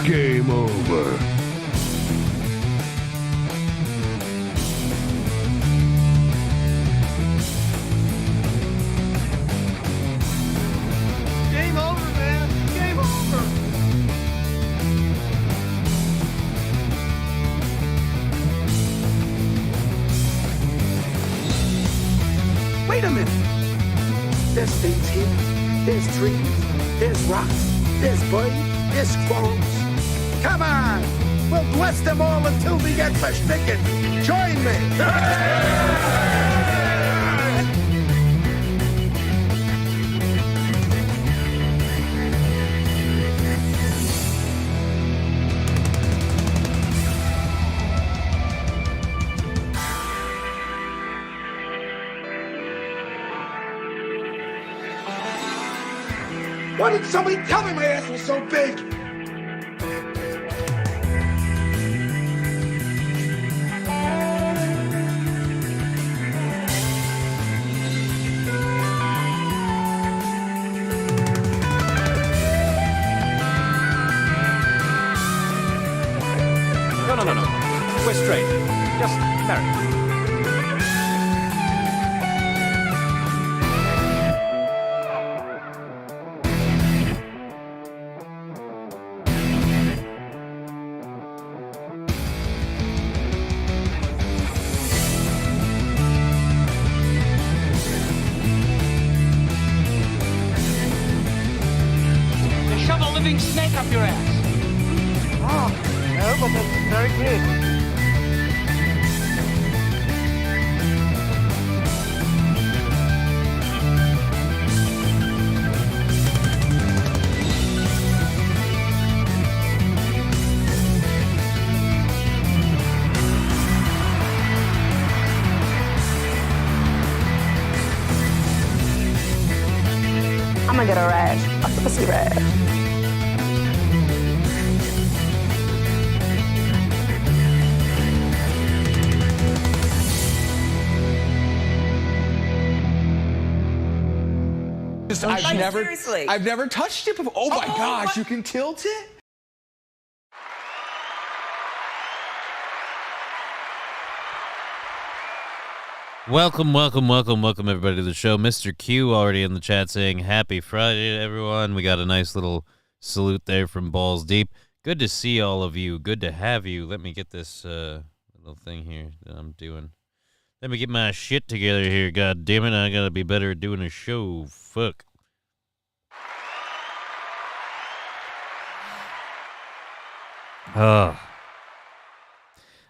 Game over. Game over, man. Game over. Wait a minute. There's things here. There's trees. There's rocks. There's birds. There's squirrels. Come on. We'll bless them all until the end for sticking. Join me. Why didn't somebody tell me my ass was so big? No. We're straight. Just married. Shove a living snake up your ass. Oh, no, but that's very good. I'm gonna get a rash, a pussy rash. Seriously. I've never touched it before. Oh my gosh, you can tilt it? Welcome, everybody, to the show. Mr. Q already in the chat saying happy Friday to everyone. We got a nice little salute there from Balls Deep. Good to see all of you. Good to have you. Let me get this little thing here that I'm doing. Let me get my shit together here. God damn it, I gotta be better at doing a show. Fuck.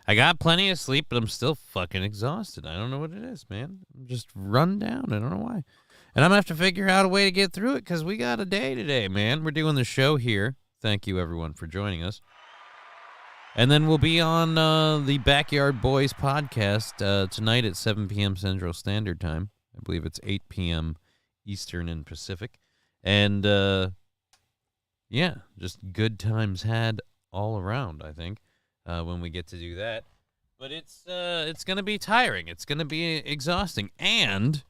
I got plenty of sleep, but I'm still fucking exhausted. I don't know what it is, man. I'm just run down. I don't know why. And I'm going to have to figure out a way to get through it because we got a day today, man. We're doing the show here. Thank you, everyone, for joining us. And then we'll be on the Backyard Boys podcast tonight at 7 p.m. Central Standard Time. I believe it's 8 p.m. Eastern and Pacific. And, yeah, just good times had all around, I think. When we get to do that. But it's going to be tiring. It's going to be exhausting. And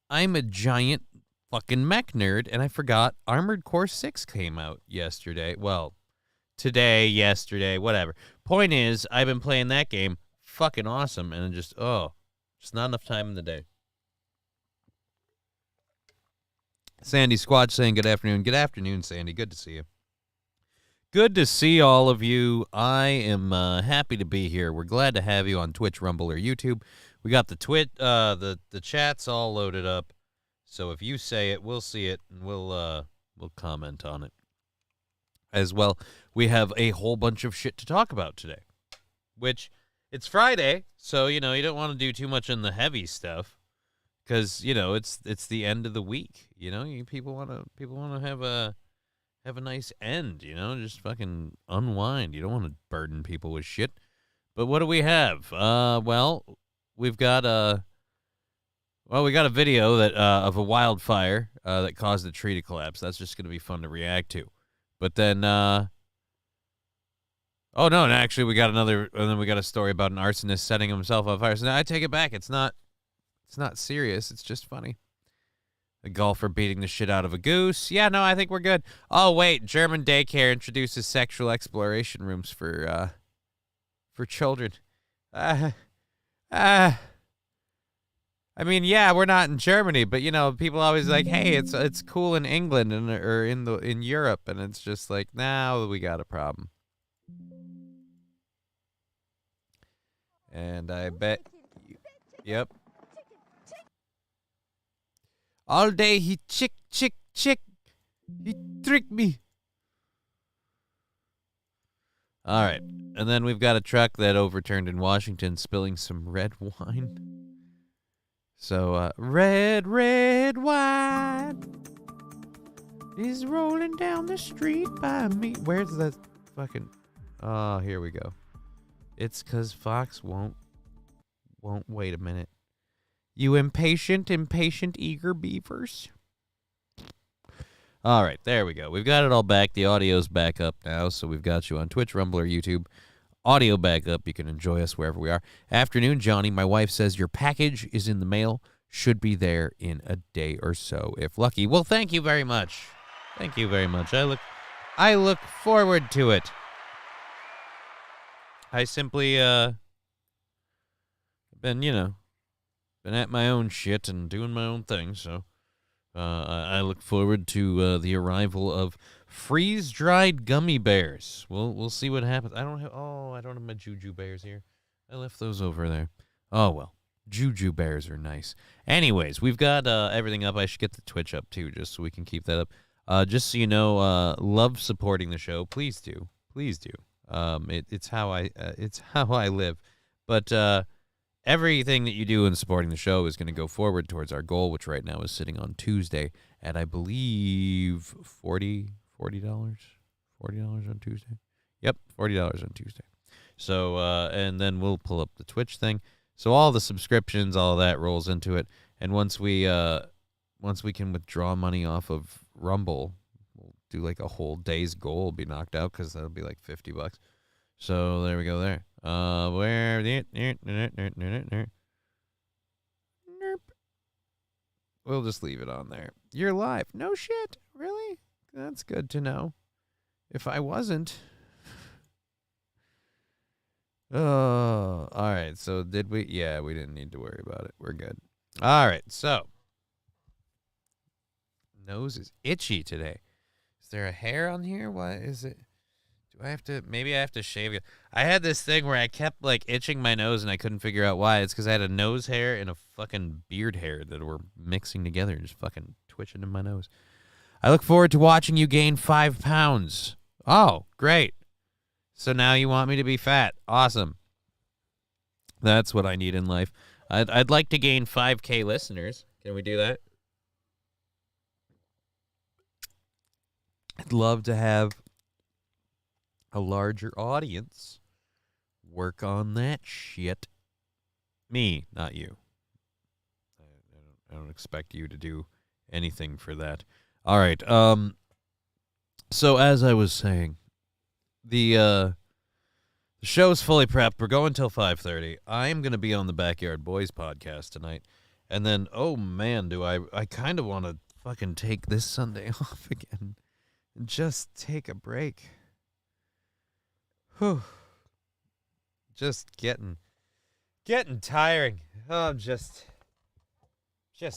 I'm a giant fucking mech nerd, and I forgot Armored Core 6 came out yesterday. Well, today, yesterday, whatever. Point is, I've been playing that game. Fucking awesome. And just not enough time in the day. Sandy Squatch saying good afternoon. Good afternoon, Sandy. Good to see you. Good to see all of you. I am happy to be here. We're glad to have you on Twitch, Rumble, or YouTube. We got the the chats all loaded up. So if you say it, we'll see it, and we'll comment on it. As well, we have a whole bunch of shit to talk about today. Which, it's Friday, so, you don't want to do too much on the heavy stuff. Because, it's the end of the week. People want to have a nice end, just fucking unwind. You don't want to burden people with shit. But what do we have? We've got a video that of a wildfire that caused a tree to collapse. That's just going to be fun to react to. But then actually we got a story about an arsonist setting himself on fire. So now I take it back. It's not serious. It's just funny. A golfer beating the shit out of a goose. Yeah, no, I think we're good. Oh, wait. German daycare introduces sexual exploration rooms for children. I mean, yeah, we're not in Germany, but you know, people always like, hey, it's cool in England or in Europe, and it's just like, now we got a problem. And I bet, yep. All day he chick. He tricked me. All right. And then we've got a truck that overturned in Washington spilling some red wine. So, red wine is rolling down the street by me. Where's that fucking... Oh, here we go. It's 'cause Fox won't wait a minute. You impatient, eager beavers. All right, there we go. We've got it all back. The audio's back up now, so we've got you on Twitch, Rumble, or YouTube. Audio back up. You can enjoy us wherever we are. Afternoon, Johnny. My wife says your package is in the mail. Should be there in a day or so, if lucky. Well, thank you very much. Thank you very much. I look forward to it. I simply been at my own shit and doing my own thing, so I look forward to the arrival of freeze-dried gummy bears. We'll see what happens. I don't have my Juju bears here. I left those over there. Oh well, Juju bears are nice. Anyways, we've got everything up. I should get the Twitch up too, just so we can keep that up. Just so you know, love supporting the show. Please do. It's how I live. But everything that you do in supporting the show is going to go forward towards our goal, which right now is sitting on Tuesday at, I believe, $40 on Tuesday. Yep, $40 on Tuesday. So, and then we'll pull up the Twitch thing. So all the subscriptions, all that rolls into it. And once we can withdraw money off of Rumble, we'll do like a whole day's goal will be knocked out because that'll be like $50. So there we go there. Where Nope. We'll just leave it on there. You're live. No shit. Really? That's good to know. If I wasn't. Oh, all right. So did we? Yeah, we didn't need to worry about it. We're good. All right. So nose is itchy today. Is there a hair on here? Why is it? Maybe I have to shave it. I had this thing where I kept like itching my nose and I couldn't figure out why. It's because I had a nose hair and a fucking beard hair that were mixing together and just fucking twitching in my nose. I look forward to watching you gain 5 pounds. Oh, great. So now you want me to be fat. Awesome. That's what I need in life. I'd like to gain 5K listeners. Can we do that? I'd love to have a larger audience. Work on that shit. Me, not you. I don't expect you to do anything for that. All right. So as I was saying, the show's fully prepped. We're going till 5:30. I'm going to be on the Backyard Boys podcast tonight. And then, oh man, do I kind of want to fucking take this Sunday off again and just take a break. Whew. Just getting tiring. Oh, I'm just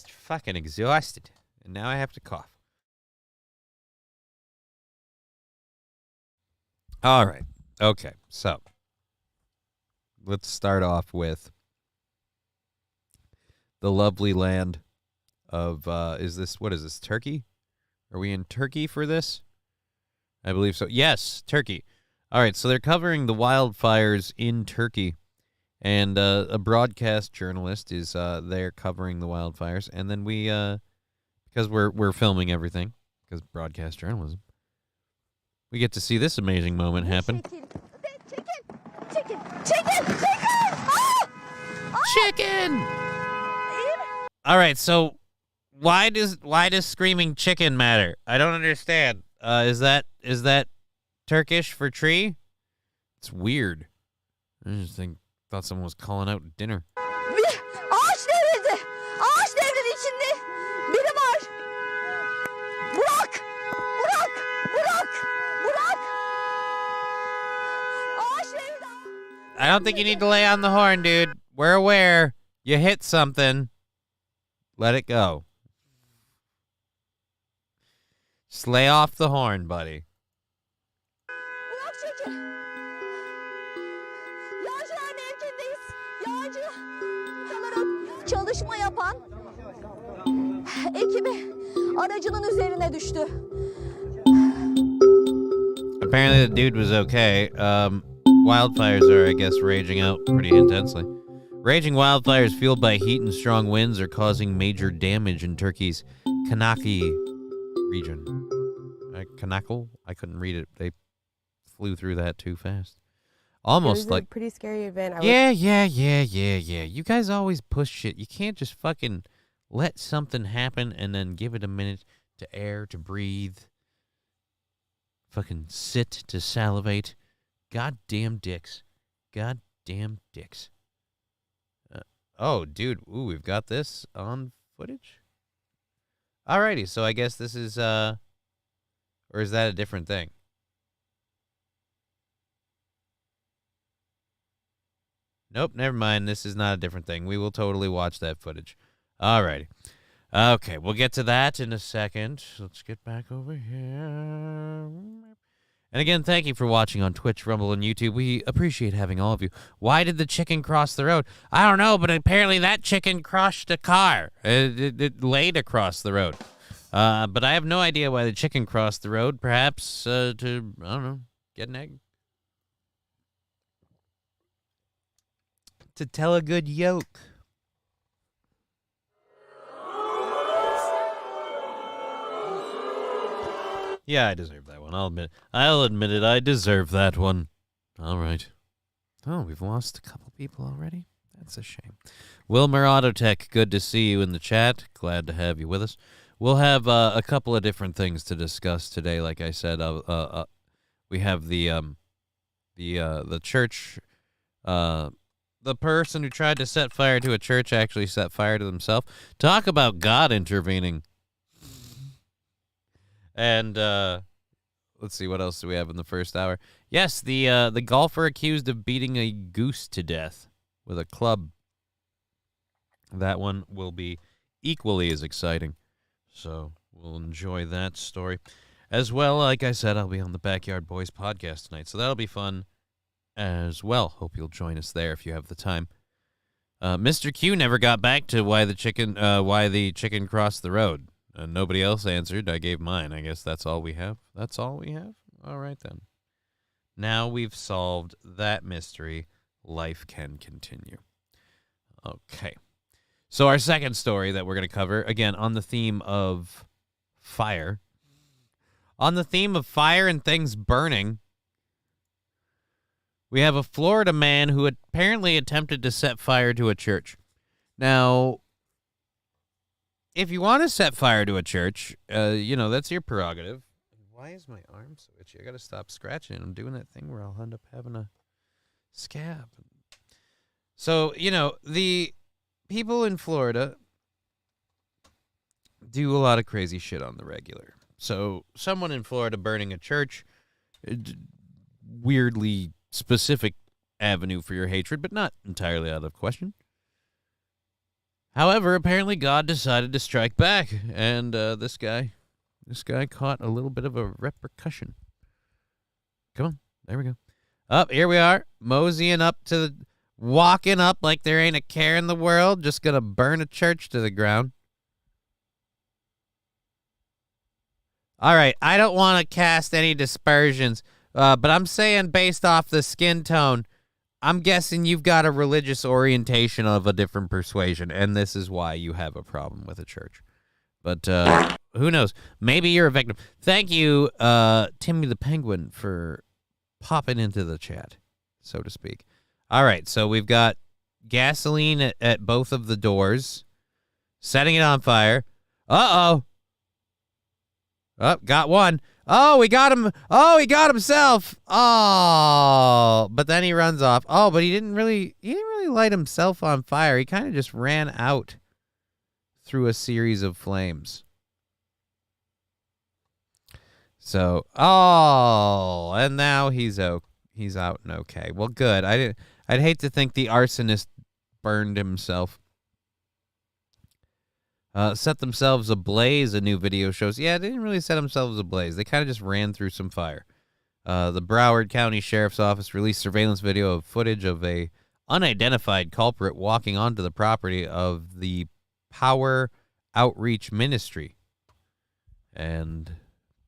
fucking exhausted. And now I have to cough. All right. Okay. So let's start off with the lovely land of, what is this, Turkey? Are we in Turkey for this? I believe so. Yes, Turkey. All right, so they're covering the wildfires in Turkey, and a broadcast journalist is there covering the wildfires, and then we, because we're filming everything, because broadcast journalism, we get to see this amazing moment happen. Chicken! All right, so why does screaming chicken matter? I don't understand. Is that Turkish for tree? It's weird. I just thought someone was calling out dinner. Ağaç devrildi. Ağaç devrildi içinde. Biri var. I don't think you need to lay on the horn, dude. We're aware. You hit something. Let it go. Just lay off the horn, buddy. Kulak çekin. Yağcılar mevkindeyiz. Yağcı. Sanırım çalışma yapan ekibi aracının üzerine düştü. Apparently the dude was okay. Wildfires are, I guess, raging out pretty intensely. Raging wildfires fueled by heat and strong winds are causing major damage in Turkey's Kanaki region. Kanakal? I couldn't read it. They flew through that too fast. Almost like a pretty scary event. Yeah. You guys always push shit. You can't just fucking let something happen and then give it a minute to air, to breathe. Fucking sit, to salivate. Goddamn dicks. Goddamn dicks. Oh, dude. Ooh, we've got this on footage? Alrighty, so I guess this is, or is that a different thing? Nope, never mind. This is not a different thing. We will totally watch that footage. Alrighty. Okay, we'll get to that in a second. Let's get back over here. And again, thank you for watching on Twitch, Rumble, and YouTube. We appreciate having all of you. Why did the chicken cross the road? I don't know, but apparently that chicken crushed a car. It laid across the road. But I have no idea why the chicken crossed the road. Perhaps to, I don't know, get an egg. To tell a good yoke. Yeah, I deserve that one. I'll admit it. I deserve that one. All right. Oh, we've lost a couple people already. That's a shame. Wilmer Autotech, good to see you in the chat. Glad to have you with us. We'll have a couple of different things to discuss today. Like I said, we have the church. The person who tried to set fire to a church actually set fire to themselves. Talk about God intervening. And let's see, what else do we have in the first hour? Yes, the golfer accused of beating a goose to death with a club. That one will be equally as exciting. So we'll enjoy that story. As well, like I said, I'll be on the Backyard Boys podcast tonight, so that'll be fun as well. Hope you'll join us there if you have the time. Mr. Q never got back to why the chicken crossed the road. Nobody else answered. I gave mine. I guess that's all we have. That's all we have? All right, then. Now we've solved that mystery. Life can continue. Okay. So our second story that we're going to cover, again, on the theme of fire. On the theme of fire and things burning, we have a Florida man who apparently attempted to set fire to a church. Now, if you want to set fire to a church, that's your prerogative. Why is my arm so itchy? I got to stop scratching. I'm doing that thing where I'll end up having a scab. So, the people in Florida do a lot of crazy shit on the regular. So, someone in Florida burning a church, weirdly specific avenue for your hatred, but not entirely out of question. However, apparently God decided to strike back, and this guy caught a little bit of a repercussion. Come on, there we go. Here we are, walking up like there ain't a care in the world, just gonna burn a church to the ground. All right, I don't want to cast any dispersions, but I'm saying based off the skin tone, I'm guessing you've got a religious orientation of a different persuasion, and this is why you have a problem with a church. But who knows? Maybe you're a victim. Thank you, Timmy the Penguin, for popping into the chat, so to speak. All right, so we've got gasoline at both of the doors, setting it on fire. Uh-oh. Oh, got one. Oh, we got him. Oh, he got himself. Oh, but then he runs off. Oh, but he didn't really light himself on fire. He kind of just ran out through a series of flames. So, and now he's out and okay. Well, good. I'd hate to think the arsonist burned himself. Set themselves ablaze, a new video shows. Yeah, they didn't really set themselves ablaze. They kind of just ran through some fire. The Broward County Sheriff's Office released surveillance video of footage of a unidentified culprit walking onto the property of the Power Outreach Ministry and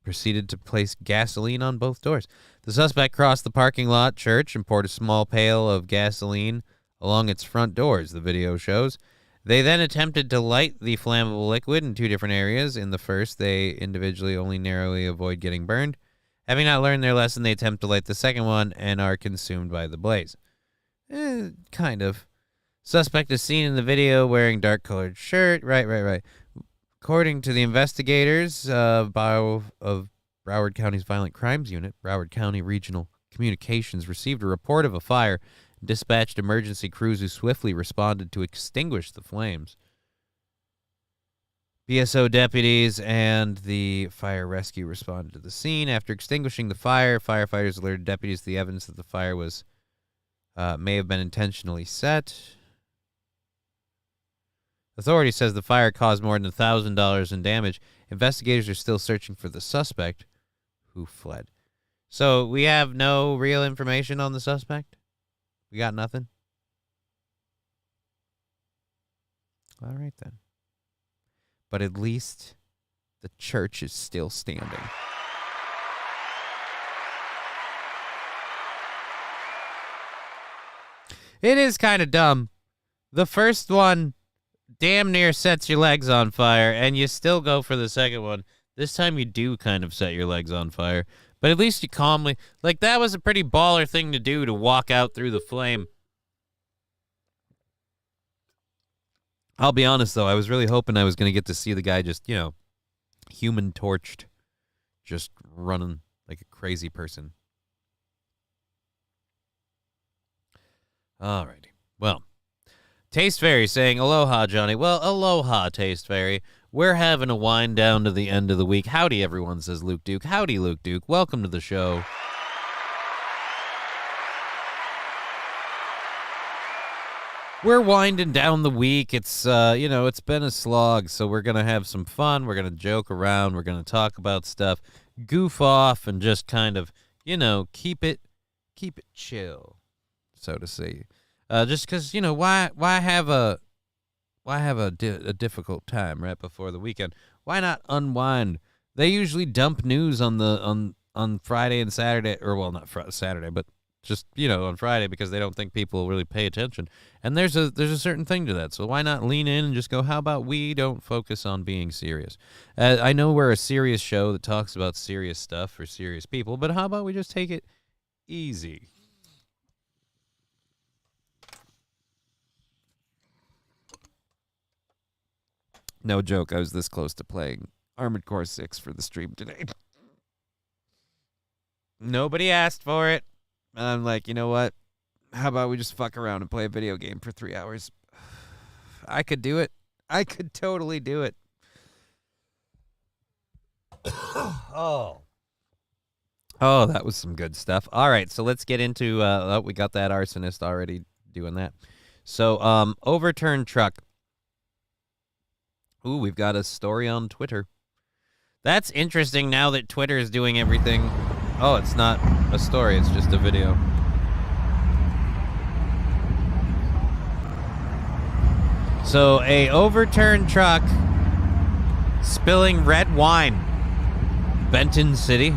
proceeded to place gasoline on both doors. The suspect crossed the parking lot church and poured a small pail of gasoline along its front doors, the video shows. They then attempted to light the flammable liquid in two different areas. In the first, they individually only narrowly avoid getting burned. Having not learned their lesson, they attempt to light the second one and are consumed by the blaze. Kind of. Suspect is seen in the video wearing dark-colored shirt. Right. According to the investigators of Broward County's Violent Crimes Unit, Broward County Regional Communications received a report of a fire and dispatched emergency crews who swiftly responded to extinguish the flames. BSO deputies and the fire rescue responded to the scene. After extinguishing the fire, firefighters alerted deputies to the evidence that the fire was may have been intentionally set. Authority says the fire caused more than $1,000 in damage. Investigators are still searching for the suspect who fled. So we have no real information on the suspect? We got nothing? All right, then. But at least the church is still standing. It is kind of dumb. The first one damn near sets your legs on fire, and you still go for the second one. This time you do kind of set your legs on fire, but at least you calmly... Like, that was a pretty baller thing to do, to walk out through the flame. I'll be honest, though, I was really hoping I was going to get to see the guy just, human torched, just running like a crazy person. Alrighty. Well, Taste Fairy saying, aloha, Johnny. Well, aloha, Taste Fairy. We're having a wind down to the end of the week. Howdy, everyone, says Luke Duke. Howdy, Luke Duke. Welcome to the show. We're winding down the week. It's, it's been a slog, so we're going to have some fun. We're going to joke around. We're going to talk about stuff, goof off, and just kind of, keep it chill, so to say. Just because, why have a difficult time right before the weekend? Why not unwind? They usually dump news on Friday and Saturday, or well, not Saturday, but just on Friday, because they don't think people will really pay attention. And there's a certain thing to that. So why not lean in and just go, how about we don't focus on being serious? I know we're a serious show that talks about serious stuff for serious people, but how about we just take it easy? No joke, I was this close to playing Armored Core 6 for the stream today. Nobody asked for it. And I'm like, you know what? How about we just fuck around and play a video game for 3 hours? I could do it. I could totally do it. Oh, that was some good stuff. All right, so let's get into, we got that arsonist already doing that. So, overturned truck. Ooh, we've got a story on Twitter. That's interesting now that Twitter is doing everything. Oh, it's not a story, it's just a video. So, a overturned truck spilling red wine. Benton City.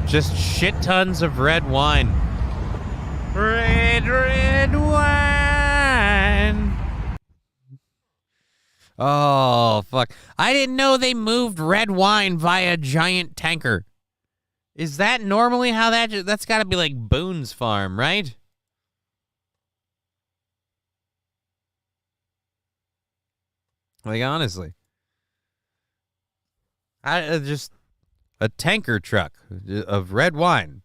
Just shit tons of red wine. Red wine. Oh, fuck. I didn't know they moved red wine via a giant tanker. Is that normally how that's got to be like Boone's Farm, right? Like, honestly. Just a tanker truck of red wine.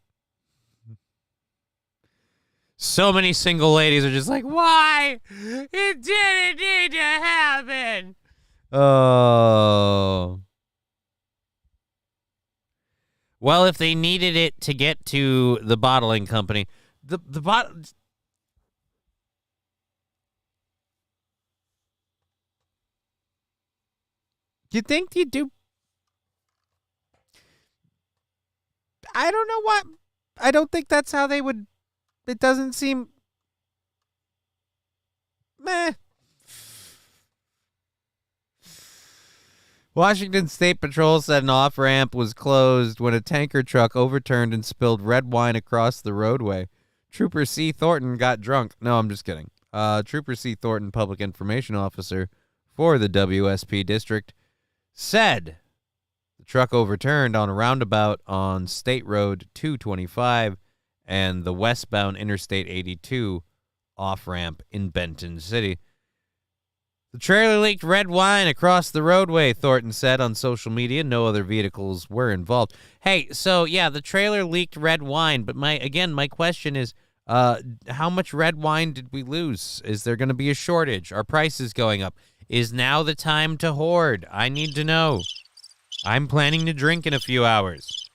So many single ladies are just like, why? It didn't need to happen. Oh. Well, if they needed it to get to the bottling company, the you think you do? I don't know what. I don't think that's how they would. It doesn't seem. Meh. Washington State Patrol said an off-ramp was closed when a tanker truck overturned and spilled red wine across the roadway. Trooper C. Thornton got drunk. No, I'm just kidding. Trooper C. Thornton, public information officer for the WSP district, said the truck overturned on a roundabout on State Road 225 and the westbound Interstate 82 off-ramp in Benton City. The trailer leaked red wine across the roadway, Thornton said on social media. No other vehicles were involved. Hey, so yeah, the trailer leaked red wine, but my question is, how much red wine did we lose? Is there going to be a shortage? Are prices going up? Is now the time to hoard? I need to know. I'm planning to drink in a few hours.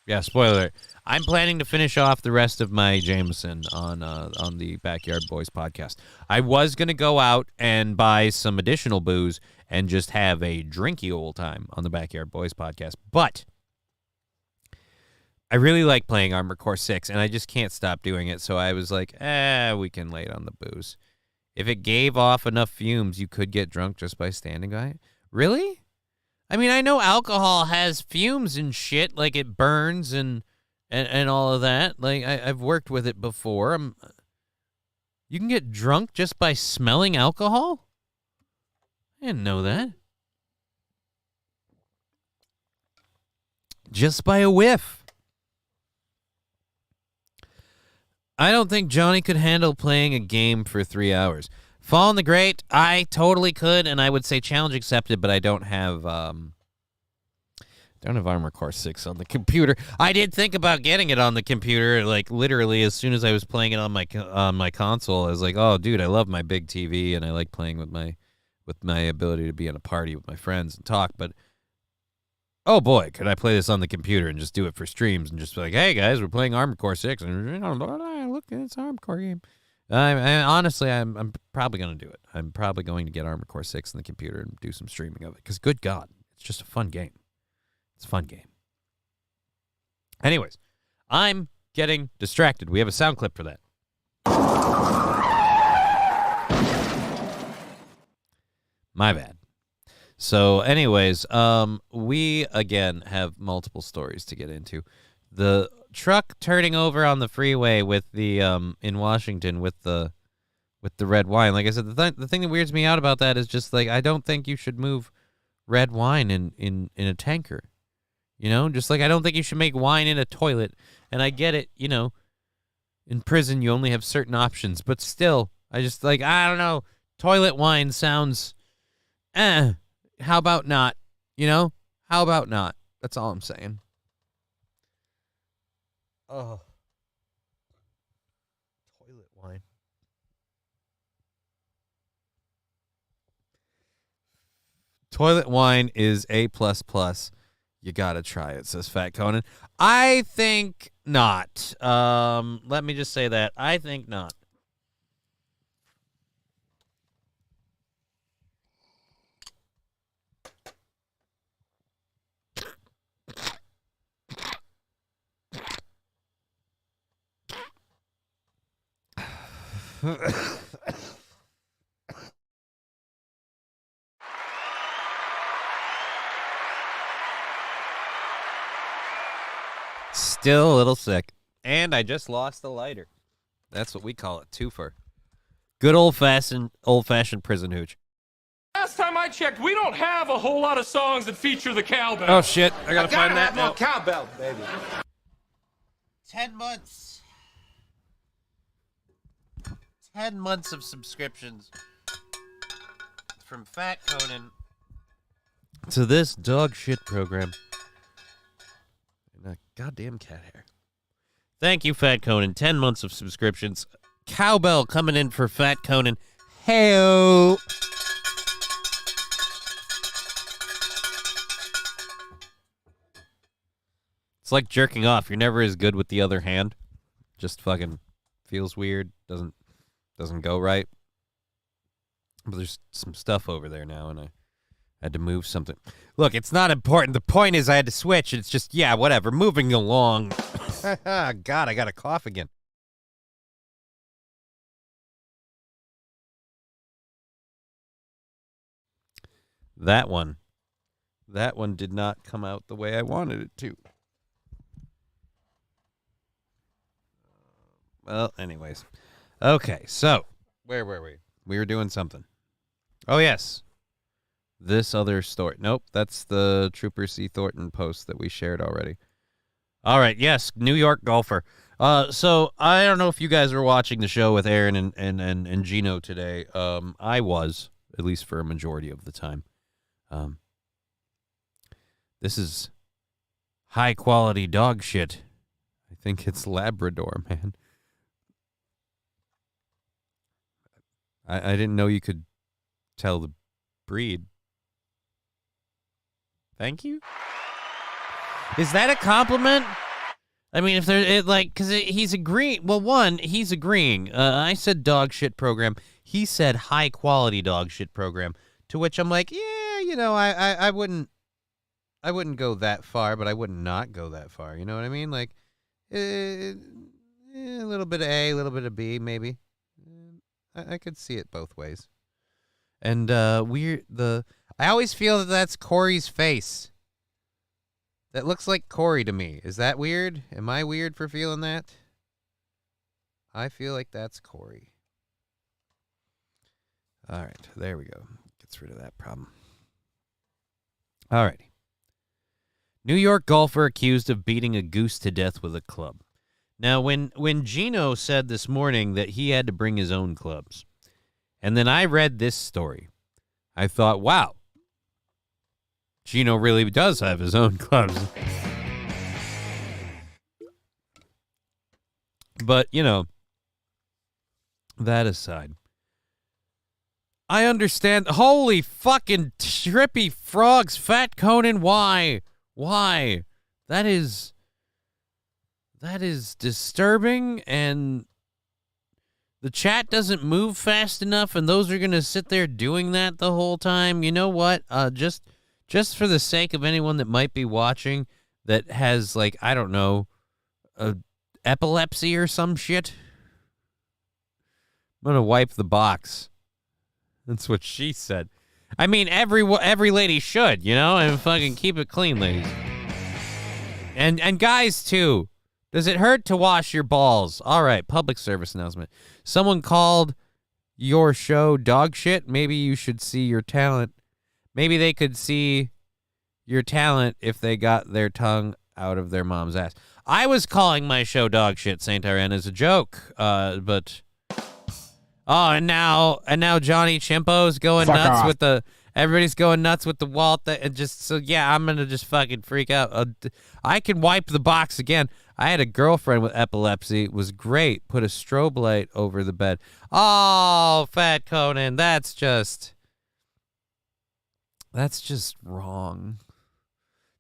Yeah, spoiler alert. I'm planning to finish off the rest of my Jameson on the Backyard Boys podcast. I was going to go out and buy some additional booze and just have a drinky old time on the Backyard Boys podcast, but I really like playing Armored Core 6, and I just can't stop doing it, so I was like, we can lay it on the booze. If it gave off enough fumes, you could get drunk just by standing by it. Really? I mean, I know alcohol has fumes and shit, like it burns and all of that. Like, I've worked with it before. You can get drunk just by smelling alcohol? I didn't know that. Just by a whiff. I don't think Johnny could handle playing a game for 3 hours. Fallen the Great, I totally could, and I would say challenge accepted, but I don't have Armored Core 6 on the computer. I did think about getting it on the computer, like literally as soon as I was playing it on my console. I was like, "Oh, dude, I love my big TV, and I like playing with my ability to be in a party with my friends and talk." But oh boy, could I play this on the computer and just do it for streams and just be like, "Hey guys, we're playing Armored Core 6, and look, it's an Armored Core game." Honestly, I'm probably going to do it. I'm probably going to get Armored Core 6 on the computer and do some streaming of it. Because, good God, it's just a fun game. It's a fun game. Anyways, I'm getting distracted. We have a sound clip for that. My bad. So, anyways, we, again, have multiple stories to get into. The truck turning over on the freeway with the in Washington with the red wine. Like I said, the thing that weirds me out about that is just like I don't think you should move red wine in a tanker. You know, just like I don't think you should make wine in a toilet. And I get it, you know, in prison you only have certain options, but still, I just like I don't know, toilet wine sounds how about not? You know? How about not? That's all I'm saying. Oh. Toilet wine. Toilet wine is A++. You gotta try it, says Fat Conan. I think not. Let me just say that. I think not. Still a little sick. And I just lost the lighter. That's what we call it, twofer. Good old-fashioned prison hooch. Last time I checked, we don't have a whole lot of songs that feature the cowbell. Oh, shit. I gotta find that now. More cowbell, baby. 10 months. 10 months of subscriptions from Fat Conan to this dog shit program. And a goddamn cat hair. Thank you, Fat Conan. 10 months of subscriptions. Cowbell coming in for Fat Conan. Hey-o. It's like jerking off. You're never as good with the other hand. Just fucking feels weird. Doesn't go right. But there's some stuff over there now, and I had to move something. Look, it's not important. The point is I had to switch. It's just, yeah, whatever. Moving along. God, I got a cough again. That one did not come out the way I wanted it to. Well, anyways. Okay, so where were we? We were doing something. Oh, yes. This other story. Nope, that's the Trooper C. Thornton post that we shared already. All right, yes, New York golfer. So I don't know if you guys were watching the show with Aaron and Gino today. I was, at least for a majority of the time. This is high-quality dog shit. I think it's Labrador, man. I didn't know you could tell the breed. Thank you? Is that a compliment? I mean, if they're because he's agreeing. Well, one, he's agreeing. I said dog shit program. He said high-quality dog shit program, to which I'm like, yeah, you know, I wouldn't go that far, but I would not go that far. You know what I mean? Like, a little bit of A, a little bit of B, maybe. I could see it both ways. And I always feel that that's Corey's face. That looks like Corey to me. Is that weird? Am I weird for feeling that? I feel like that's Corey. All right, there we go. Gets rid of that problem. All righty. New York golfer accused of beating a goose to death with a club. Now, when Gino said this morning that he had to bring his own clubs, and then I read this story, I thought, wow, Gino really does have his own clubs. But, you know, that aside, I understand. Holy fucking trippy frogs, Fat Conan, why? Why? That is disturbing, and the chat doesn't move fast enough, and those are going to sit there doing that the whole time. You know what? Just for the sake of anyone that might be watching that has, like, I don't know, epilepsy or some shit, I'm going to wipe the box. That's what she said. I mean, every lady should, you know, and fucking keep it clean, ladies. And guys, too. Does it hurt to wash your balls? All right, public service announcement. Someone called your show dog shit. Maybe you should see your talent. Maybe they could see your talent if they got their tongue out of their mom's ass. I was calling my show dog shit, St. Irene, as a joke, but... Oh, and now Johnny Chimpo's going Fuck nuts off. with the... Everybody's going nuts with the Walt. And just, so, yeah, I'm going to just fucking freak out. I can wipe the box again. I had a girlfriend with epilepsy. It was great. Put a strobe light over the bed. Oh, Fat Conan, that's just wrong.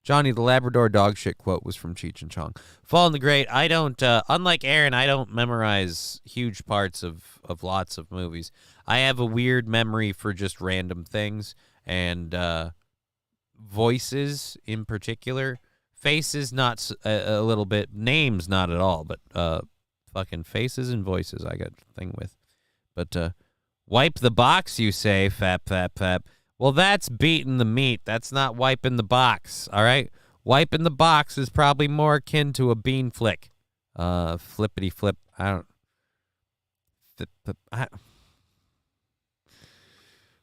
Johnny, the Labrador dog shit quote was from Cheech and Chong. Fallen the Great, I don't, unlike Aaron, I don't memorize huge parts of lots of movies. I have a weird memory for just random things and voices in particular. Faces, not a little bit. Names, not at all. But fucking faces and voices, I got a thing with. But wipe the box, you say, fap. Well, that's beating the meat. That's not wiping the box, all right? Wiping the box is probably more akin to a bean flick. Flippity flip.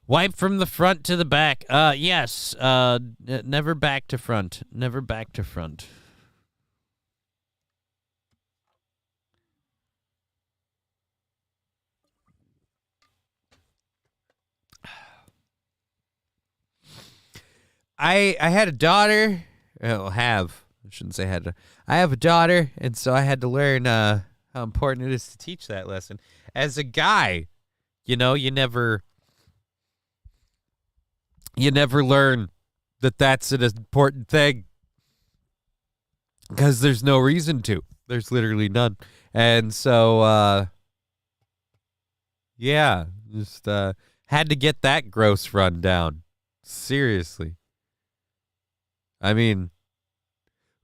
Wipe from the front to the back. Yes. Never back to front. Never back to front. I had a daughter. Well, I shouldn't say had. I have a daughter, and so I had to learn how important it is to teach that lesson. As a guy, you know, you never learn that that's an important thing. because there's no reason to. There's literally none. And so, yeah, just had to get that gross run down. Seriously. I mean,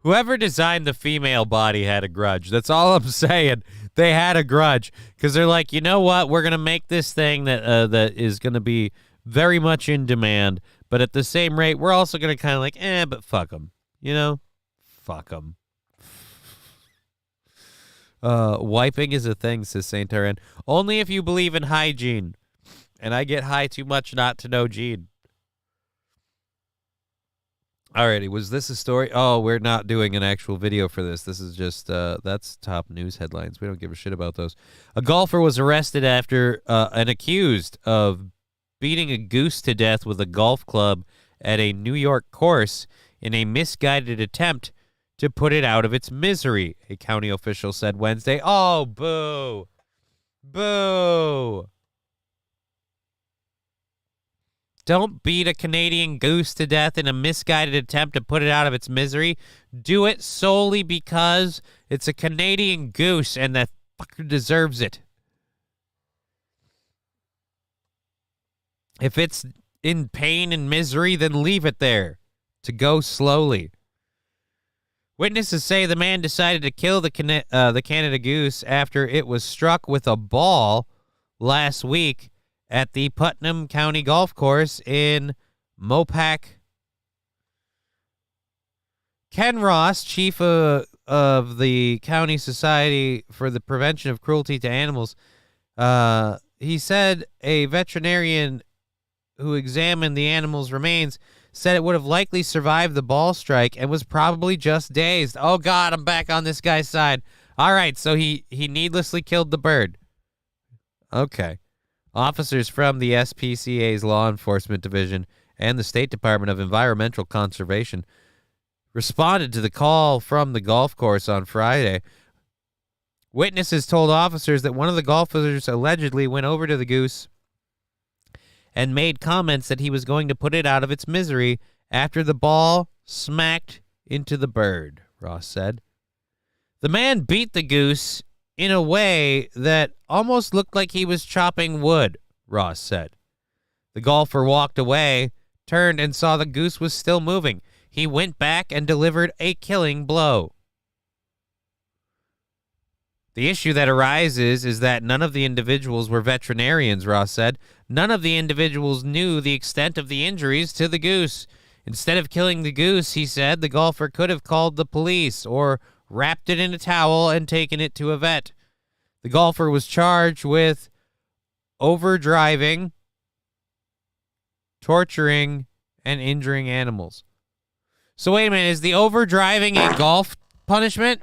whoever designed the female body had a grudge. That's all I'm saying. They had a grudge because they're like, you know what? We're going to make this thing that that is going to be very much in demand, but at the same rate, we're also going to kind of like, but fuck them. You know? Fuck them. Wiping is a thing, says Saint Taran. Only if you believe in hygiene. And I get high too much not to know Gene. Alrighty, was this a story? Oh, we're not doing an actual video for this. This is just, that's top news headlines. We don't give a shit about those. A golfer was arrested after and accused of beating a goose to death with a golf club at a New York course in a misguided attempt to put it out of its misery, a county official said Wednesday. Oh, boo. Boo. Don't beat a Canadian goose to death in a misguided attempt to put it out of its misery. Do it solely because it's a Canadian goose and that fucker deserves it. If it's in pain and misery, then leave it there to go slowly. Witnesses say the man decided to kill the Canada goose after it was struck with a ball last week at the Putnam County Golf Course in Mopac. Ken Ross, chief of the County Society for the Prevention of Cruelty to Animals, he said a veterinarian who examined the animal's remains said it would have likely survived the ball strike and was probably just dazed. Oh, God, I'm back on this guy's side. All right, so he needlessly killed the bird. Okay. Officers from the SPCA's Law Enforcement Division and the State Department of Environmental Conservation responded to the call from the golf course on Friday. Witnesses told officers that one of the golfers allegedly went over to the goose and made comments that he was going to put it out of its misery after the ball smacked into the bird, Ross said. The man beat the goose in a way that almost looked like he was chopping wood, Ross said. The golfer walked away, turned, and saw the goose was still moving. He went back and delivered a killing blow. The issue that arises is that none of the individuals were veterinarians, Ross said. None of the individuals knew the extent of the injuries to the goose. Instead of killing the goose, he said, the golfer could have called the police or wrapped it in a towel and taken it to a vet. The golfer was charged with overdriving, torturing, and injuring animals. So wait a minute, is the overdriving a golf punishment?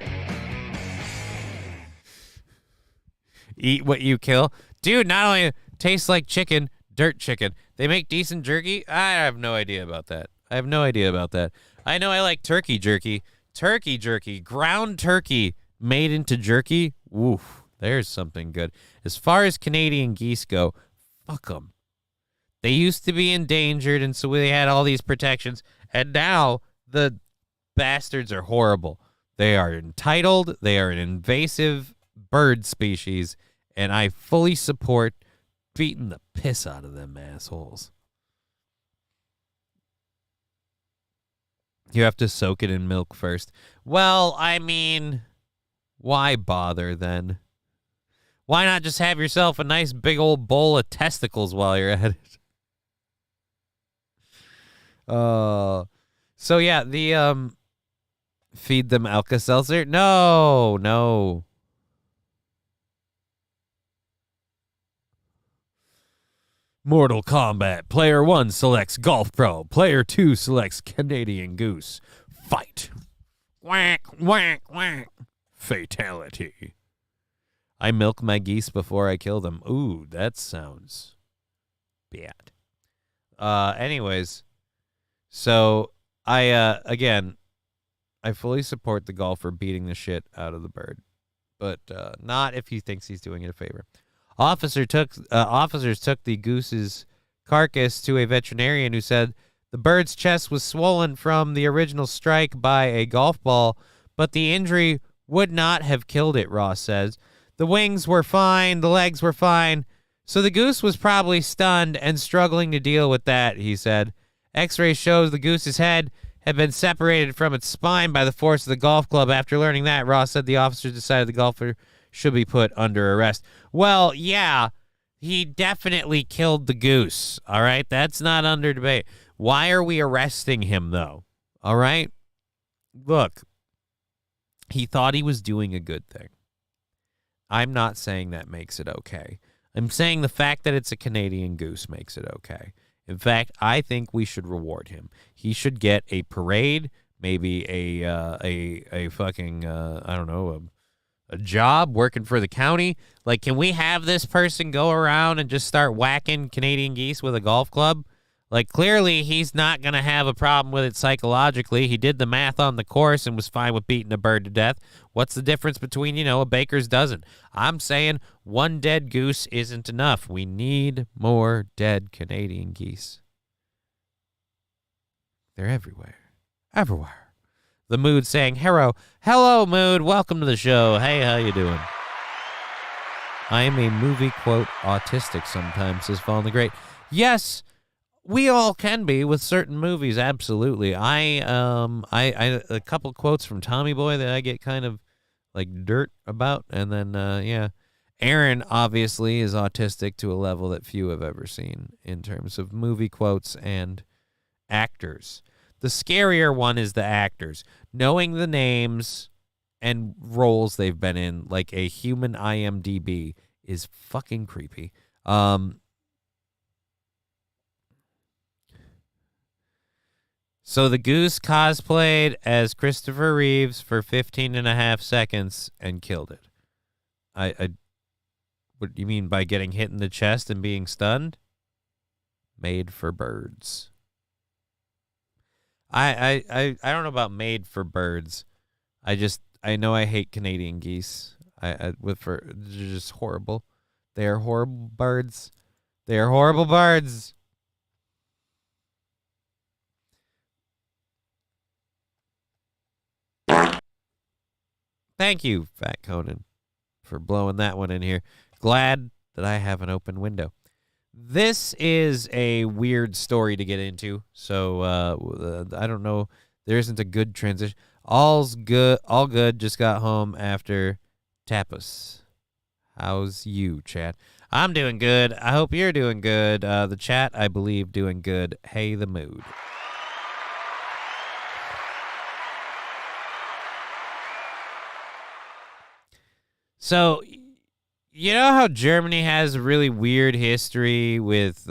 Eat what you kill. Dude, not only tastes like chicken, dirt chicken. They make decent jerky? I have no idea about that. I know I like turkey jerky. Turkey jerky, ground turkey made into jerky. Woof, there's something good. As far as Canadian geese go, fuck them. They used to be endangered, and so they had all these protections. And now the bastards are horrible. They are entitled. They are an invasive bird species, and I fully support beating the piss out of them assholes. You have to soak it in milk first. Well, I mean, why bother then? Why not just have yourself a nice big old bowl of testicles while you're at it? So yeah, the feed them Alka-Seltzer? No. Mortal Kombat. Player 1 selects Golf Pro. Player 2 selects Canadian Goose. Fight. Whack, whack, whack. Fatality. I milk my geese before I kill them. Ooh, that sounds bad. Anyways, so I fully support the golfer beating the shit out of the bird, but not if he thinks he's doing it a favor. Officers took the goose's carcass to a veterinarian who said the bird's chest was swollen from the original strike by a golf ball, but the injury would not have killed it, Ross says. The wings were fine, the legs were fine, so the goose was probably stunned and struggling to deal with that, he said. X-ray shows the goose's head had been separated from its spine by the force of the golf club. After learning that, Ross said the officers decided the golfer should be put under arrest. Well, yeah, he definitely killed the goose, all right? That's not under debate. Why are we arresting him, though? All right? Look, he thought he was doing a good thing. I'm not saying that makes it okay. I'm saying the fact that it's a Canadian goose makes it okay. In fact, I think we should reward him. He should get a parade, maybe a fucking I don't know, a job working for the county. Like, can we have this person go around and just start whacking Canadian geese with a golf club? Like, clearly he's not going to have a problem with it psychologically. He did the math on the course and was fine with beating a bird to death. What's the difference between, a baker's dozen? I'm saying one dead goose isn't enough. We need more dead Canadian geese. They're everywhere. Everywhere. The Mood saying, hello, Mood. Welcome to the show. Hey, how you doing? I am a movie, quote, autistic sometimes, says Fallen the Great. Yes, we all can be with certain movies, absolutely. I a couple quotes from Tommy Boy that I get kind of like dirt about, and then yeah, Aaron obviously is autistic to a level that few have ever seen in terms of movie quotes and actors. The scarier one is the actors, knowing the names and roles they've been in, like a human IMDb, is fucking creepy. So the goose cosplayed as Christopher Reeves for 15 and a half seconds and killed it. What do you mean by getting hit in the chest and being stunned? Made for birds. I don't know about made for birds. I know I hate Canadian geese. They're just horrible. They are horrible birds. They are horrible birds. Thank you, Fat Conan, for blowing that one in here. Glad that I have an open window. This is a weird story to get into, so I don't know. There isn't a good transition. All good. Just got home after tapas. How's you, chat? I'm doing good. I hope you're doing good. The chat, I believe, doing good. Hey, the Mood. So, you know how Germany has a really weird history with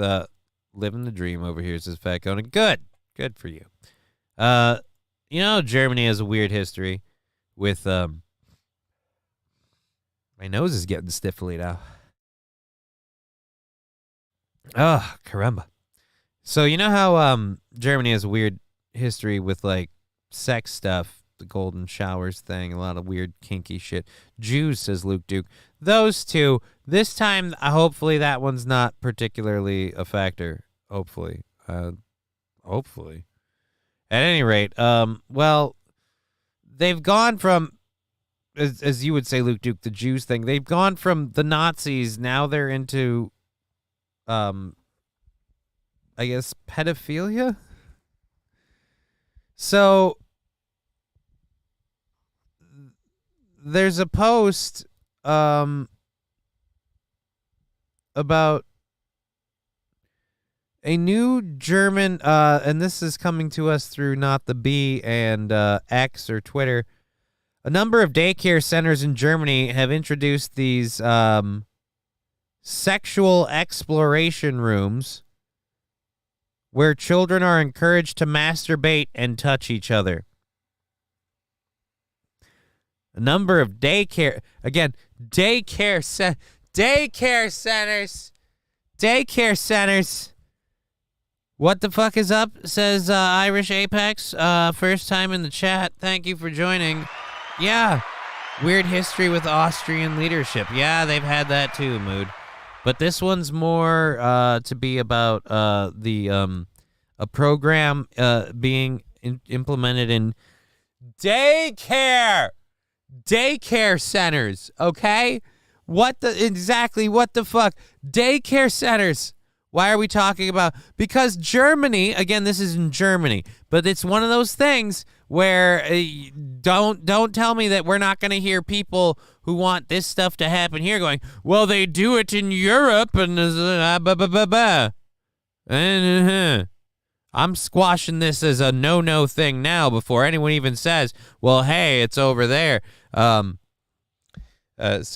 living the dream over here, says Fat Conan. Good for you. You know, Germany has a weird history with my nose is getting stiffly now. Oh, caramba. So you know how Germany has a weird history with like sex stuff, the golden showers thing, a lot of weird kinky shit. Jews, says Luke Duke. Those two. This time, hopefully that one's not particularly a factor. Hopefully. Hopefully. At any rate, well, they've gone from, as you would say, Luke Duke, the Jews thing, they've gone from the Nazis, now they're into, I guess, pedophilia? So, there's a post about a new German, and this is coming to us through Not the Bee and X or Twitter. A number of daycare centers in Germany have introduced these sexual exploration rooms where children are encouraged to masturbate and touch each other. A number of daycare centers. What the fuck is up, says Irish Apex. First time in the chat. Thank you for joining. Yeah, weird history with Austrian leadership. Yeah, they've had that too, Mood. But this one's more to be about a program being implemented in Daycare centers, okay? What the fuck? Daycare centers. Why are we talking about? Because Germany, again, this is in Germany, but it's one of those things where don't tell me that we're not going to hear people who want this stuff to happen here going, well, they do it in Europe and I'm squashing this as a no thing now before anyone even says, well, hey, it's over there. So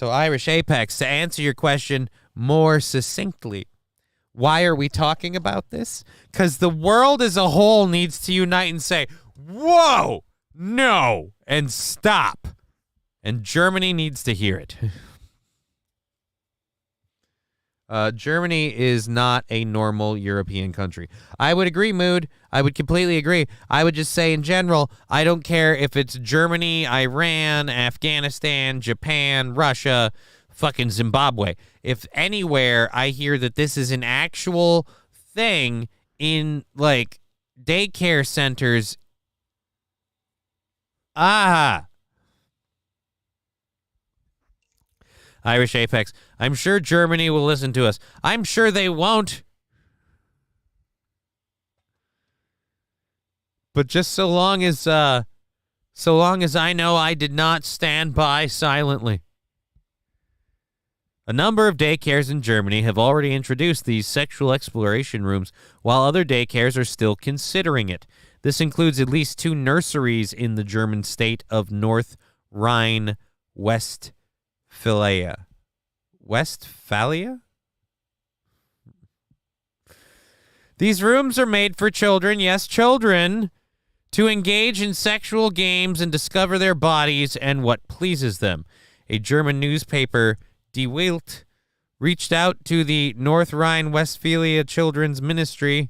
Irish Apex, to answer your question more succinctly, why are we talking about this? Because the world as a whole needs to unite and say, whoa, no, and stop. And Germany needs to hear it. Germany is not a normal European country. I would agree, Mood. I would completely agree. I would just say in general, I don't care if it's Germany, Iran, Afghanistan, Japan, Russia, fucking Zimbabwe. If anywhere I hear that this is an actual thing in, like, daycare centers, Irish Apex, I'm sure Germany will listen to us. I'm sure they won't. But just so long as I know I did not stand by silently. A number of daycares in Germany have already introduced these sexual exploration rooms, while other daycares are still considering it. This includes at least 2 nurseries in the German state of North Rhine-Westphalia. Westphalia? These rooms are made for children, yes, children, to engage in sexual games and discover their bodies and what pleases them. A German newspaper, Die Welt, reached out to the North Rhine-Westphalia Children's Ministry,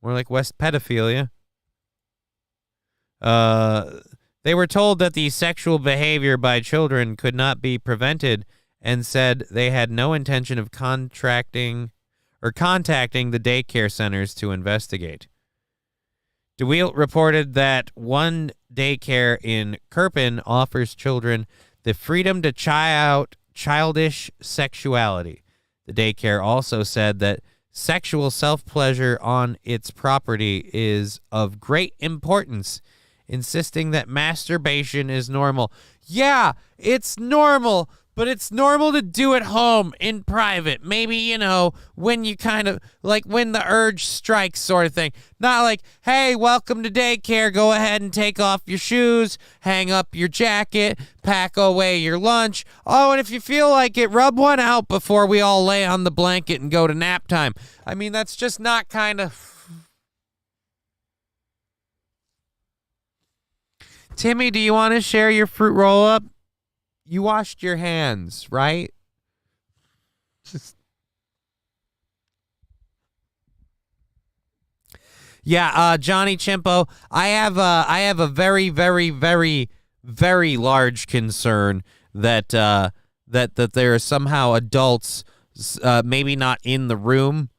more like West Pedophilia. They were told that the sexual behavior by children could not be prevented and said they had no intention of contacting the daycare centers to investigate. De Wielt reported that one daycare in Kerpen offers children the freedom to try out childish sexuality. The daycare also said that sexual self-pleasure on its property is of great importance, insisting that masturbation is normal. Yeah, it's normal, but it's normal to do at home in private. Maybe, when you kind of, like when the urge strikes sort of thing. Not like, hey, welcome to daycare. Go ahead and take off your shoes, hang up your jacket, pack away your lunch. Oh, and if you feel like it, rub one out before we all lay on the blanket and go to nap time. I mean, that's just not kind of... Timmy, do you want to share your fruit roll-up? You washed your hands, right? Yeah, Johnny Chimpo, I have a very, very, very, very large concern that there are somehow adults, maybe not in the room,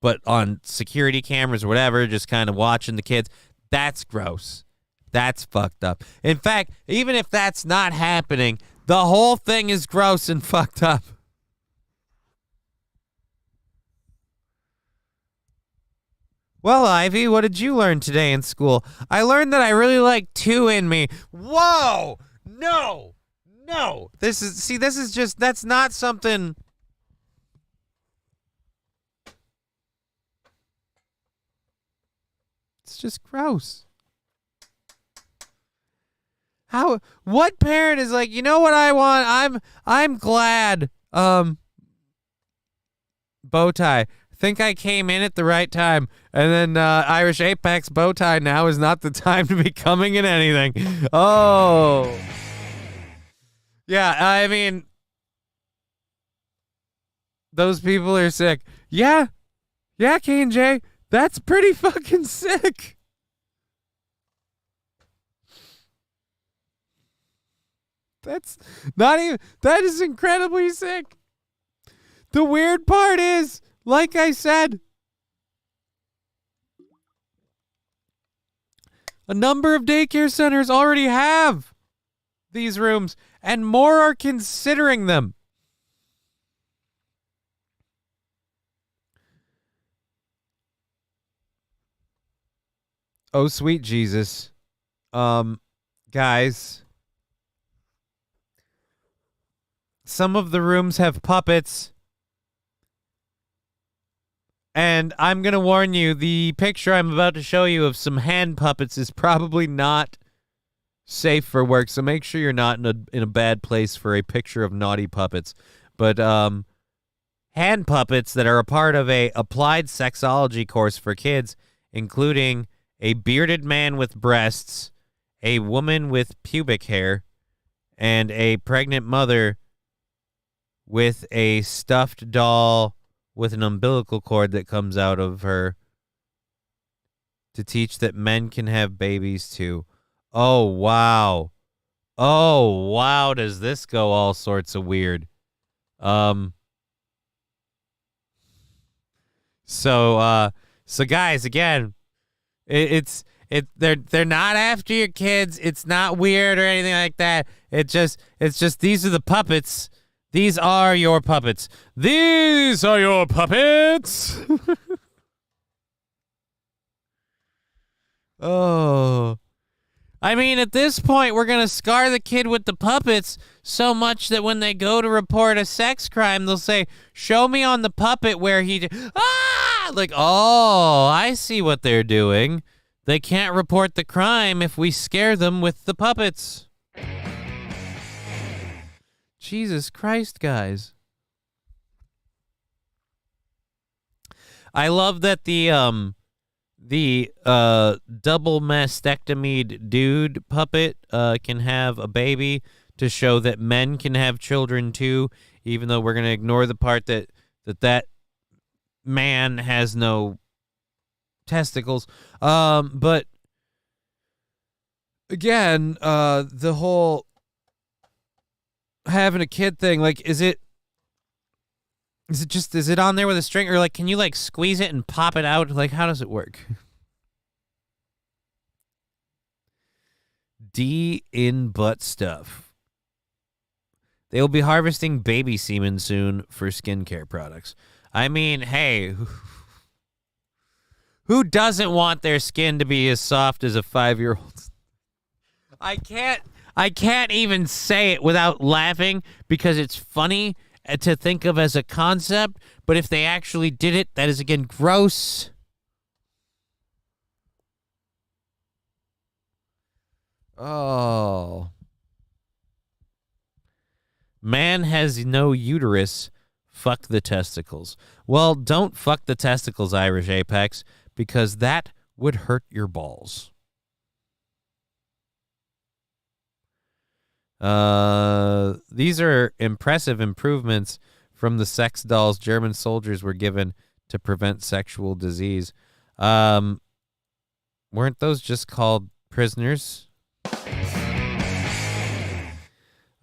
but on security cameras or whatever, just kind of watching the kids. That's gross. That's fucked up. In fact, even if that's not happening, the whole thing is gross and fucked up. Well, Ivy, what did you learn today in school? I learned that I really like 2 in me. Whoa! No! This is just, that's not something... It's just gross. What parent is like, you know what I want? I'm glad. Bow tie. Think I came in at the right time. And then Irish Apex bow tie, now is not the time to be coming in anything. Oh. Yeah, I mean, those people are sick. Yeah, K&J, that's pretty fucking sick. That's not even, that is incredibly sick. The weird part is, like I said, A number of daycare centers already have these rooms, and more are considering them. Oh, sweet Jesus. Guys. Some of the rooms have puppets. And I'm going to warn you, the picture I'm about to show you of some hand puppets is probably not safe for work. So make sure you're not in a bad place for a picture of naughty puppets. But hand puppets that are a part of a applied sexology course for kids, including a bearded man with breasts, a woman with pubic hair, and a pregnant mother with a stuffed doll with an umbilical cord that comes out of her to teach that men can have babies too. Oh, wow. Oh, wow, does this go all sorts of weird. So guys, again, they're not after your kids. It's not weird or anything like that. It's just these are the puppets. These are your puppets. These are your puppets. Oh. I mean, at this point, we're going to scar the kid with the puppets so much that when they go to report a sex crime, they'll say, show me on the puppet where he... Ah! Like, oh, I see what they're doing. They can't report the crime if we scare them with the puppets. Jesus Christ, guys. I love that the double mastectomied dude puppet can have a baby to show that men can have children too, even though we're going to ignore the part that man has no testicles. But again, the whole having a kid thing, like, is it on there with a string, or like can you like squeeze it and pop it out? Like, how does it work? D in butt stuff. They will be harvesting baby semen soon for skincare products. I mean, hey, who doesn't want their skin to be as soft as a 5-year-old? I can't even say it without laughing because it's funny to think of as a concept, but if they actually did it, that is again gross. Oh. Man has no uterus. Fuck the testicles. Well, don't fuck the testicles, Irish Apex, because that would hurt your balls. These are impressive improvements from the sex dolls German soldiers were given to prevent sexual disease. Weren't those just called prisoners?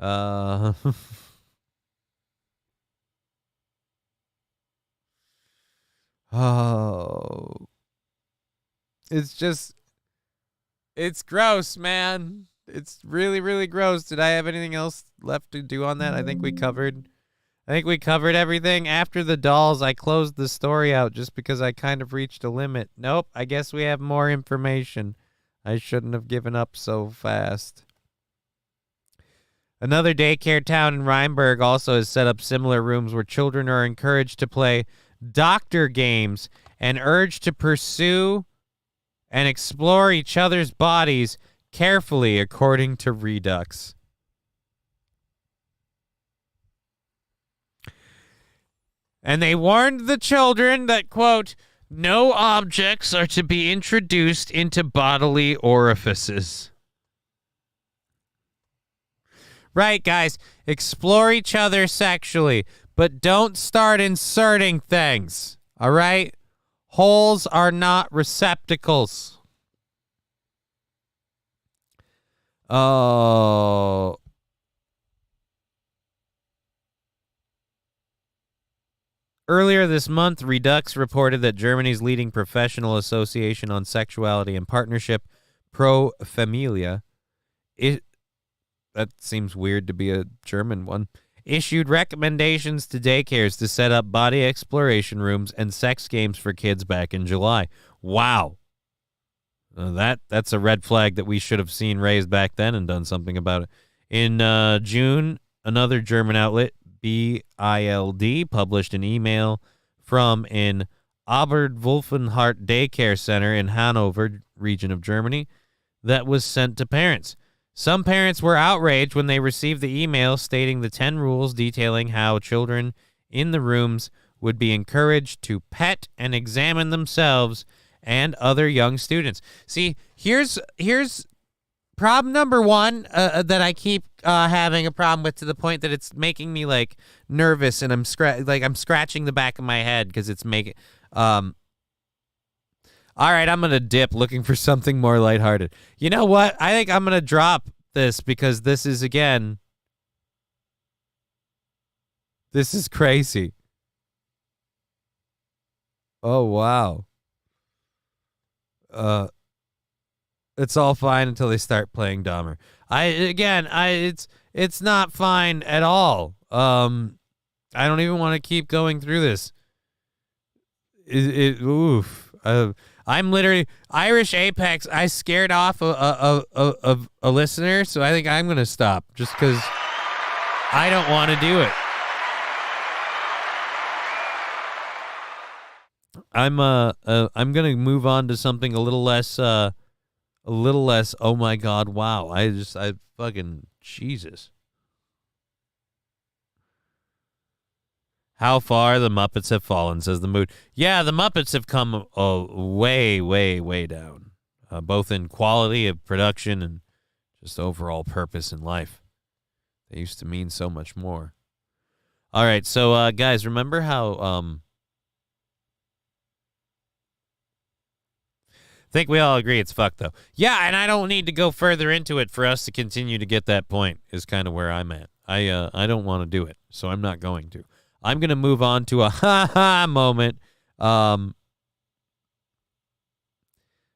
Oh. It's gross, man. It's really, really gross. Did I have anything else left to do on that? I think we covered everything. After the dolls, I closed the story out just because I kind of reached a limit. Nope, I guess we have more information. I shouldn't have given up so fast. Another daycare town in Rheinberg also has set up similar rooms where children are encouraged to play doctor games and urged to pursue and explore each other's bodies carefully, according to Redux. And they warned the children that, quote, no objects are to be introduced into bodily orifices. Right, guys, explore each other sexually, but don't start inserting things, all right? Holes are not receptacles. Oh. Earlier this month, Redux reported that Germany's leading professional association on sexuality and partnership Pro Familia, that seems weird to be a German one, issued recommendations to daycares to set up body exploration rooms and sex games for kids back in July. Wow. That's a red flag that we should have seen raised back then and done something about it. In June, another German outlet, BILD, published an email from an Oberwolfenhart daycare center in Hanover region of Germany that was sent to parents. Some parents were outraged when they received the email stating the 10 rules detailing how children in the rooms would be encouraged to pet and examine themselves and other young students. See, here's problem number one that I keep having a problem with, to the point that it's making me like nervous, and I'm scratching the back of my head because it's making. All right, I'm gonna dip looking for something more lighthearted. You know what? I think I'm gonna drop this because this is crazy. Oh wow. It's all fine until they start playing Dahmer. It's not fine at all. I don't even want to keep going through this. Oof. I'm literally Irish Apex. I scared off a listener, so I think I'm gonna stop just because I don't want to do it. I'm gonna move on to something a little less. Oh my God! Wow! I fucking Jesus. How far the Muppets have fallen, says the Mood. Yeah, the Muppets have come way, way, way down, both in quality of production and just overall purpose in life. They used to mean so much more. All right, so guys, remember how I think we all agree it's fucked, though. Yeah, and I don't need to go further into it for us to continue to get that point, is kind of where I'm at. I don't want to do it, so I'm not going to. I'm going to move on to a ha-ha moment.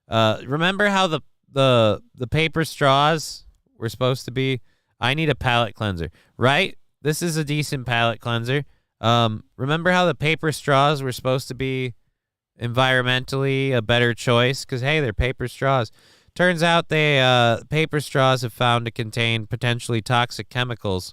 Remember how the paper straws were supposed to be? I need a palate cleanser, right? This is a decent palate cleanser. Remember how the paper straws were supposed to be environmentally a better choice? Because, hey, they're paper straws. Turns out paper straws have found to contain potentially toxic chemicals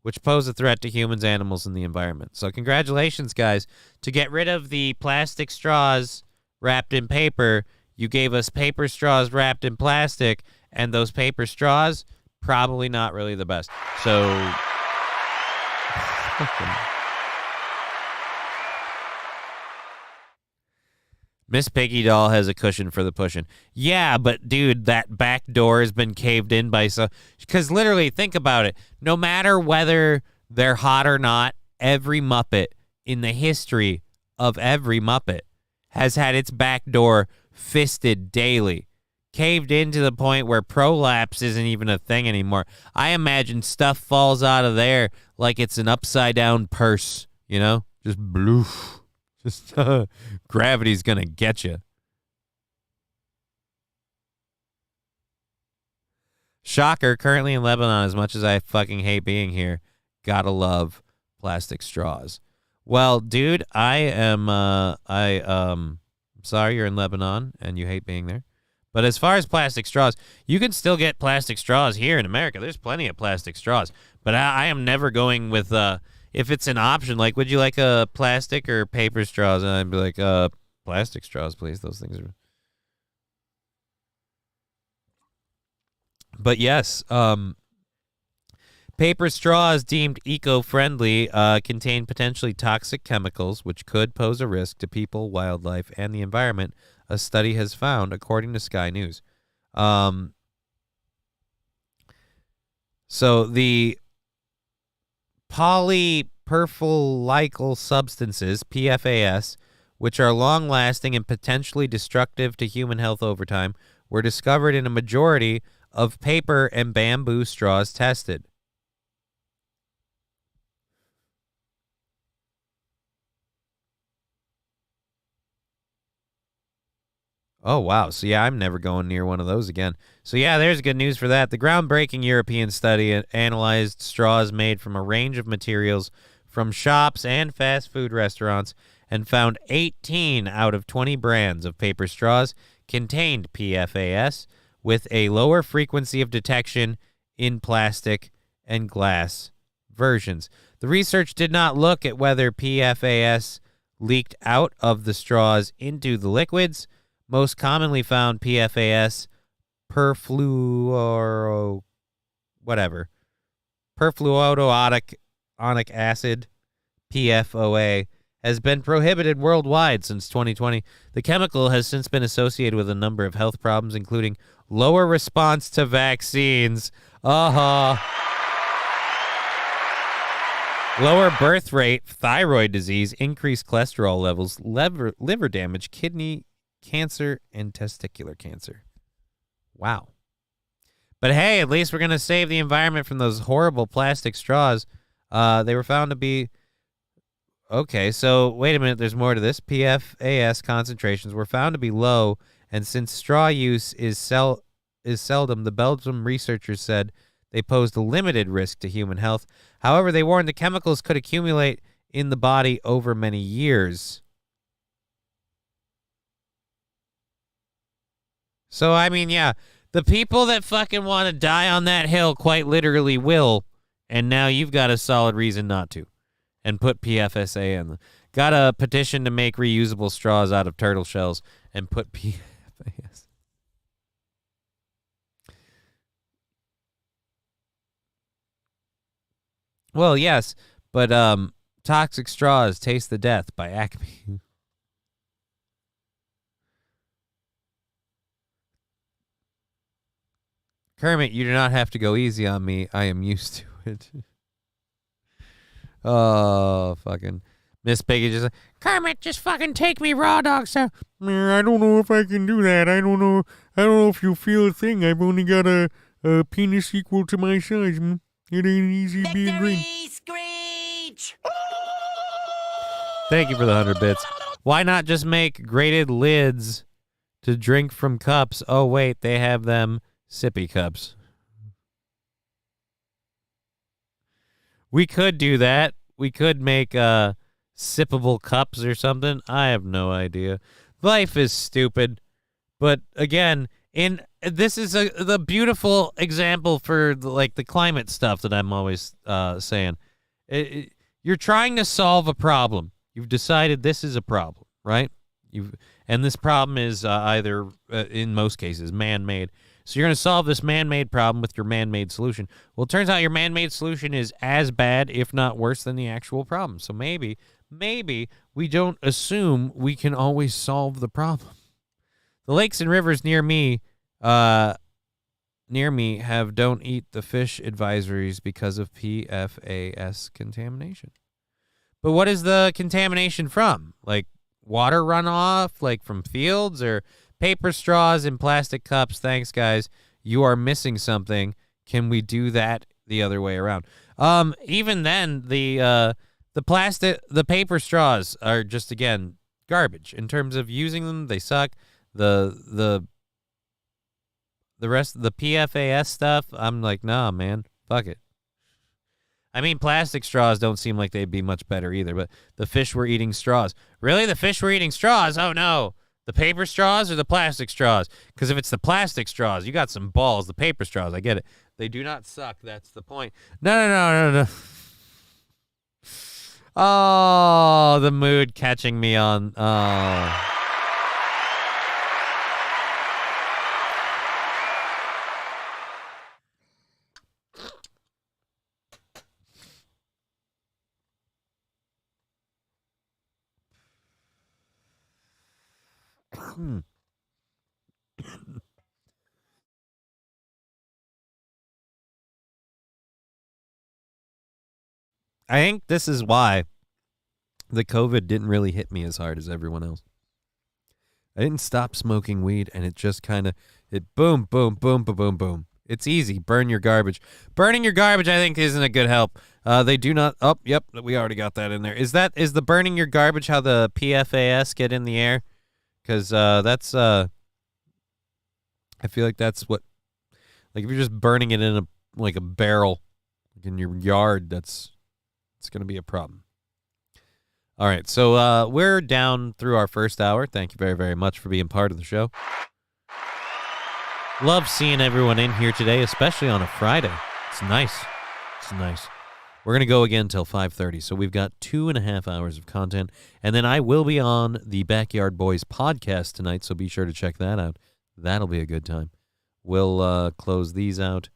which pose a threat to humans, animals, and the environment. So congratulations, guys. To get rid of the plastic straws wrapped in paper, you gave us paper straws wrapped in plastic, and those paper straws, probably not really the best. So Miss Piggy Doll has a cushion for the pushing. Yeah, but dude, that back door has been caved in by some. Because literally, think about it. No matter whether they're hot or not, every Muppet in the history of every Muppet has had its back door fisted daily, caved in to the point where prolapse isn't even a thing anymore. I imagine stuff falls out of there like it's an upside down purse, you know, just bloof. Just gravity's gonna get you. Shocker, currently in Lebanon, as much as I fucking hate being here, gotta love plastic straws. Well, dude, I'm sorry you're in Lebanon and you hate being there. But as far as plastic straws, you can still get plastic straws here in America. There's plenty of plastic straws. But I am never going with if it's an option, like, would you like a plastic or paper straws? And I'd be like, plastic straws, please. Those things are. But yes, paper straws deemed eco-friendly contain potentially toxic chemicals which could pose a risk to people, wildlife, and the environment, a study has found, according to Sky News. So the polyperphylyl substances, PFAS, which are long-lasting and potentially destructive to human health over time, were discovered in a majority of paper and bamboo straws tested. Oh, wow. So, yeah, I'm never going near one of those again. So, yeah, there's good news for that. The groundbreaking European study analyzed straws made from a range of materials from shops and fast food restaurants and found 18 out of 20 brands of paper straws contained PFAS with a lower frequency of detection in plastic and glass versions. The research did not look at whether PFAS leaked out of the straws into the liquids. Most commonly found PFAS perfluoroionic acid, PFOA, has been prohibited worldwide since 2020. The chemical has since been associated with a number of health problems, including lower response to vaccines, lower birth rate, thyroid disease, increased cholesterol levels, liver damage, kidney cancer, and testicular cancer. Wow. But hey, at least we're going to save the environment from those horrible plastic straws. They were found to be... Okay, so wait a minute, there's more to this. PFAS concentrations were found to be low, and since straw use is seldom, the Belgium researchers said they posed a limited risk to human health. However, they warned the chemicals could accumulate in the body over many years. So, I mean, yeah, the people that fucking want to die on that hill quite literally will, and now you've got a solid reason not to. And put PFSA in. Got a petition to make reusable straws out of turtle shells and put PFAS. Well, yes, but Toxic Straws Taste the Death by Acme. Kermit, you do not have to go easy on me. I am used to it. Oh, fucking Miss Piggy just like, Kermit, just fucking take me raw dog style. I don't know if I can do that. I don't know if you'll feel a thing. I've only got a penis equal to my size. It ain't easy being green. Screech! Thank you for the 100 bits. Why not just make grated lids to drink from cups? Oh, wait, they have them sippy cups. We could do that. We could make sippable cups or something. I have no idea. Life is stupid. But again, this is the beautiful example for the climate stuff that I'm always saying. You're trying to solve a problem. You've decided this is a problem, right? And this problem is either, in most cases, man-made. So you're going to solve this man-made problem with your man-made solution. Well, it turns out your man-made solution is as bad, if not worse, than the actual problem. So maybe we don't assume we can always solve the problem. The lakes and rivers near me have don't eat the fish advisories because of PFAS contamination. But what is the contamination from? Like water runoff, like from fields, or paper straws and plastic cups? Thanks, guys. You are missing something. Can we do that the other way around? Even then, the paper straws are just, again, garbage. In terms of using them, they suck. The rest of the PFAS stuff, I'm like, nah, man, fuck it. I mean, plastic straws don't seem like they'd be much better either, but the fish were eating straws. Really? The fish were eating straws? Oh, no. The paper straws or the plastic straws? Because if it's the plastic straws, you got some balls. The paper straws, I get it. They do not suck. That's the point. No. Oh, the mood catching me on. Oh. I think this is why the COVID didn't really hit me as hard as everyone else. I didn't stop smoking weed, and it just kind of, boom, boom, boom, boom, boom, boom. It's easy. Burn your garbage. Burning your garbage, I think, isn't a good help. They do not, yep, we already got that in there. Is the burning your garbage how the PFAS get in the air? Because that's I feel like that's what, like if you're just burning it in a barrel in your yard, it's going to be a problem. All right, so we're down through our first hour. Thank you very, very much for being part of the show. Love seeing everyone in here today, especially on a Friday. It's nice. It's nice. We're going to go again until 5:30, so we've got 2.5 hours of content, and then I will be on the Backyard Boys podcast tonight, so be sure to check that out. That'll be a good time. We'll close these out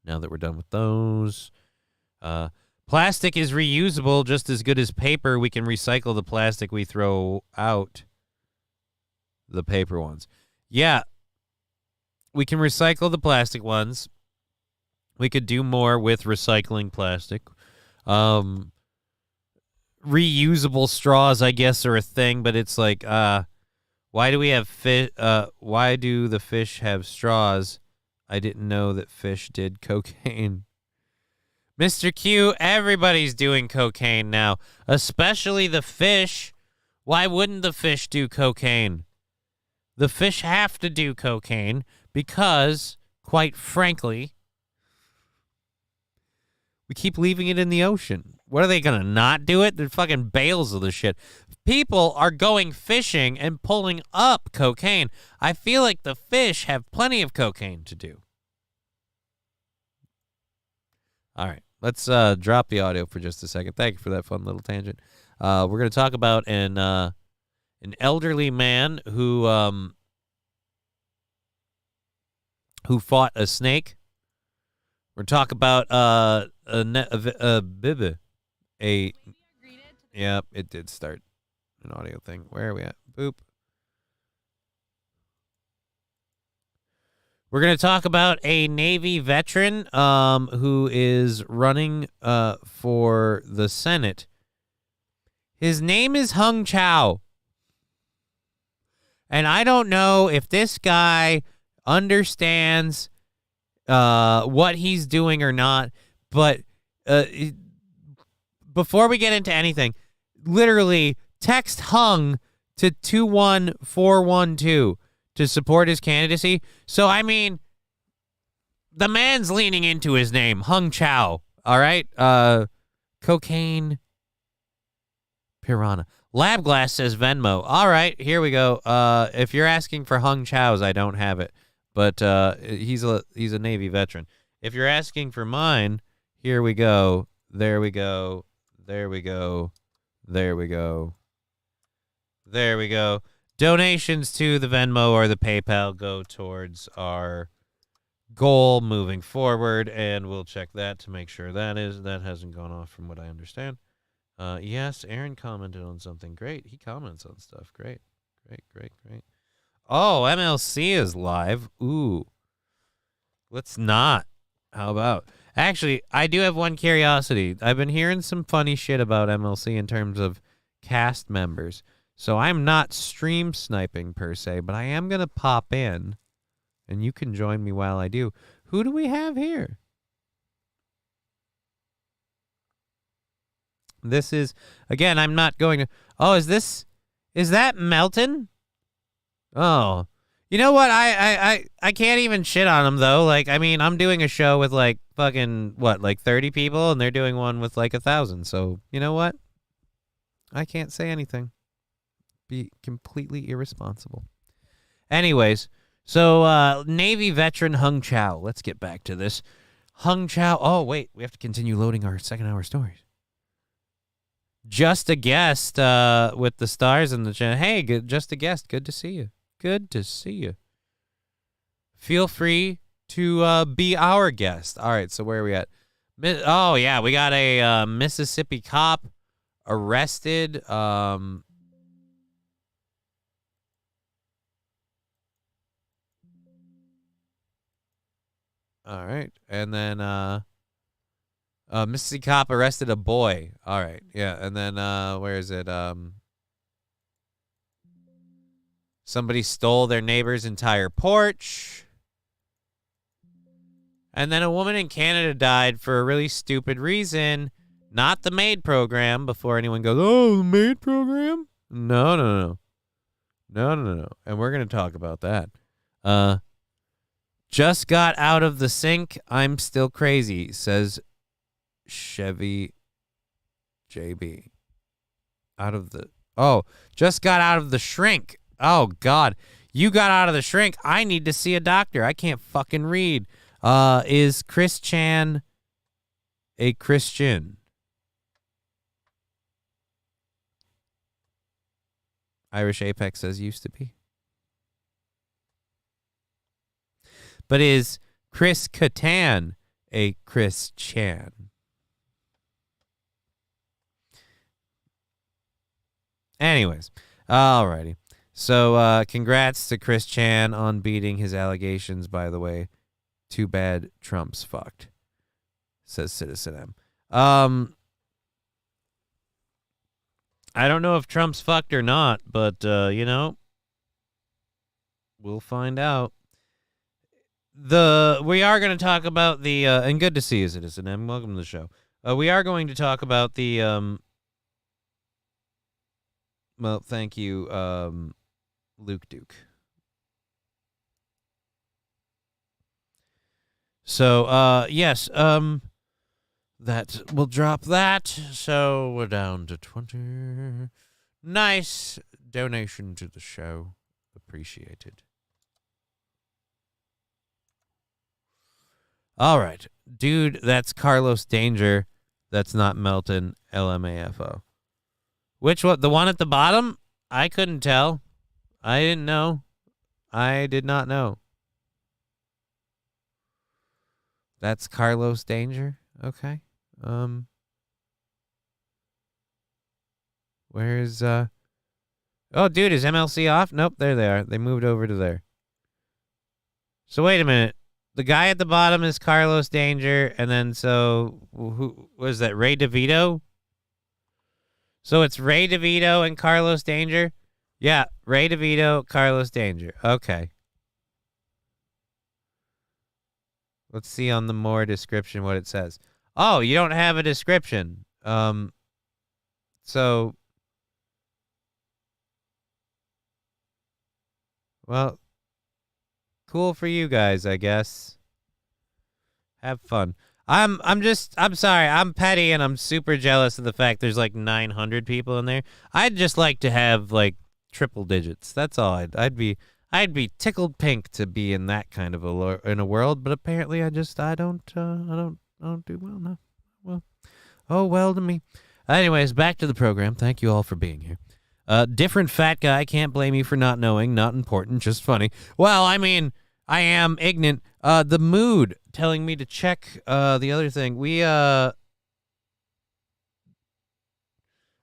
now that we're done with those. Plastic is reusable just as good as paper. We can recycle the plastic we throw out. The paper ones. Yeah. We can recycle the plastic ones. We could do more with recycling plastic. Reusable straws, I guess, are a thing, but it's like, why do we have fish? Why do the fish have straws? I didn't know that fish did cocaine. Mr. Q, everybody's doing cocaine now, especially the fish. Why wouldn't the fish do cocaine? The fish have to do cocaine because, quite frankly, we keep leaving it in the ocean. What are they going to not do it? They're fucking bales of the shit. People are going fishing and pulling up cocaine. I feel like the fish have plenty of cocaine to do. All right, let's drop the audio for just a second. Thank you for that fun little tangent. We're going to talk about an elderly man who fought a snake. We're talking about Yep, it did start an audio thing. Where are we at? Boop. We're going to talk about a Navy veteran who is running for the Senate. His name is Hung Chow. And I don't know if this guy understands what he's doing or not, but before we get into anything, literally text Hung to 21412 to support his candidacy. So, I mean, the man's leaning into his name, Hung Chow, all right? Cocaine Piranha. Lab Glass says Venmo. All right, here we go. If you're asking for Hung Chow's, I don't have it, but he's a Navy veteran. If you're asking for mine, here we go. There we go. There we go. There we go. There we go. Donations to the Venmo or the PayPal go towards our goal moving forward, and we'll check that to make sure that hasn't gone off from what I understand. Yes, Aaron commented on something. Great. He comments on stuff. Great. Oh, MLC is live. Ooh. Let's not. How about? Actually, I do have one curiosity. I've been hearing some funny shit about MLC in terms of cast members. So I'm not stream sniping per se, but I am going to pop in, and you can join me while I do. Who do we have here? This is, again, I'm not going to, oh, is that Melton? Oh, you know what? I can't even shit on him though. Like, I mean, I'm doing a show with like fucking, like 30 people, and they're doing one with like 1,000. So you know what? I can't say anything. Be completely irresponsible. Anyways, so Navy veteran Hung Chow. Let's get back to this. Hung Chow. Oh, wait. We have to continue loading our second hour stories. Just a guest with the stars in the channel. Hey, just a guest. Good to see you. Good to see you. Feel free to be our guest. All right, so where are we at? Oh, yeah, we got a Mississippi cop arrested. All right. And then Mississippi cop arrested a boy. All right. Yeah. And then where is it? Somebody stole their neighbor's entire porch. And then a woman in Canada died for a really stupid reason. Not the MAID program, before anyone goes, oh, the MAID program? No. And we're going to talk about that. Just got out of the sink. I'm still crazy, says Chevy JB. Just got out of the shrink. Oh, God. You got out of the shrink. I need to see a doctor. I can't fucking read. Is Chris Chan a Christian? Irish Apex says used to be. But is Chris Kattan a Chris Chan? Anyways, alrighty. So, congrats to Chris Chan on beating his allegations, by the way. Too bad Trump's fucked, says Citizen M. I don't know if Trump's fucked or not, but, we'll find out. We are going to talk about the, and good to see you, Citizen M. Welcome to the show. We are going to talk about the, well, thank you, Luke Duke. So, yes, that we'll drop that. So we're down to 20. Nice donation to the show. Appreciated. All right. Dude, that's Carlos Danger. That's not Melton LMAFO. Which one? The one at the bottom? I couldn't tell. I didn't know. I did not know. That's Carlos Danger? Okay. Where's, oh, dude, is MLC off? Nope, there they are. They moved over to there. So wait a minute. The guy at the bottom is Carlos Danger, and then so, who was that, Ray DeVito? So it's Ray DeVito and Carlos Danger? Yeah, Ray DeVito, Carlos Danger. Okay. Let's see on the more description what it says. Oh, you don't have a description. So, well, cool for you guys, I guess. Have fun. I'm sorry. I'm petty and I'm super jealous of the fact there's like 900 people in there. I'd just like to have like triple digits. That's all. I'd be tickled pink to be in that kind of a world, but apparently I don't do well. No. Well, oh well to me. Anyways, back to the program. Thank you all for being here. Different fat guy, can't blame you for not knowing. Not important, just funny. Well, I mean, I am ignorant. The mood telling me to check the other thing. We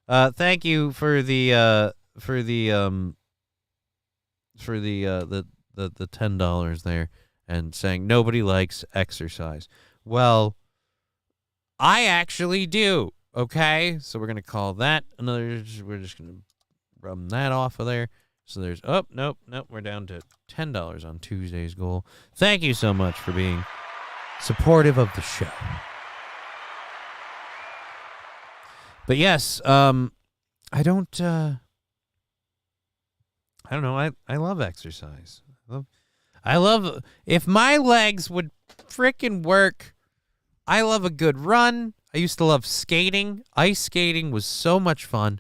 thank you for the $10 there and saying nobody likes exercise. Well, I actually do. Okay, so we're gonna call that another. We're just gonna rub that off of there. So there's nope. We're down to $10 on Tuesday's goal. Thank you so much for being supportive of the show. But yes, I don't know. I love exercise. I love if my legs would frickin' work. I love a good run. I used to love skating. Ice skating was so much fun.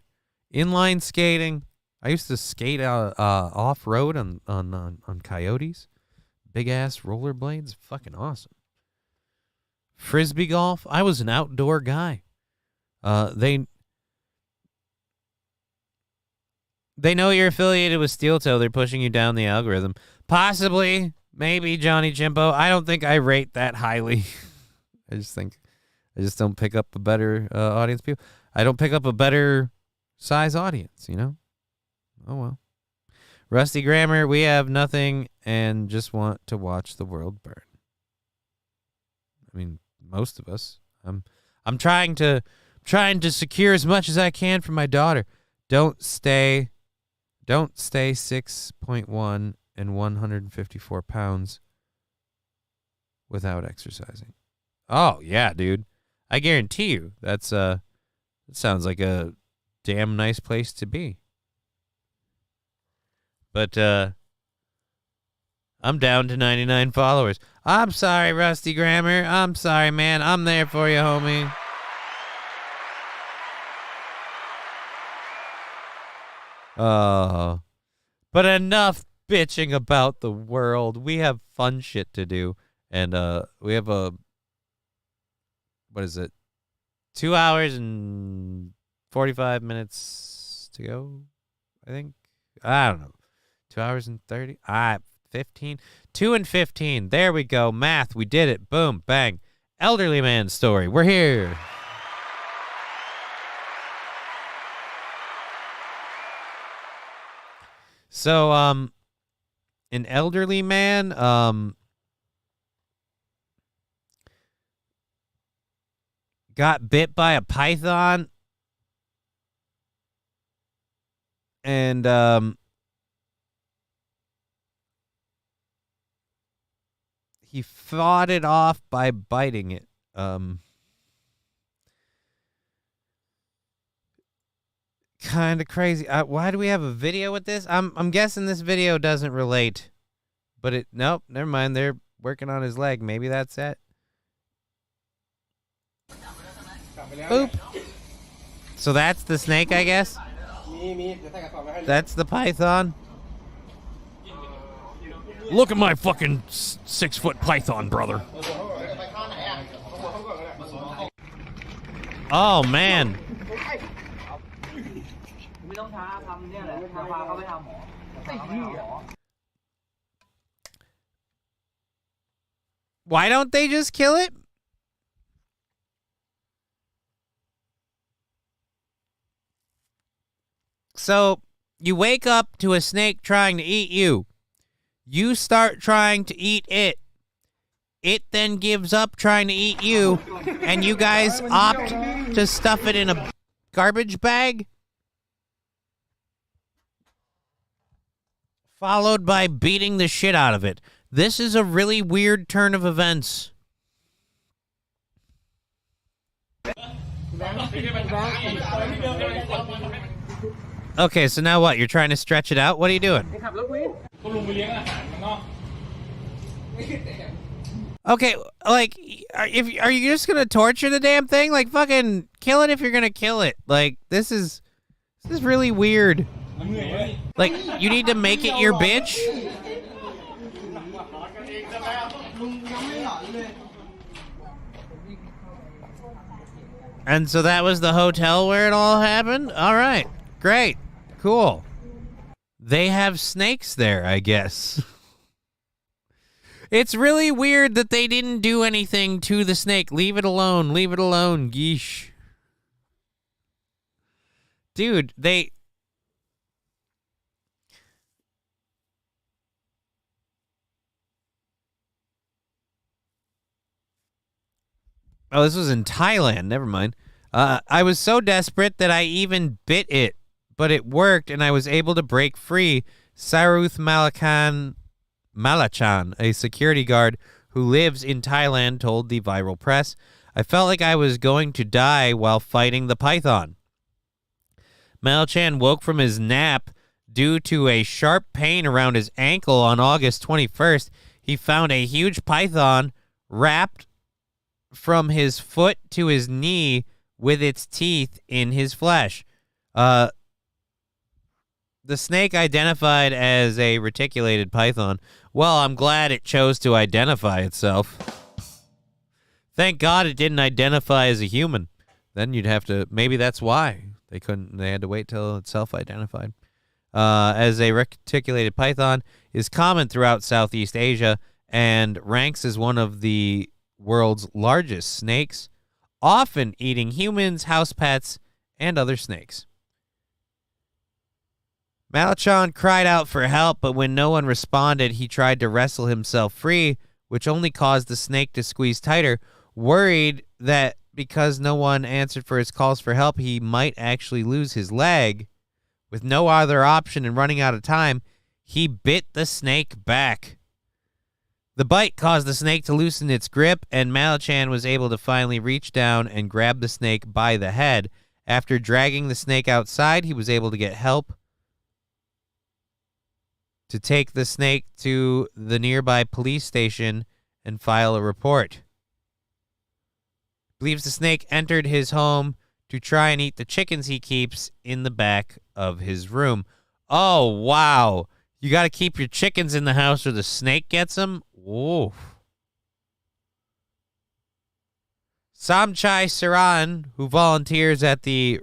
Inline skating. I used to skate off road on coyotes. Big ass rollerblades. Fucking awesome. Frisbee golf. I was an outdoor guy. They know you're affiliated with Steel Toe. They're pushing you down the algorithm. Possibly. Maybe Johnny Jimbo. I don't think I rate that highly. I just don't pick up a better audience. People. I don't pick up a better size audience, you know? Oh, well. Rusty Grammar, we have nothing and just want to watch the world burn. I mean, most of us. I'm trying to secure as much as I can for my daughter. Don't stay 6.1 and 154 pounds without exercising. Oh, yeah, dude. I guarantee you that sounds like a damn nice place to be. But I'm down to 99 followers. I'm sorry, Rusty Grammar. I'm sorry, man. I'm there for you, homie. Oh. But enough bitching about the world. We have fun shit to do. And we have what is it? 2 hours and 45 minutes to go, I think. I don't know. 2 hours and 30. 15. 2 and 15. There we go. Math. We did it. Boom. Bang. Elderly man story. We're here. So, an elderly man, got bit by a python, and, he fought it off by biting it. Kind of crazy. Why do we have a video with this? I'm guessing this video doesn't relate. But nope, never mind. They're working on his leg. Maybe that's it. Boop. So that's the snake, I guess? That's the python? Look at my fucking 6-foot python, brother. Oh, man. Why don't they just kill it? So, you wake up to a snake trying to eat you. You start trying to eat it. It then gives up trying to eat you, and you guys opt to stuff it in a garbage bag? Followed by beating the shit out of it. This is a really weird turn of events. Okay, so now what? You're trying to stretch it out? What are you doing? Okay, like, are you just gonna torture the damn thing? Like, fucking kill it if you're gonna kill it. Like, this is really weird. Like, you need to make it your bitch? And so that was the hotel where it all happened? All right. Great. Cool. They have snakes there, I guess. It's really weird that they didn't do anything to the snake. Leave it alone. Leave it alone. Geesh. Dude, they... Oh, this was in Thailand. Never mind. I was so desperate that I even bit it, but it worked, and I was able to break free. Saruth Malachan, a security guard who lives in Thailand, told the viral press. I felt like I was going to die while fighting the python. Malachan woke from his nap due to a sharp pain around his ankle on August 21st. He found a huge python wrapped from his foot to his knee with its teeth in his flesh. The snake identified as a reticulated python. Well, I'm glad it chose to identify itself. Thank God it didn't identify as a human. Then you'd have to... Maybe that's why they couldn't... They had to wait till it self-identified. As a reticulated python is common throughout Southeast Asia and ranks as one of the world's largest snakes, often eating humans, house pets, and other snakes. Malachan cried out for help, but when no one responded, he tried to wrestle himself free, which only caused the snake to squeeze tighter. Worried that because no one answered for his calls for help, he might actually lose his leg. With no other option and running out of time, he bit the snake back. The bite caused the snake to loosen its grip, and Malachan was able to finally reach down and grab the snake by the head. After dragging the snake outside, he was able to get help to take the snake to the nearby police station and file a report. Believes the snake entered his home to try and eat the chickens he keeps in the back of his room. Oh, wow. You got to keep your chickens in the house or the snake gets them? Oof. Samchai Saran, who volunteers at the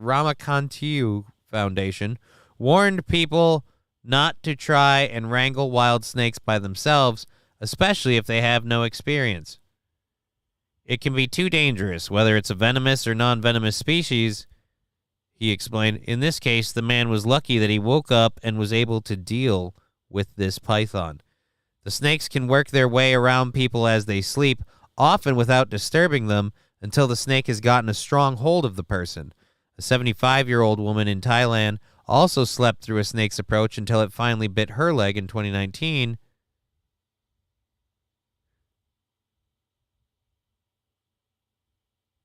Ramakantiu Foundation, warned people not to try and wrangle wild snakes by themselves, especially if they have no experience. It can be too dangerous, whether it's a venomous or non-venomous species, he explained. In this case, the man was lucky that he woke up and was able to deal with this python. The snakes can work their way around people as they sleep, often without disturbing them, until the snake has gotten a strong hold of the person. A 75-year-old woman in Thailand also slept through a snake's approach until it finally bit her leg in 2019.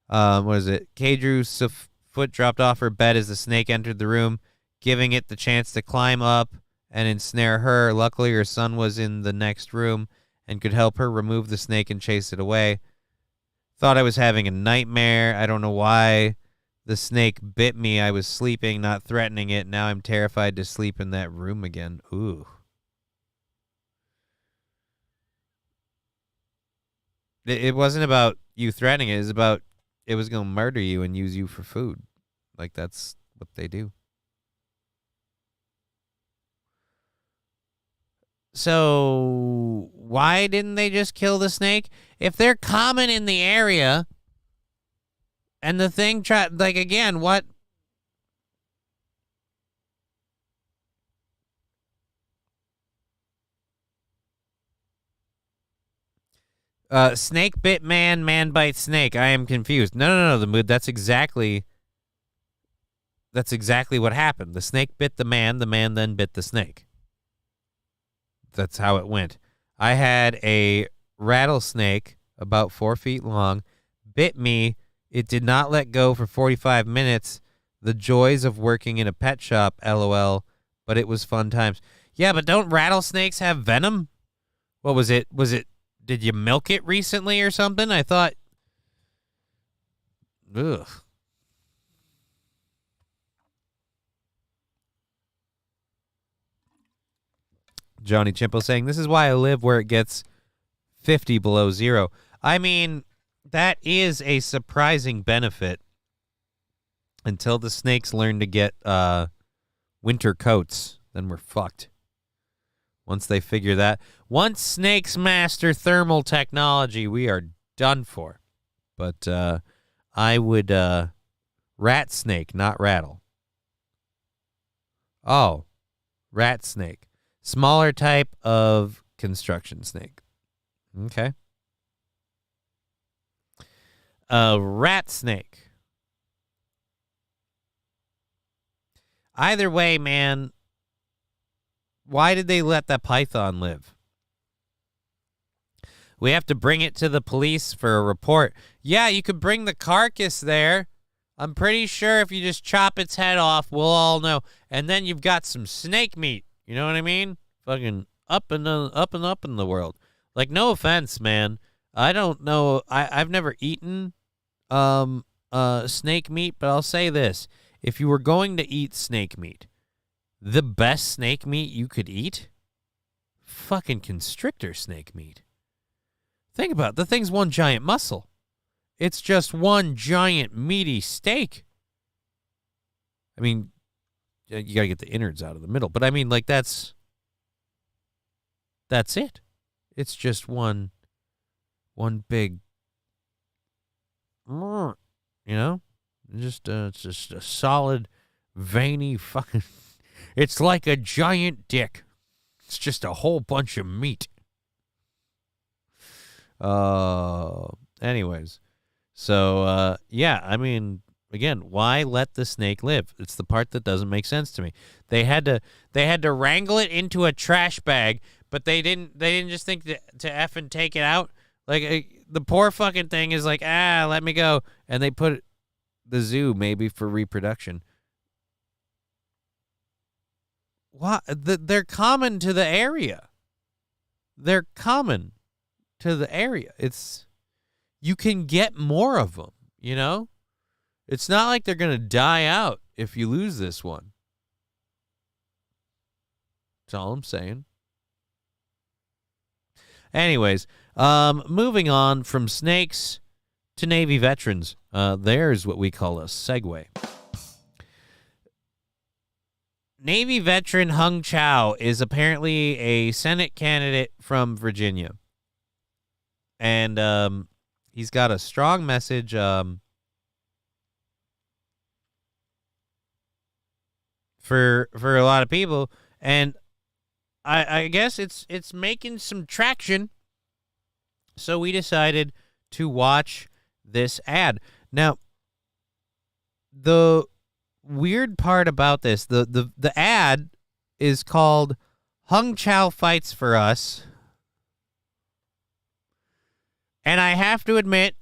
What is it? Kedru's foot dropped off her bed as the snake entered the room, giving it the chance to climb up and ensnare her. Luckily, her son was in the next room and could help her remove the snake and chase it away. Thought I was having a nightmare. I don't know why the snake bit me. I was sleeping, not threatening it. Now I'm terrified to sleep in that room again. Ooh. It wasn't about you threatening it. It was about it was going to murder you and use you for food. Like, that's what they do. So, why didn't they just kill the snake? If they're common in the area, and the thing like, again, what? Snake bit man, man bites snake. I am confused. No, the mood. That's exactly what happened. The snake bit the man then bit the snake. That's how it went. I had a rattlesnake about 4 feet long, bit me. It did not let go for 45 minutes. The joys of working in a pet shop, LOL, but it was fun times. Yeah, but don't rattlesnakes have venom? What was it? Did you milk it recently or something? I thought. Ugh. Johnny Chimple saying, this is why I live where it gets 50 below zero. I mean, that is a surprising benefit until the snakes learn to get winter coats. Then we're fucked. Once they figure that. Once snakes master thermal technology, we are done for. But I would rat snake, not rattle. Oh, rat snake. Smaller type of construction snake. Okay. A rat snake. Either way, man, why did they let that python live? We have to bring it to the police for a report. Yeah, you could bring the carcass there. I'm pretty sure if you just chop its head off, we'll all know. And then you've got some snake meat. You know what I mean? Fucking up and up in the world. Like, no offense, man. I don't know. I've never eaten snake meat, but I'll say this. If you were going to eat snake meat, the best snake meat you could eat? Fucking constrictor snake meat. Think about it. The thing's one giant muscle. It's just one giant meaty steak. I mean, you got to get the innards out of the middle. But I mean, like, that's it. It's just one big, you know? It's just a solid, veiny fucking, it's like a giant dick. It's just a whole bunch of meat. Anyways. So, yeah, I mean, again, why let the snake live? It's the part that doesn't make sense to me. They had to wrangle it into a trash bag, but they didn't just think to effing take it out. Like, the poor fucking thing is like, let me go. And they put the zoo maybe for reproduction. they're common to the area. They're common to the area. You can get more of them, you know? It's not like they're going to die out if you lose this one. That's all I'm saying. Anyways, moving on from snakes to Navy veterans. There's what we call a segue. Navy veteran Hung Chow is apparently a Senate candidate from Virginia. And he's got a strong message for a lot of people. And I guess it's making some traction. So we decided to watch this ad. Now, the weird part about this, the ad is called Hung Chow Fights for Us. And I have to admit,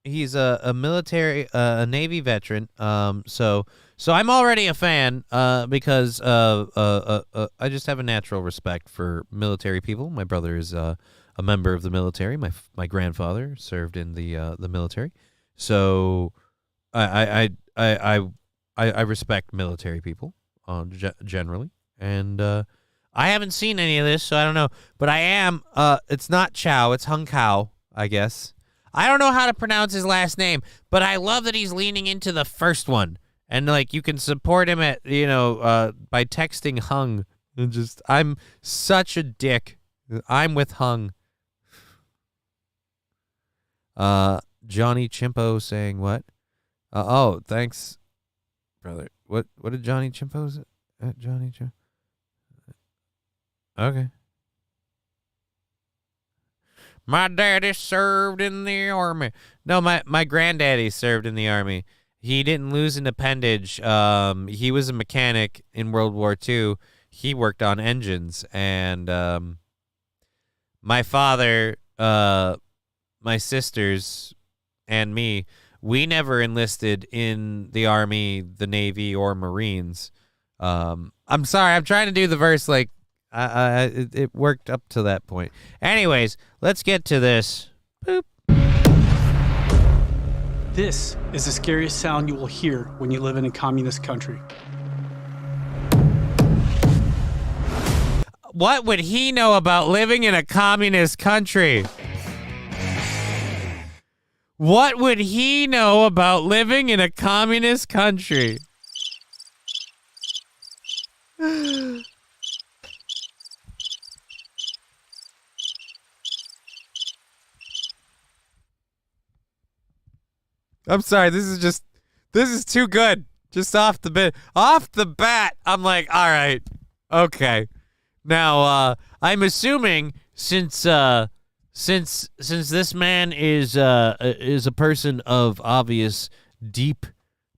he's a military, a Navy veteran. So I'm already a fan, because I just have a natural respect for military people. My brother is a member of the military. My grandfather served in the military. So I respect military people generally, and I haven't seen any of this, so I don't know. But I am. It's not Chow. It's Hung Chow, I guess. I don't know how to pronounce his last name, but I love that he's leaning into the first one, and like you can support him at by texting Hung. And just I'm such a dick. I'm with Hung. Johnny Chimpo saying what? Oh, thanks, brother. What did Johnny Chimpo say? Johnny Chimpo. Okay. My daddy served in the army. No, my granddaddy served in the army. He didn't lose an appendage. He was a mechanic in World War II. He worked on engines, and my father, my sisters, and me, we never enlisted in the Army, the Navy, or Marines. I'm sorry, I'm trying to do the verse like it worked up to that point. Anyways, let's get to this. Boop. This is the scariest sound you will hear when you live in a communist country. What would he know about living in a communist country? What would he know about living in a communist country? I'm sorry, this is too good. Just off the bat, I'm like, all right, okay. Now, I'm assuming since this man is a person of obvious deep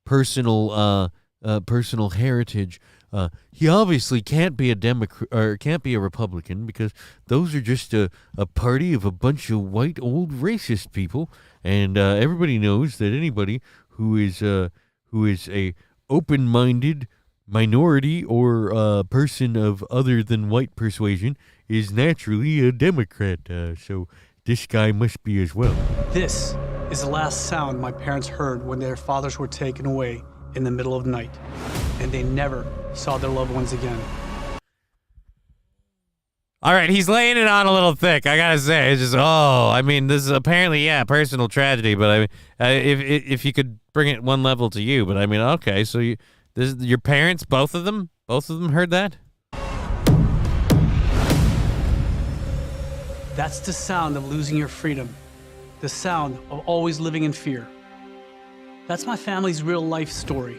personal heritage, he obviously can't be a Democrat or can't be a Republican, because those are just a party of a bunch of white old racist people, and everybody knows that anybody who is a open-minded minority or person of other than white persuasion is naturally a Democrat. So this guy must be as well. This is the last sound my parents heard when their fathers were taken away in the middle of the night, and they never saw their loved ones again. All right, he's laying it on a little thick, I gotta say. It's just, I mean, this is apparently, personal tragedy, but I mean, if you could bring it one level to you, but I mean, okay, so your parents, both of them heard that? That's the sound of losing your freedom, the sound of always living in fear. That's my family's real life story.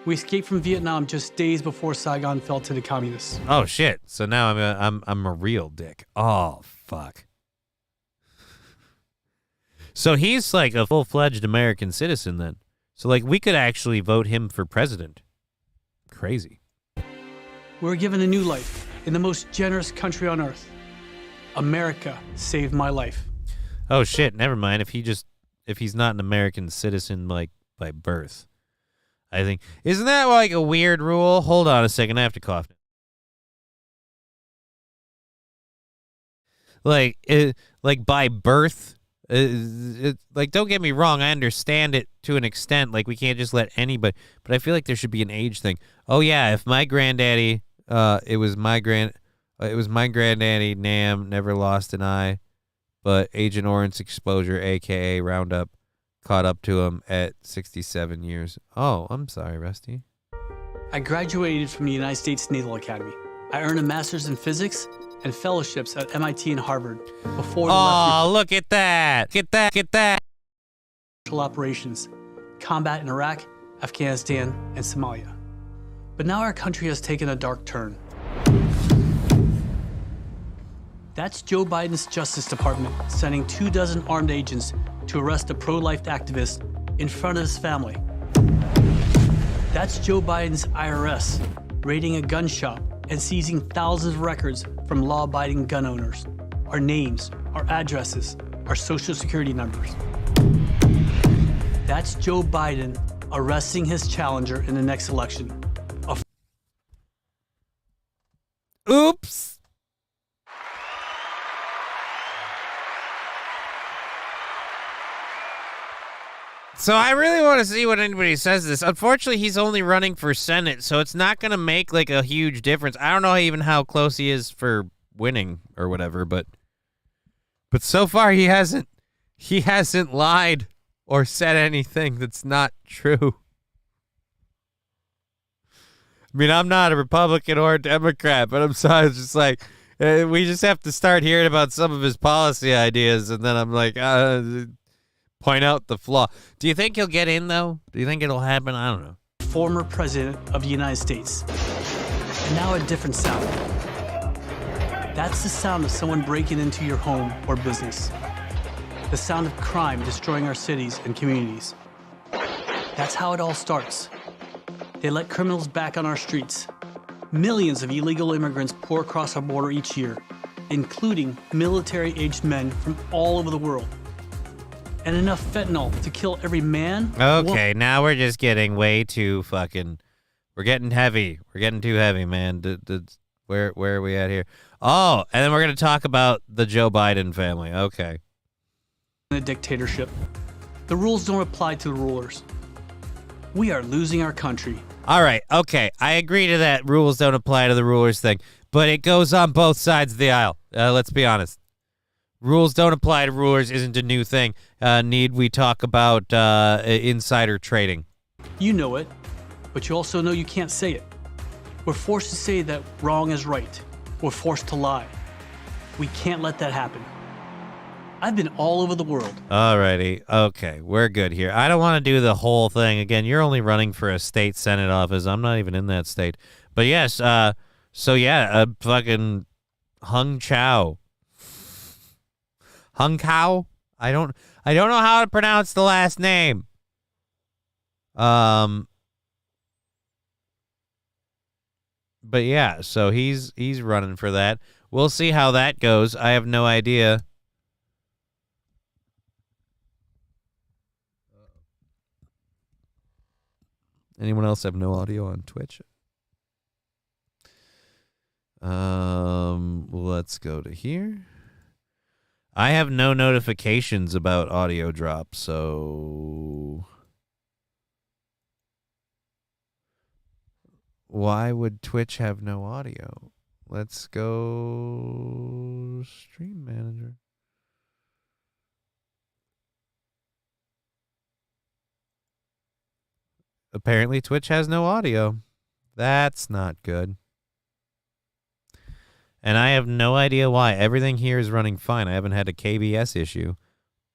We escaped from Vietnam just days before Saigon fell to the communists. Oh shit! So now I'm a real dick. Oh fuck. So he's like a full-fledged American citizen then. So like we could actually vote him for president. Crazy. We were given a new life in the most generous country on earth. America saved my life. Oh shit! Never mind. If he's not an American citizen like by birth. I think. Isn't that like a weird rule? Hold on a second. I have to cough. Like by birth, like, don't get me wrong, I understand it to an extent. Like, we can't just let anybody, but I feel like there should be an age thing. Oh yeah, if my granddaddy, it was my granddaddy Nam, never lost an eye, but Agent Orange exposure, aka Roundup, caught up to him at 67 years. Oh, I'm sorry, Rusty. I graduated from the United States Naval Academy. I earned a master's in physics and fellowships at MIT and Harvard before the Oh, look at that. Get that. special operations, combat in Iraq, Afghanistan, and Somalia. But now our country has taken a dark turn. That's Joe Biden's Justice Department sending 24 armed agents to arrest a pro-life activist in front of his family. That's Joe Biden's IRS raiding a gun shop and seizing thousands of records from law-abiding gun owners. Our names, our addresses, our social security numbers. That's Joe Biden arresting his challenger in the next election. Oops. So I really want to see what anybody says to this. Unfortunately, he's only running for Senate, so it's not going to make like a huge difference. I don't know even how close he is for winning or whatever, but so far he hasn't lied or said anything that's not true. I mean, I'm not a Republican or a Democrat, but I'm sorry, it's just like we just have to start hearing about some of his policy ideas, and then I'm like, point out the flaw. Do you think he'll get in, though? Do you think it'll happen? I don't know. Former president of the United States. And now a different sound. That's the sound of someone breaking into your home or business. The sound of crime destroying our cities and communities. That's how it all starts. They let criminals back on our streets. Millions of illegal immigrants pour across our border each year, including military-aged men from all over the world. And enough fentanyl to kill every man. Okay, now we're just getting way too fucking. We're getting heavy. We're getting too heavy, man. Where are we at here? Oh, and then we're gonna talk about the Joe Biden family. Okay. A dictatorship. The rules don't apply to the rulers. We are losing our country. All right. Okay, I agree to that. Rules don't apply to the rulers thing, but it goes on both sides of the aisle. Let's be honest. Rules don't apply to rulers isn't a new thing. Need we talk about insider trading? You know it, but you also know you can't say it. We're forced to say that wrong is right. We're forced to lie. We can't let that happen. I've been all over the world. Alrighty. Okay, we're good here. I don't want to do the whole thing again. You're only running for a state senate office. I'm not even in that state. But yes, so yeah, fucking Hung Chow. Hung Kao? I don't know how to pronounce the last name. But yeah, so he's running for that. We'll see how that goes. I have no idea. Anyone else have no audio on Twitch? Let's go to here. I have no notifications about audio drops, so why would Twitch have no audio? Let's go Stream Manager. Apparently Twitch has no audio. That's not good. And I have no idea why. Everything here is running fine. I haven't had a KBS issue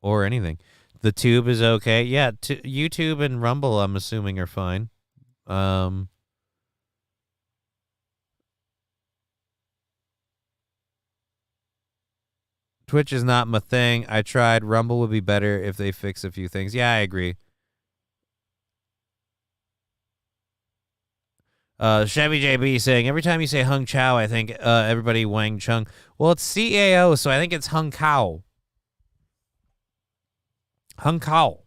or anything. The tube is okay. Yeah, YouTube and Rumble, I'm assuming, are fine. Twitch is not my thing. I tried. Rumble would be better if they fix a few things. Yeah, I agree. Chevy JB saying, every time you say Hung Chow, I think everybody Wang Chung. Well, it's CAO, so I think it's Hung Kao. Hung Kao.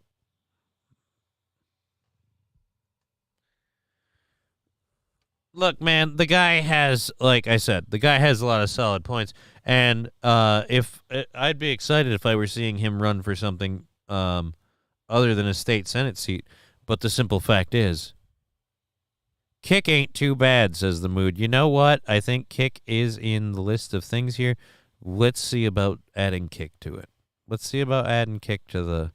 look, man, the guy has, like I said, the guy has a lot of solid points. And if I'd be excited if I were seeing him run for something other than a state Senate seat. But the simple fact is, Kick ain't too bad, says the Mood. You know what? I think Kick is in the list of things here. Let's see about adding Kick to it. Let's see about adding Kick to the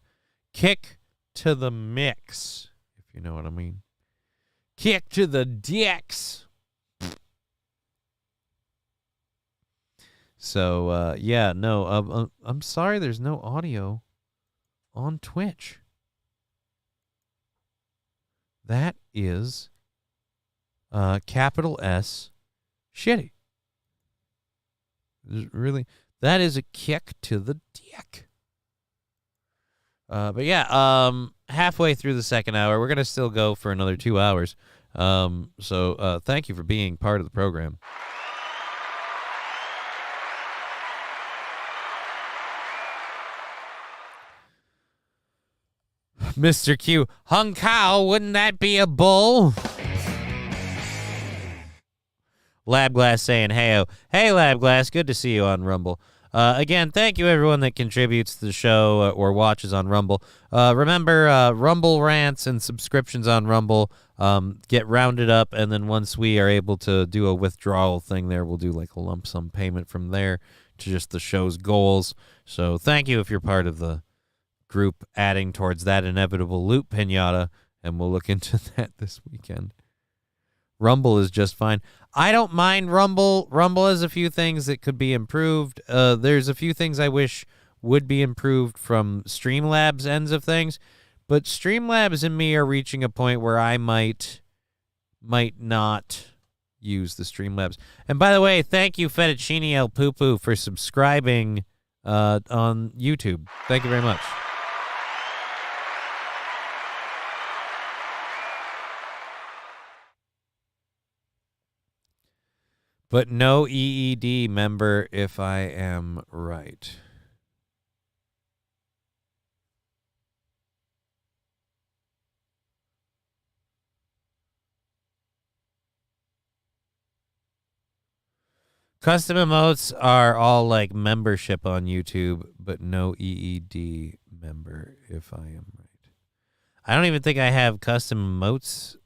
mix, if you know what I mean. Kick to the dicks. So, yeah, no, I'm sorry there's no audio on Twitch. That is capital S shitty. Really, that is a kick to the dick. But yeah, halfway through the second hour, we're going to still go for another 2 hours. So thank you for being part of the program. Mr. Q, hung cow, wouldn't that be a bull? Labglass saying, hey, Labglass, good to see you on Rumble. Again, thank you everyone that contributes to the show or watches on Rumble. Remember, Rumble rants and subscriptions on Rumble get rounded up, and then once we are able to do a withdrawal thing there, we'll do like a lump sum payment from there to just the show's goals. So thank you if you're part of the group adding towards that inevitable loot pinata, and we'll look into that this weekend. Rumble is just fine. I don't mind Rumble. Rumble has a few things that could be improved. There's a few things I wish would be improved from Streamlabs ends of things, but Streamlabs and me are reaching a point where I might not use the Streamlabs. And by the way, thank you Fettuccine El Poo for subscribing on YouTube. Thank you very much. But no EED member, if I am right. Custom emotes are all like membership on YouTube, but no EED member, if I am right. I don't even think I have custom emotes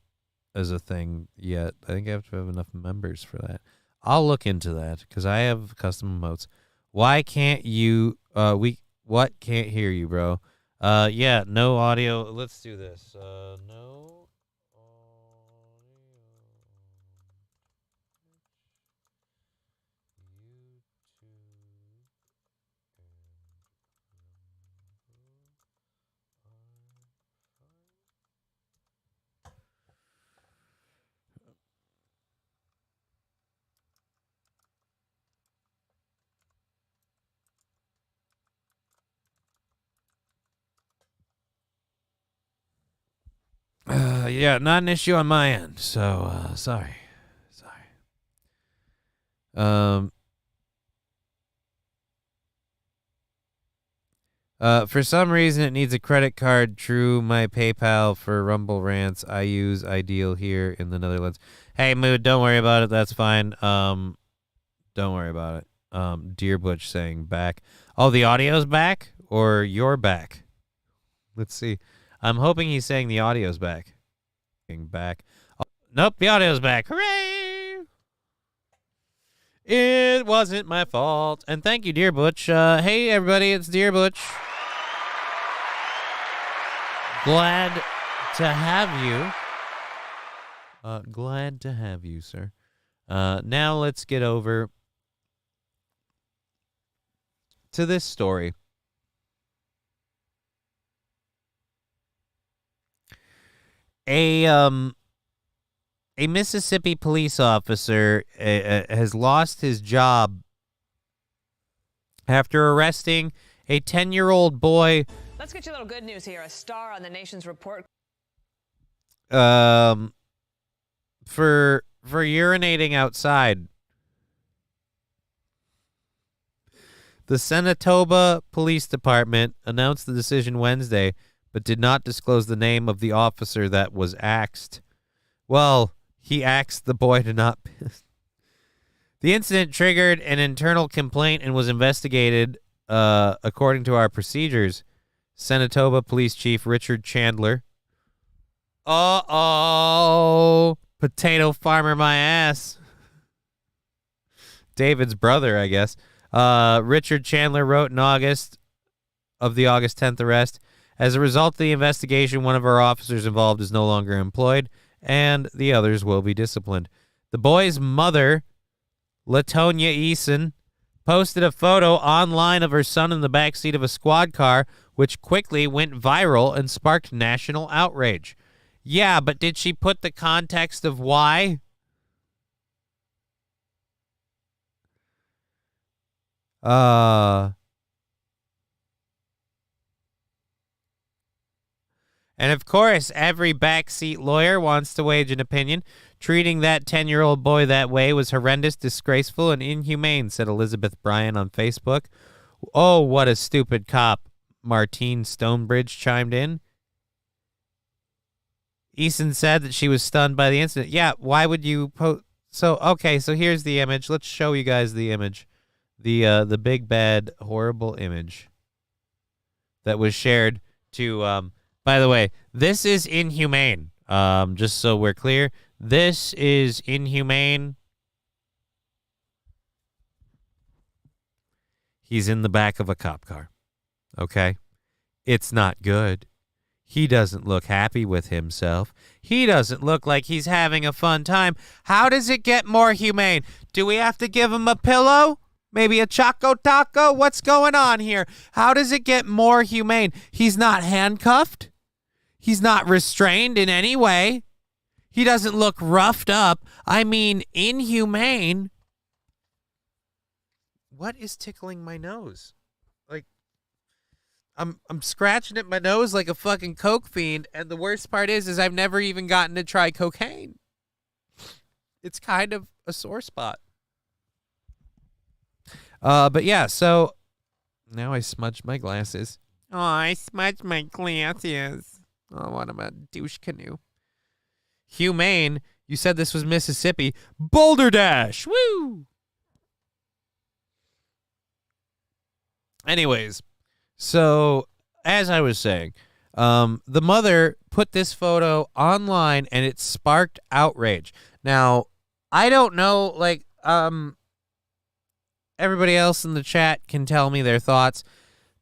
as a thing yet. I think I have to have enough members for that. I'll look into that because I have custom emotes. Why can't you? What can't hear you, bro? Yeah, no audio. Let's do this. No yeah, not an issue on my end. So, sorry. For some reason, it needs a credit card. True, my PayPal for Rumble rants. I use Ideal here in the Netherlands. Hey, Mood, don't worry about it. That's fine. Don't worry about it. Dear Butch saying back. Oh, the audio's back? Or you're back? Let's see. I'm hoping he's saying the audio's back. Back. Oh, nope, the audio's back. Hooray! It wasn't my fault. And thank you, Dear Butch. Hey, everybody, it's Dear Butch. Glad to have you. Glad to have you, sir. Now let's get over to this story. A Mississippi police officer has lost his job after arresting a 10-year-old boy. Let's get you a little good news here. A star on the Nation's report. For urinating outside. The Senatoba Police Department announced the decision Wednesday, but did not disclose the name of the officer that was axed. Well, He asked the boy to not piss. The incident triggered an internal complaint and was investigated according to our procedures. Senatoba Police Chief Richard Chandler. Uh-oh. Potato farmer my ass. David's brother, I guess. Richard Chandler wrote in August of the August 10th arrest, as a result of the investigation, one of our officers involved is no longer employed, and the others will be disciplined. The boy's mother, Latonia Eason, posted a photo online of her son in the backseat of a squad car, which quickly went viral and sparked national outrage. Yeah, but did she put the context of why? And of course, every backseat lawyer wants to wage an opinion. Treating that 10-year-old boy that way was horrendous, disgraceful, and inhumane, said Elizabeth Bryan on Facebook. Oh, what a stupid cop, Martine Stonebridge chimed in. Eason said that she was stunned by the incident. Yeah, why would you post? So here's the image. Let's show you guys the image. The big, bad, horrible image that was shared to... by the way, this is inhumane. Just so we're clear, this is inhumane. He's in the back of a cop car. Okay? It's not good. He doesn't look happy with himself. He doesn't look like he's having a fun time. How does it get more humane? Do we have to give him a pillow? Maybe a Choco Taco? What's going on here? How does it get more humane? He's not handcuffed. He's not restrained in any way. He doesn't look roughed up. I mean, inhumane. What is tickling my nose? Like, I'm scratching at my nose like a fucking coke fiend, and the worst part is I've never even gotten to try cocaine. It's kind of a sore spot. But yeah, so now I smudged my glasses. Oh, I smudged my glasses. Oh, what am a douche canoe. Humane, you said this was Mississippi. Boulder Dash! Woo! Anyways, so as I was saying, the mother put this photo online and it sparked outrage. Now, I don't know, like, everybody else in the chat can tell me their thoughts.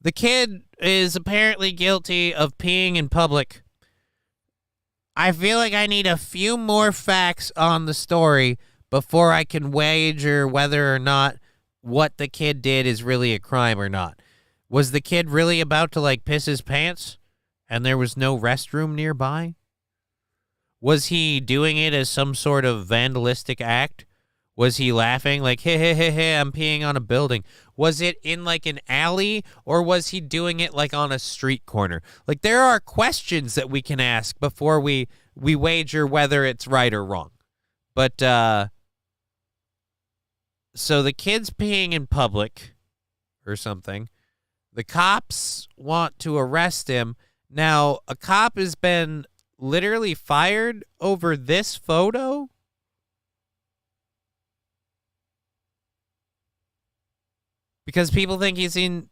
The kid is apparently guilty of peeing in public. I feel like I need a few more facts on the story before I can wager whether or not what the kid did is really a crime or not. Was the kid really about to, like, piss his pants and there was no restroom nearby? Was he doing it as some sort of vandalistic act? Was he laughing like, hey, I'm peeing on a building? Was it in like an alley, or was he doing it like on a street corner? Like, there are questions that we can ask before we wager whether it's right or wrong. But, so the kid's peeing in public or something. The cops want to arrest him. Now, a cop has been literally fired over this photo? Because people think he's in...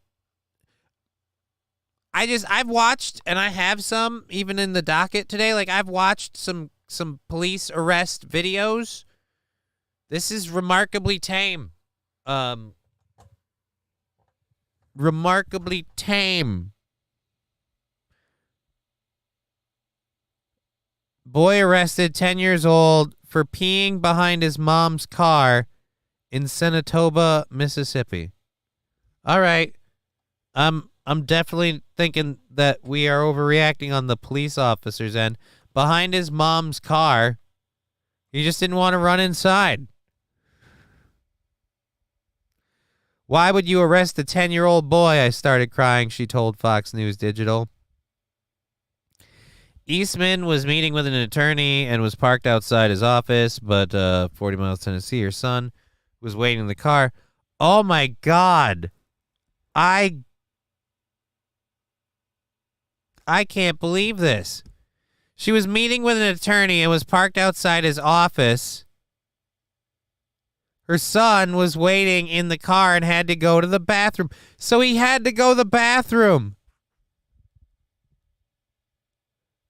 I've watched, and I have some, even in the docket today, like, I've watched some police arrest videos. This is remarkably tame. Remarkably tame. Boy arrested, 10 years old, for peeing behind his mom's car in Senatoba, Mississippi. All right. I'm definitely thinking that we are overreacting on the police officer's end. Behind his mom's car, he just didn't want to run inside. Why would you arrest a 10-year-old boy? I started crying, she told Fox News Digital. Eastman was meeting with an attorney and was parked outside his office, but 40 Miles, Tennessee, her son was waiting in the car. Oh, my God. I can't believe this. She was meeting with an attorney and was parked outside his office. Her son was waiting in the car and had to go to the bathroom. So he had to go to the bathroom.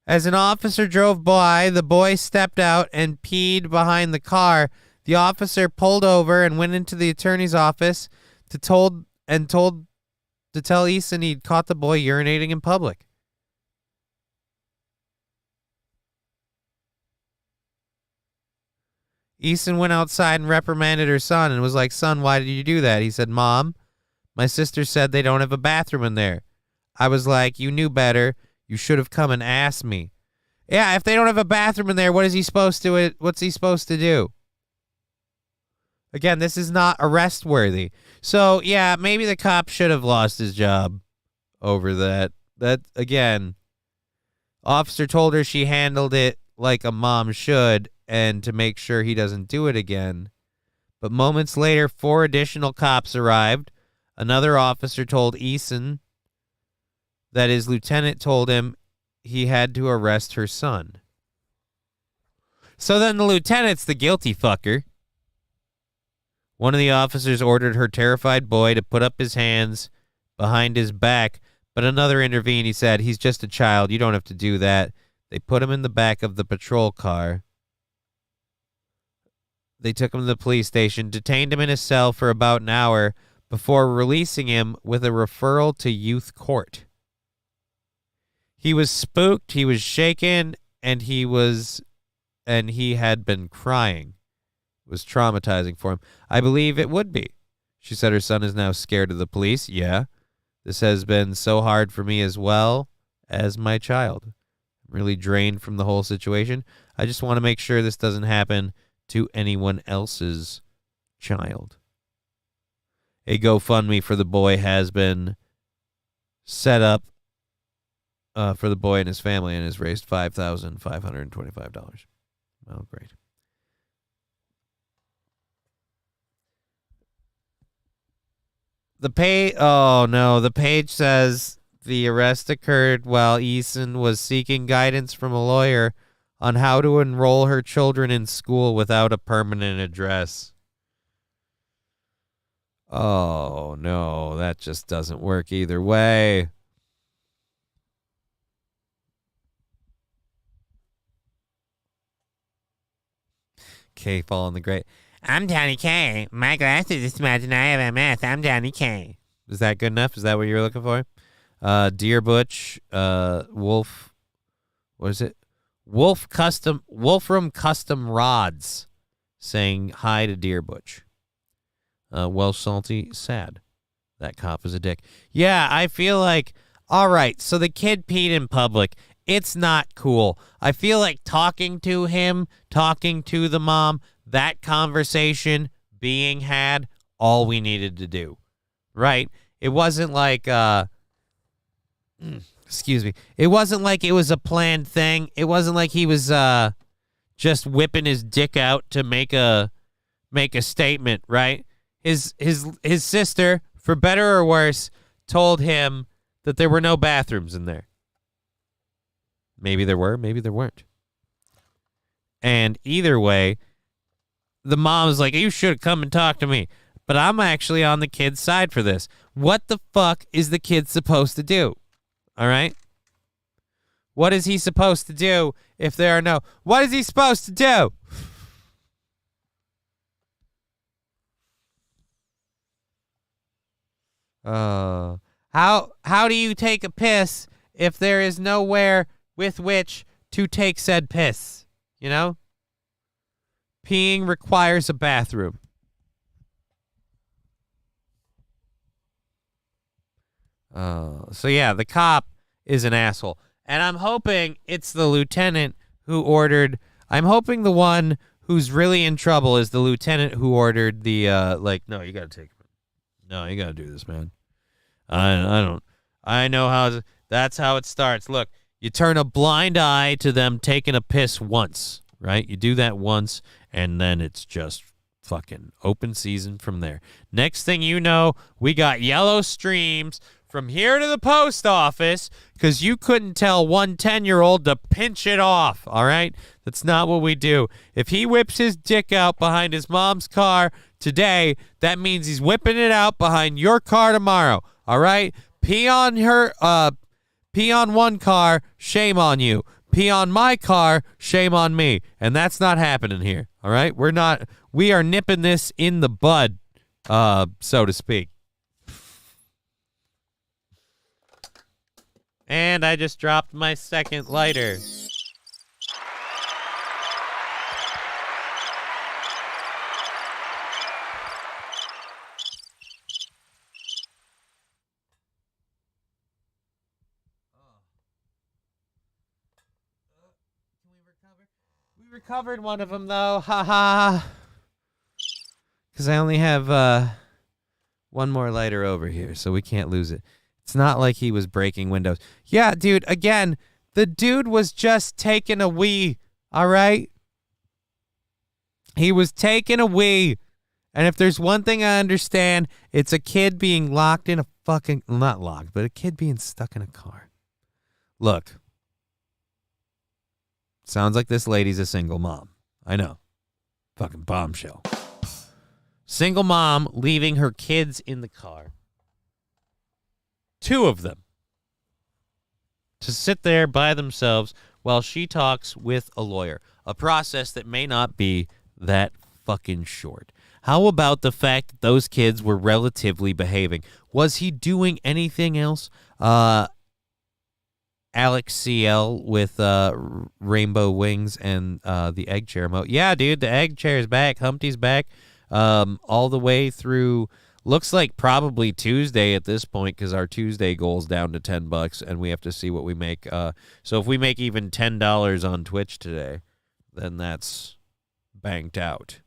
As an officer drove by, the boy stepped out and peed behind the car. The officer pulled over and went into the attorney's office to tell Eason he'd caught the boy urinating in public. Eason went outside and reprimanded her son and was like, "Son, why did you do that?" He said, "Mom, my sister said they don't have a bathroom in there." I was like, "You knew better. You should have come and asked me." Yeah, if they don't have a bathroom in there, what's he supposed to do? Again, this is not arrest worthy. So, yeah, maybe the cop should have lost his job over that. That, again, officer told her she handled it like a mom should and to make sure he doesn't do it again. But moments later, 4 additional cops arrived. Another officer told Eason that his lieutenant told him he had to arrest her son. So then the lieutenant's the guilty fucker. One of the officers ordered her terrified boy to put up his hands behind his back, but another intervened. He said, "He's just a child. You don't have to do that." They put him in the back of the patrol car. They took him to the police station, detained him in a cell for about an hour before releasing him with a referral to youth court. He was spooked, he was shaken, and he had been crying. It was traumatizing for him. "I believe it would be." She said her son is now scared of the police. "Yeah, this has been so hard for me as well as my child. I'm really drained from the whole situation. I just want to make sure this doesn't happen to anyone else's child." A GoFundMe for the boy has been set up for the boy and his family and has raised $5,525. Oh, great. The page says the arrest occurred while Eason was seeking guidance from a lawyer on how to enroll her children in school without a permanent address. Oh, no, that just doesn't work either way. K following the great. "I'm Johnny K. My glasses just imagine I have MS. I'm Johnny K." Is that good enough? Is that what you were looking for? Dear Butch, Wolf, what is it? Wolfram Custom Rods saying hi to Dear Butch. Welsh Salty, sad. That cop is a dick. Yeah, I feel like, all right, so the kid peed in public. It's not cool. I feel like talking to him, talking to the mom, that conversation being had, all we needed to do, right? It wasn't like, excuse me. It wasn't like it was a planned thing. It wasn't like he was just whipping his dick out to make a statement, right? His sister, for better or worse, told him that there were no bathrooms in there. Maybe there were, maybe there weren't. And either way, the mom's like, "You should have come and talked to me." But I'm actually on the kid's side for this. What the fuck is the kid supposed to do? All right? What is he supposed to do if there are no... What is he supposed to do? How do you take a piss if there is nowhere with which to take said piss? You know? Peeing requires a bathroom. So yeah, the cop is an asshole. And I'm hoping it's the lieutenant who ordered... I'm hoping the one who's really in trouble is the lieutenant who ordered the, no, you gotta take... No, you gotta do this, man. I know how... That's how it starts. Look, you turn a blind eye to them taking a piss once, right? You do that once, and then it's just fucking open season from there. Next thing you know, we got yellow streams from here to the post office because you couldn't tell one 10-year-old to pinch it off, all right? That's not what we do. If he whips his dick out behind his mom's car today, that means he's whipping it out behind your car tomorrow, all right? Pee on one car, shame on you. Pee on my car, shame on me. And that's not happening here, all right? We are nipping this in the bud, so to speak. And I just dropped my second lighter. We recovered one of them, though. Ha ha. Because I only have one more lighter over here, so we can't lose it. It's not like he was breaking windows. Yeah, dude, again, the dude was just taking a wee, all right? He was taking a wee. And if there's one thing I understand, it's a kid being locked in a fucking, not locked, but a kid being stuck in a car. Look. Sounds like this lady's a single mom. I know. Fucking bombshell. Single mom leaving her kids in the car. 2 of them. To sit there by themselves while she talks with a lawyer. A process that may not be that fucking short. How about the fact that those kids were relatively behaving? Was he doing anything else? Alex CL with rainbow wings and the egg chair emote. Yeah, dude, the egg chair is back. Humpty's back. All the way through. Looks like probably Tuesday at this point because our Tuesday goal's down to $10 and we have to see what we make. So if we make even $10 on Twitch today, then that's banked out.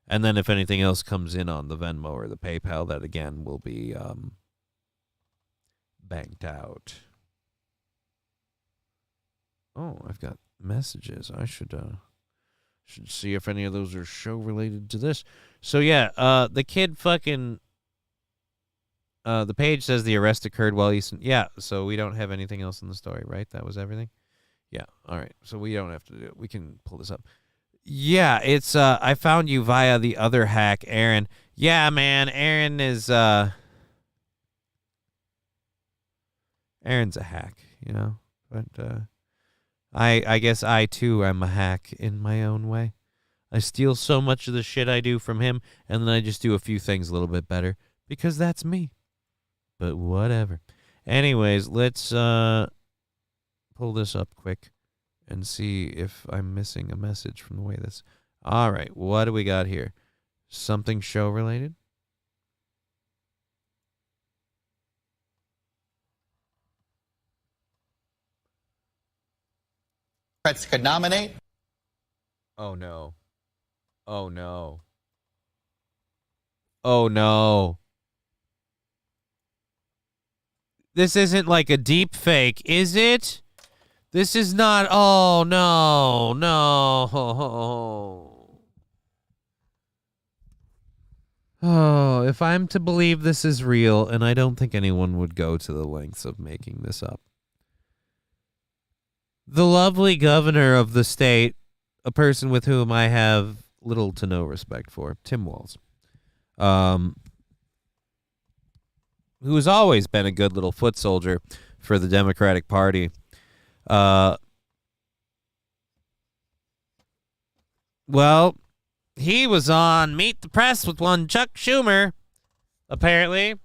And then if anything else comes in on the Venmo or the PayPal, that again will be banked out. Oh, I've got messages. I should see if any of those are show related to this. So yeah, the kid fucking. The page says the arrest occurred while he's... Yeah, so we don't have anything else in the story, right? That was everything? Yeah, all right. So we don't have to do it. We can pull this up. Yeah, it's... I found you via the other hack, Aaron. Yeah, man, Aaron is... Aaron's a hack, you know? But I guess I, too, am a hack in my own way. I steal so much of the shit I do from him, and then I just do a few things a little bit better. Because that's me. But whatever. Anyways, let's pull this up quick and see if I'm missing a message from the way this... All right, what do we got here? Something show related? Could nominate? Oh, no. Oh, no. Oh, no. This isn't like a deep fake, is it? This is not... Oh, no. No. Oh, if I'm to believe this is real, and I don't think anyone would go to the lengths of making this up. The lovely governor of the state, a person with whom I have little to no respect for, Tim Walz, who has always been a good little foot soldier for the Democratic Party. Well, he was on Meet the Press with one Chuck Schumer, apparently.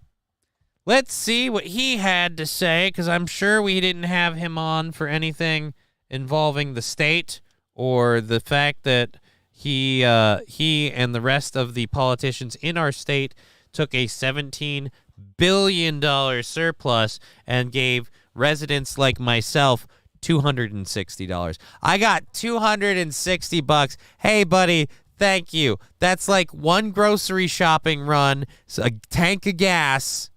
Let's see what he had to say, because I'm sure we didn't have him on for anything involving the state or the fact that he and the rest of the politicians in our state took a $17 billion surplus and gave residents like myself $260. I got $260. Hey, buddy, thank you. That's like one grocery shopping run, a tank of gas,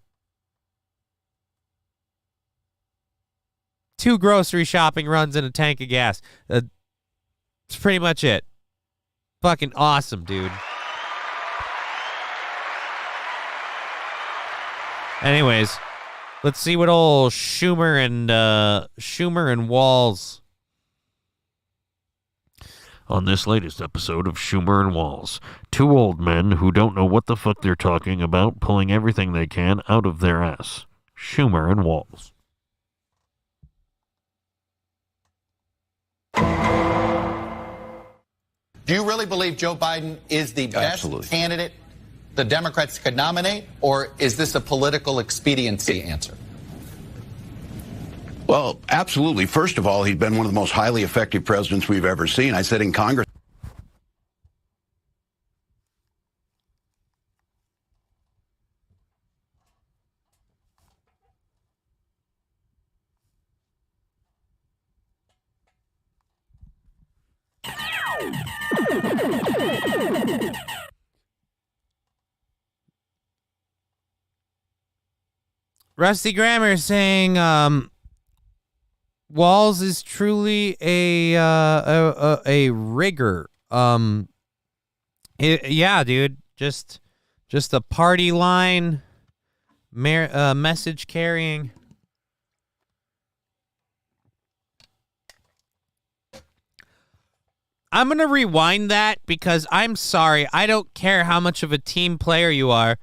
2 grocery shopping runs and a tank of gas. That's pretty much it. Fucking awesome, dude. Anyways, Let's see what old Schumer and Walls. On this latest episode of Schumer and Walls, two old men who don't know what the fuck they're talking about, pulling everything they can out of their ass. Schumer and Walls. Do you really believe Joe Biden is the best candidate the Democrats could nominate, or is this a political expediency answer? Well, absolutely. First of all, he's been one of the most highly effective presidents we've ever seen. I said in Congress. Rusty Grammer saying, Walls is truly a rigger. Yeah, dude, just a party line, message carrying. I'm gonna rewind that because I'm sorry, I don't care how much of a team player you are.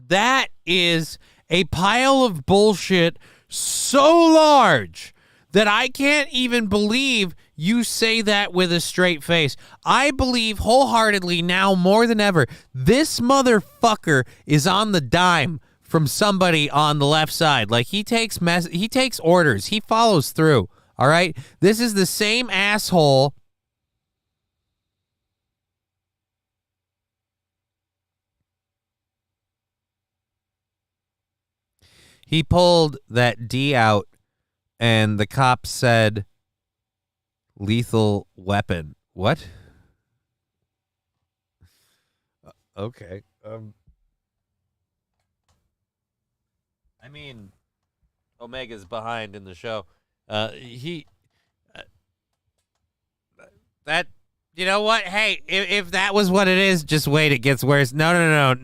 That is a pile of bullshit so large that I can't even believe you say that with a straight face. I believe wholeheartedly now more than ever, this motherfucker is on the dime from somebody on the left side. Like he takes orders. He follows through. All right? This is the same asshole he pulled that D out, and the cop said, lethal weapon. What? Okay. I mean, Omega's behind in the show. That, you know what? Hey, if that was what it is, just wait. It gets worse. No.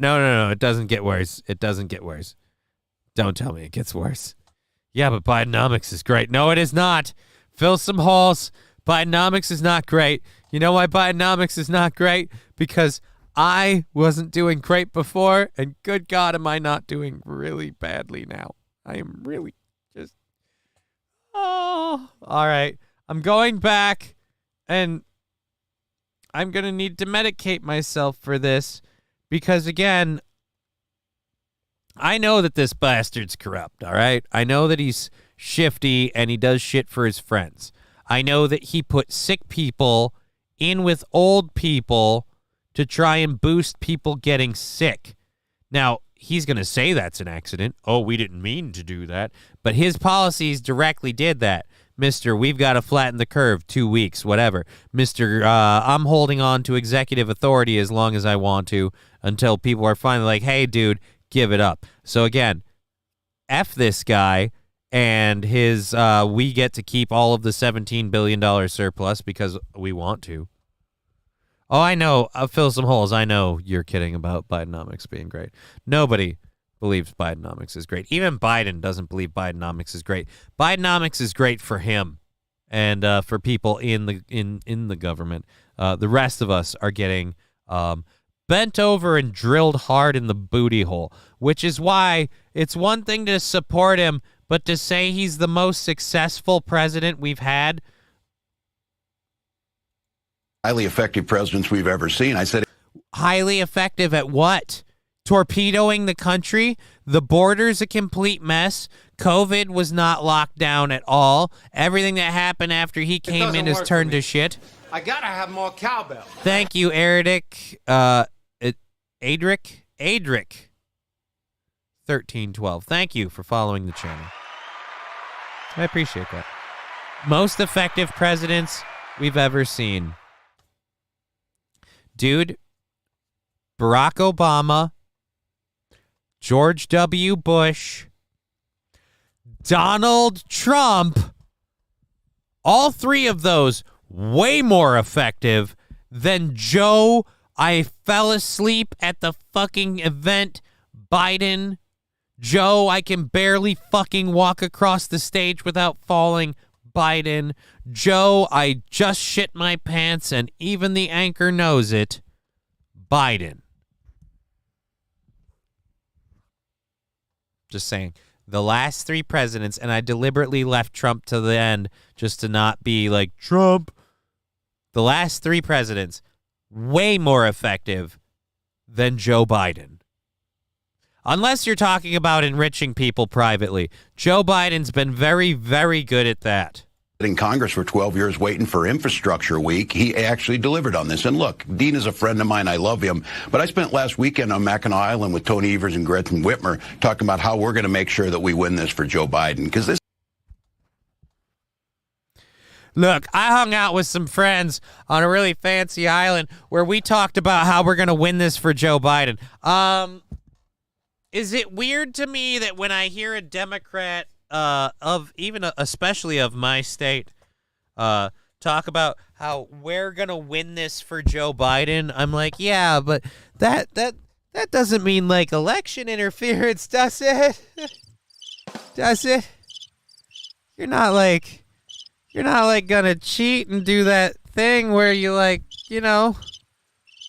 It doesn't get worse. It doesn't get worse. Don't tell me it gets worse. Yeah, but Bidenomics is great. No, it is not. Fill some holes. Bidenomics is not great. You know why Bidenomics is not great? Because I wasn't doing great before, and good God, am I not doing really badly now. I am really just... Oh, all right. I'm going back, and I'm going to need to medicate myself for this because, again, I know that this bastard's corrupt, all right? I know that he's shifty and he does shit for his friends. I know that he put sick people in with old people to try and boost people getting sick. Now, he's going to say that's an accident. Oh, we didn't mean to do that. But his policies directly did that. Mr. We've got to flatten the curve, 2 weeks, whatever. Mr. I'm holding on to executive authority as long as I want to until people are finally like, hey, dude, give it up. So again, F this guy and his we get to keep all of the $17 billion surplus because we want to. Oh, I know. I'll fill some holes. I know you're kidding about Bidenomics being great. Nobody believes Bidenomics is great. Even Biden doesn't believe Bidenomics is great. Bidenomics is great for him and for people in the government. The rest of us are getting bent over and drilled hard in the booty hole, which is why it's one thing to support him, but to say he's the most successful president we've had. Highly effective presidents we've ever seen. I said highly effective at what? Torpedoing the country? The border's a complete mess. COVID was not locked down at all. Everything that happened after he came in has turned to shit. I gotta have more cowbell. Thank you, Eric. Adric 1312. Thank you for following the channel. I appreciate that. Most effective presidents we've ever seen. Dude, Barack Obama, George W. Bush, Donald Trump, all three of those way more effective than I fell asleep at the fucking event, Biden, Joe, I can barely fucking walk across the stage without falling. Biden. Joe, I just shit my pants and even the anchor knows it. Biden. Just saying. The last three presidents, and I deliberately left Trump to the end just to not be like, Trump. The last three presidents, way more effective than Joe Biden. Unless you're talking about enriching people privately. Joe Biden's been very, very good at that. In Congress for 12 years waiting for Infrastructure Week, he actually delivered on this. And look, Dean is a friend of mine. I love him. But I spent last weekend on Mackinac Island with Tony Evers and Gretchen Whitmer talking about how we're going to make sure that we win this for Joe Biden. Because this. Look, I hung out with some friends on a really fancy island where we talked about how we're going to win this for Joe Biden. Is it weird to me that when I hear a Democrat especially of my state, talk about how we're gonna win this for Joe Biden, I'm like, yeah, but that doesn't mean like election interference, does it? Does it? You're not like gonna cheat and do that thing where you like,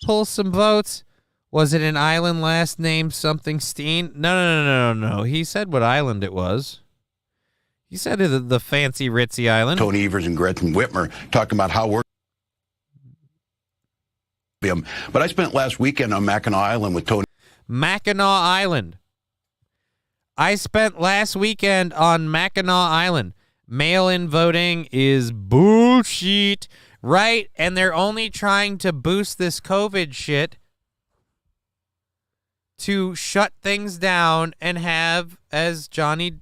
pull some votes. Was it an island last name something Steen? No. He said what island it was. He said the fancy ritzy island. Tony Evers and Gretchen Whitmer talking about how we're. But I spent last weekend on Mackinac Island with Tony. Mackinac Island. I spent last weekend on Mackinac Island. Mail-in voting is bullshit, right? And they're only trying to boost this COVID shit to shut things down and have, as Johnny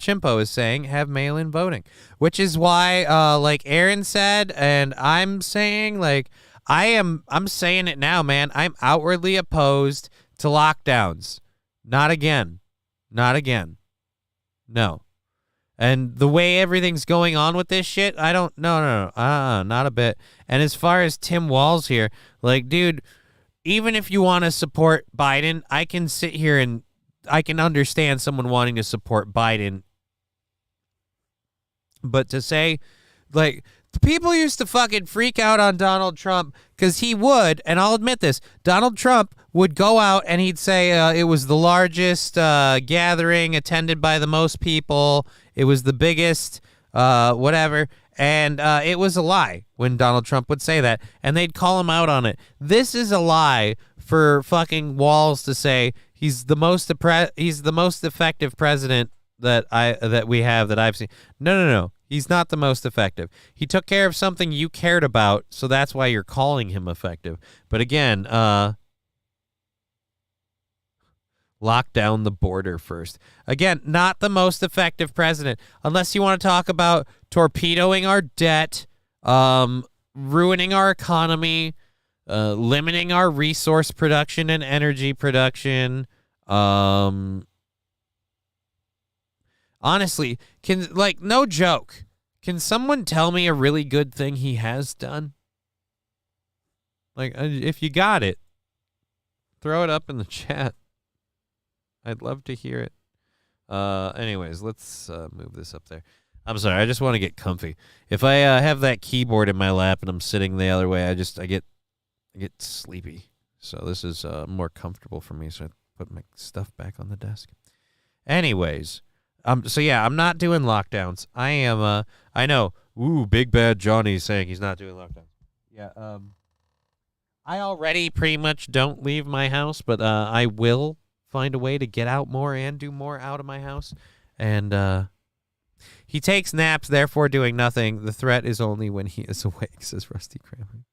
Chimpo is saying, have mail-in voting, which is why, like Aaron said, and I'm saying, like, I'm saying it now, man. I'm outwardly opposed to lockdowns. Not again. No. And the way everything's going on with this shit, I don't, no, not a bit. And as far as Tim Walz here, like, dude, even if you want to support Biden, I can sit here and I can understand someone wanting to support Biden. But to say, like, the people used to fucking freak out on Donald Trump because he would, and I'll admit this, Donald Trump would go out and he'd say it was the largest gathering attended by the most people. It was the biggest, whatever. And it was a lie when Donald Trump would say that, and they'd call him out on it. This is a lie for fucking Walz to say he's the most effective president that we have that I've seen. No. He's not the most effective. He took care of something you cared about, so that's why you're calling him effective. But again, lock down the border first. Again, not the most effective president. Unless you want to talk about torpedoing our debt, ruining our economy, limiting our resource production and energy production. Honestly, no joke, can someone tell me a really good thing he has done? Like, if you got it, throw it up in the chat. I'd love to hear it. Anyways, let's move this up there. I'm sorry, I just want to get comfy. If I have that keyboard in my lap and I'm sitting the other way, I get sleepy. So this is more comfortable for me, so I put my stuff back on the desk. Anyways, so yeah, I'm not doing lockdowns. I am, I know, Big Bad Johnny's saying he's not doing lockdowns. Yeah, I already pretty much don't leave my house, but I will find a way to get out more and do more out of my house. And he takes naps, therefore doing nothing. The threat is only when he is awake, says Rusty Kramer.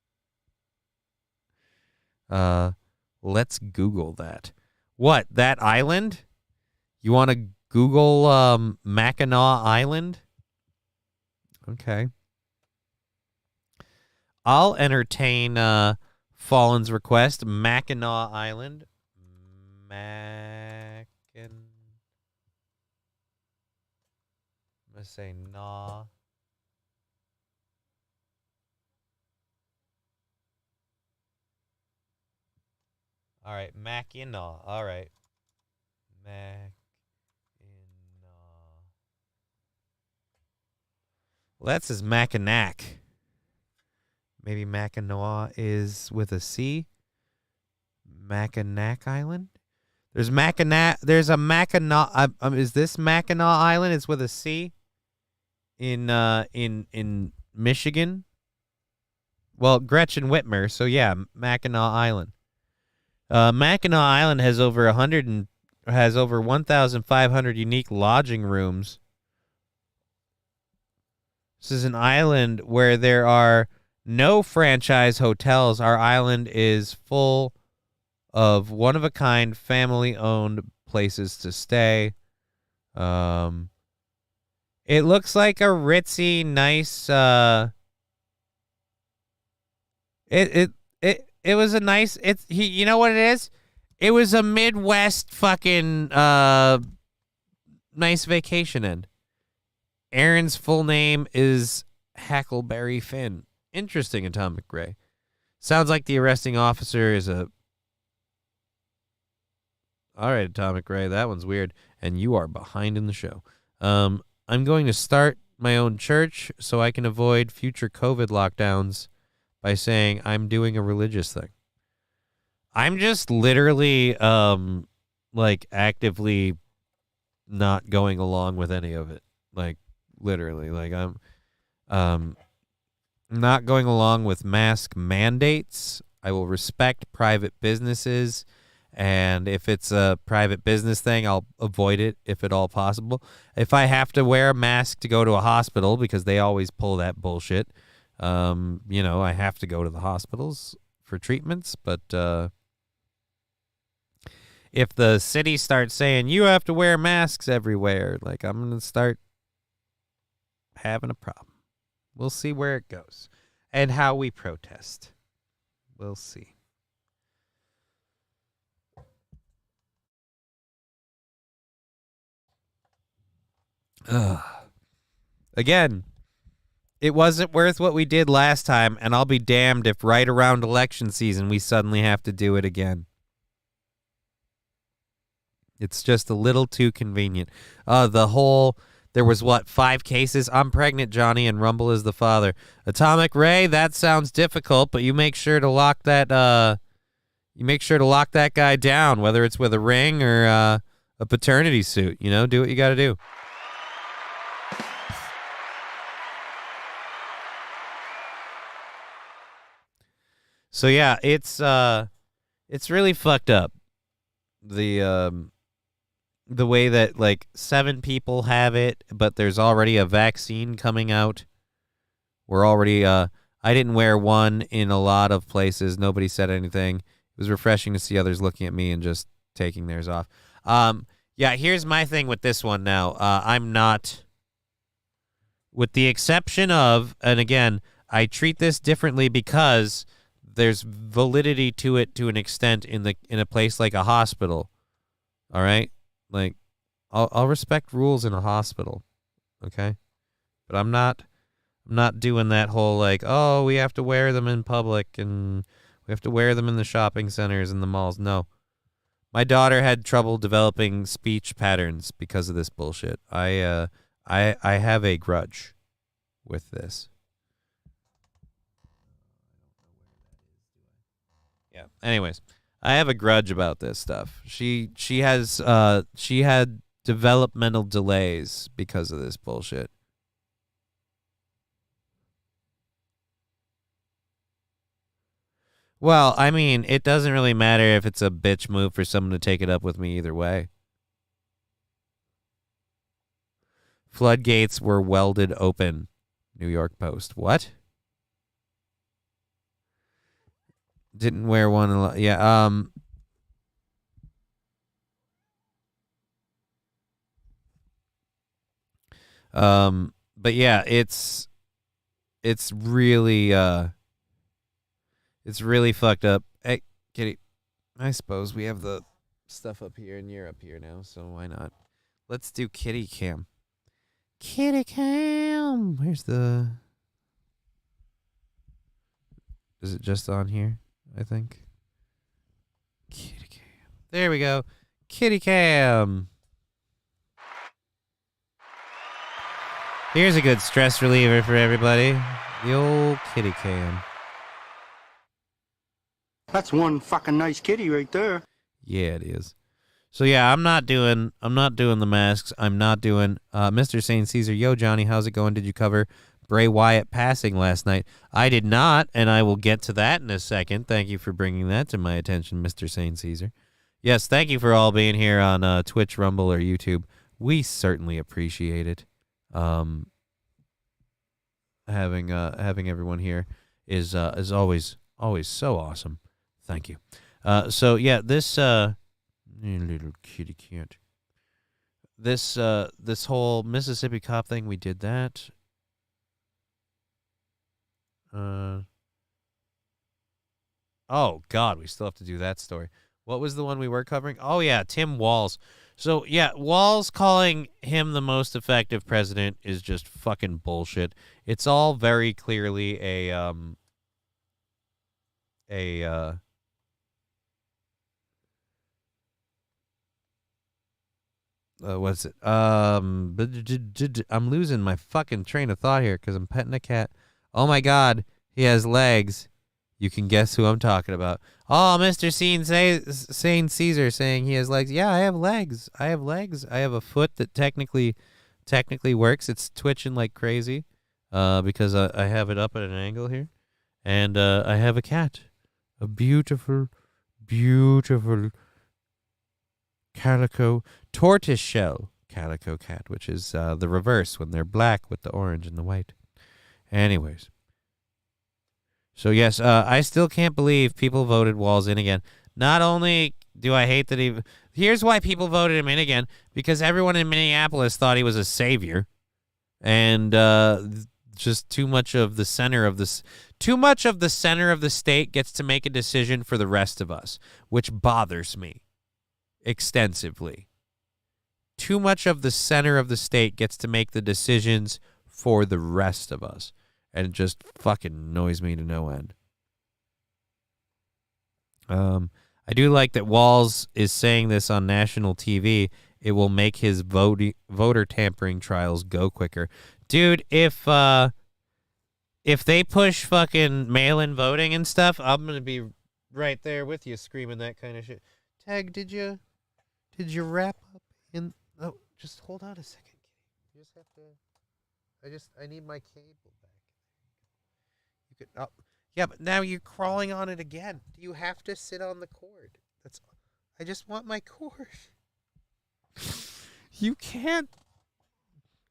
Let's Google that. What, that island? You want to Google Mackinac Island? Okay. I'll entertain Fallen's request. Mackinac Island. I'm going to say nah. All right, Mackinac. All right. Well, that says Mackinac. Maybe Mackinac is with a C. Mackinac Island? There's Mackinac. There's a Mackinac. Is this Mackinac Island? It's with a C. In Michigan. Well, Gretchen Whitmer. So yeah, Mackinac Island. Mackinac Island has over 1,500 unique lodging rooms. This is an island where there are no franchise hotels. Our island is full of one-of-a-kind, family-owned places to stay. It looks like a ritzy, nice. It was a nice. You know what it is? It was a Midwest fucking nice vacation end. Aaron's full name is Hackleberry Finn. Interesting, Atomic Ray. Sounds like the arresting officer is a... All right, Atomic Ray, that one's weird. And you are behind in the show. I'm going to start my own church so I can avoid future COVID lockdowns by saying I'm doing a religious thing. I'm just literally, like, actively not going along with any of it. Like, literally. Like, I'm not going along with mask mandates. I will respect private businesses, and if it's a private business thing, I'll avoid it if at all possible. If I have to wear a mask to go to a hospital, because they always pull that bullshit, I have to go to the hospitals for treatments, but if the city starts saying you have to wear masks everywhere, like, I'm going to start having a problem. We'll see where it goes and how we protest. We'll see. Again, it wasn't worth what we did last time, and I'll be damned if right around election season we suddenly have to do it again. It's just a little too convenient. There was 5 cases? I'm pregnant, Johnny, and Rumble is the father. Atomic Ray, that sounds difficult, but you make sure to lock that guy down, whether it's with a ring or a paternity suit. Do what you got to do. So yeah, it's really fucked up. The way that, like, 7 people have it, but there's already a vaccine coming out. We're already, I didn't wear one in a lot of places. Nobody said anything. It was refreshing to see others looking at me and just taking theirs off. Yeah, here's my thing with this one now. I'm not, with the exception of, and again, I treat this differently because there's validity to it to an extent in a place like a hospital. All right? Like, I'll respect rules in a hospital, okay? But I'm not doing that whole, like, oh, we have to wear them in public and we have to wear them in the shopping centers and the malls. No. My daughter had trouble developing speech patterns because of this bullshit. I have a grudge with this. Yeah. Anyways, I have a grudge about this stuff. She had developmental delays because of this bullshit. Well, I mean, it doesn't really matter if it's a bitch move for someone to take it up with me either way. Floodgates were welded open. New York Post. What? Didn't wear one a lot. Yeah, but yeah, it's really fucked up. Hey, Kitty, I suppose we have the stuff up here and you're up here now, so why not? Let's do Kitty Cam. Kitty Cam. Where's the... Is it just on here? I think. Kitty Cam. There we go. Kitty Cam. Here's a good stress reliever for everybody. The old kitty cam. That's one fucking nice kitty right there. Yeah, it is. So yeah, I'm not doing the masks. I'm not doing Mr. St. Caesar. Yo, Johnny, how's it going? Did you cover Bray Wyatt passing last night? I did not, and I will get to that in a second. Thank you for bringing that to my attention, Mr. St. Caesar. Yes, thank you for all being here on Twitch, Rumble, or YouTube. We certainly appreciate it. Having everyone here is always so awesome. Thank you. So yeah, this little kitty cat. This whole Mississippi cop thing, we did that. Oh God, we still have to do that story. What was the one we were covering? Oh yeah, Tim Walz. So yeah, Walz calling him the most effective president is just fucking bullshit. It's all very clearly what's it? I'm losing my fucking train of thought here because I'm petting a cat. Oh my God, he has legs. You can guess who I'm talking about. Oh, Mr. St. Caesar saying he has legs. Yeah, I have legs. I have legs. I have a foot that technically works. It's twitching like crazy because I have it up at an angle here. And I have a cat. A beautiful, beautiful calico, tortoiseshell calico cat, which is the reverse when they're black with the orange and the white. Anyways. So, yes, I still can't believe people voted Walz in again. Not only do I hate that he... Here's why people voted him in again. Because everyone in Minneapolis thought he was a savior. And just too much of the center of this... Too much of the center of the state gets to make a decision for the rest of us, which bothers me extensively. Too much of the center of the state gets to make the decisions for the rest of us. And it just fucking annoys me to no end. I do like that Walz is saying this on national TV. It will make his voter tampering trials go quicker. Dude, if they push fucking mail-in voting and stuff, I'm going to be right there with you screaming that kind of shit. Tag, did you wrap up in... Oh, just hold on a second. You just have to... I need my cable back. You could, oh, yeah, but now you're crawling on it again. You have to sit on the cord. I just want my cord. You can't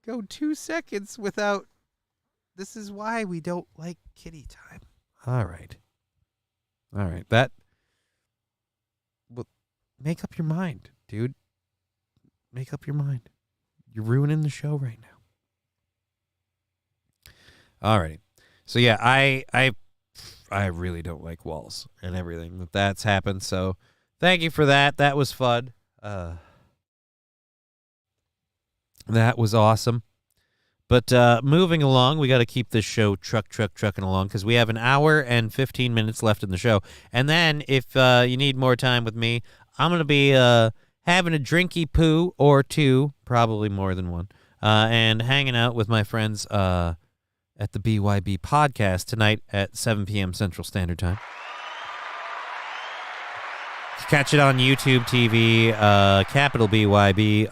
go 2 seconds without... This is why we don't like kitty time. All right. That... Well, make up your mind, dude. Make up your mind. You're ruining the show right now. All right. So yeah, I really don't like Walz and everything that's happened. So thank you for that. That was fun. That was awesome. But moving along, we got to keep this show trucking along because we have an hour and 15 minutes left in the show. And then if you need more time with me, I'm going to be having a drinky poo or two, probably more than one, and hanging out with my friends at the BYB podcast tonight at 7 p.m. Central Standard Time. Catch it on YouTube TV, capital BYB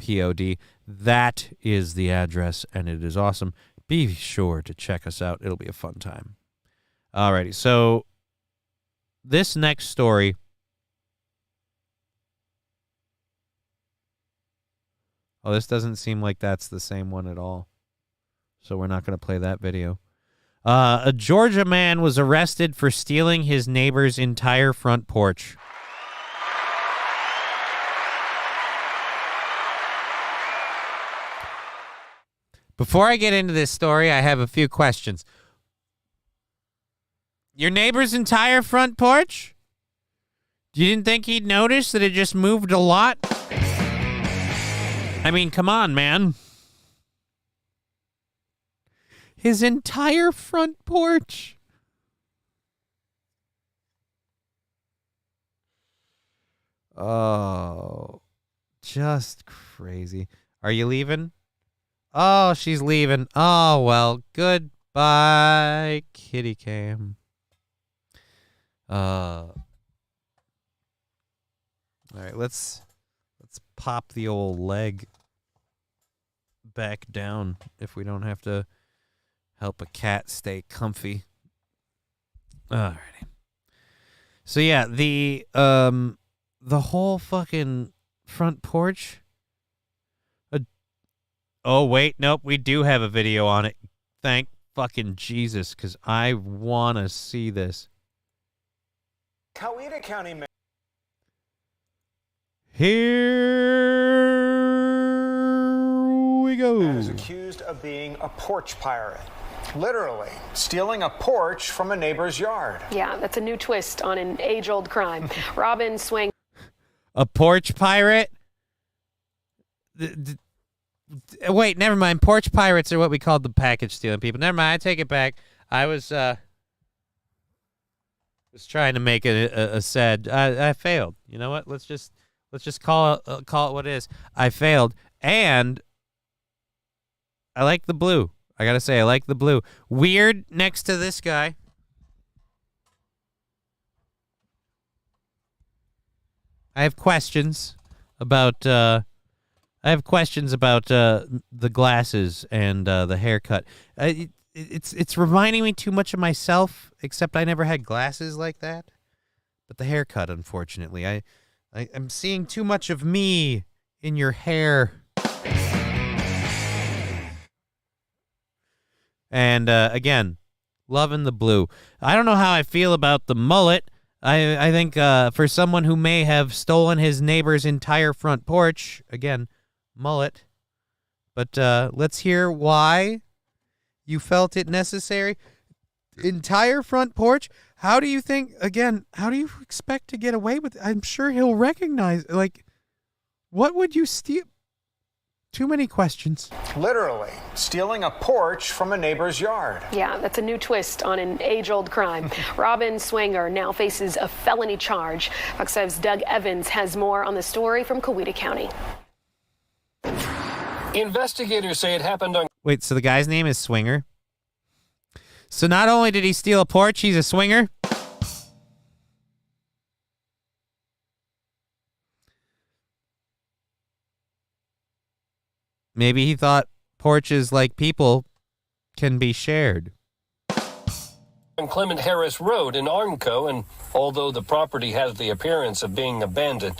_POD. That is the address, and it is awesome. Be sure to check us out. It'll be a fun time. Alrighty, so this next story... Oh, this doesn't seem like that's the same one at all. So we're not going to play that video. A Georgia man was arrested for stealing his neighbor's entire front porch. Before I get into this story, I have a few questions. Your neighbor's entire front porch? You didn't think he'd notice that it just moved a lot? I mean, come on, man. His entire front porch. Oh, just crazy. Are you leaving? Oh, she's leaving. Oh, well, goodbye, kitty cam. All right, let's pop the old leg back down if we don't have to help a cat stay comfy. Alrighty. So yeah, the whole fucking front porch. Oh wait, nope, we do have a video on it. Thank fucking Jesus, because I want to see this. Coweta County Mayor. Here we go. Is accused of being a porch pirate. Literally stealing a porch from a neighbor's yard. Yeah, that's a new twist on an age-old crime. Robin Swing. A porch pirate? Wait, never mind. Porch pirates are what we called the package stealing people. Never mind. I take it back. I was trying to make it a sad. I failed. You know what? Let's just call it what it is. I failed, and I like the blue. I gotta say, I like the blue. Weird next to this guy. I have questions about the glasses and the haircut. It's reminding me too much of myself, except I never had glasses like that. But the haircut, unfortunately, I'm seeing too much of me in your hair. And again, loving the blue. I don't know how I feel about the mullet. I think for someone who may have stolen his neighbor's entire front porch, again, mullet. But let's hear why you felt it necessary. Entire front porch? How do you think, again, how do you expect to get away with it? I'm sure he'll recognize, like, what would you steal? Too many questions. Literally stealing a porch from a neighbor's yard. Yeah, that's a new twist on an age-old crime. Robin Swanger now faces a felony charge. Fox 5's Doug Evans has more on the story from Coweta County. Investigators say it happened on... Wait, so the guy's name is Swinger? So not only did he steal a porch, he's a swinger? Maybe he thought porches like people can be shared. On Clement Harris Road in Armco, and although the property has the appearance of being abandoned,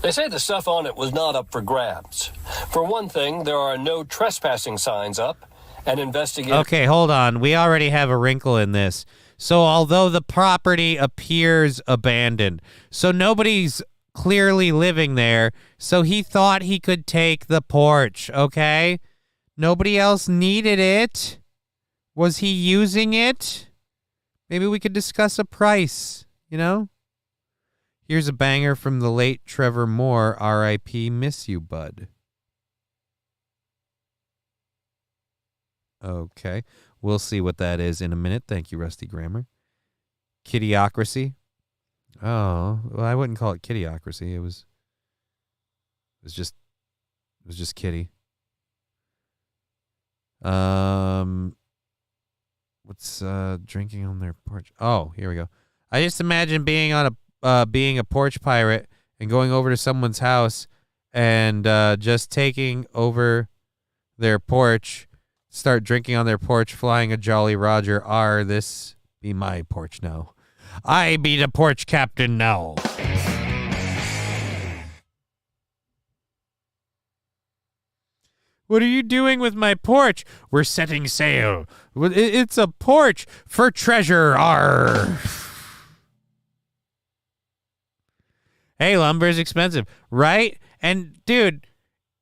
they say the stuff on it was not up for grabs. For one thing, there are no trespassing signs up, and investigators... Okay, hold on. We already have a wrinkle in this. So although the property appears abandoned, so nobody's clearly living there, so he thought he could take the porch, okay? Nobody else needed it. Was he using it? Maybe we could discuss a price, you know? Here's a banger from the late Trevor Moore, R.I.P. Miss you, bud. Okay, we'll see what that is in a minute. Thank you, Rusty Grammar. Kittyocracy. Oh, well, I wouldn't call it kittyocracy. It was just kitty. What's drinking on their porch? Oh, here we go. I just imagine being on being a porch pirate and going over to someone's house and just taking over their porch, start drinking on their porch, flying a Jolly Roger R. This be my porch now. I be the porch captain now. What are you doing with my porch? We're setting sail. It's a porch for treasure. Arr. Hey, lumber's expensive, right? And dude,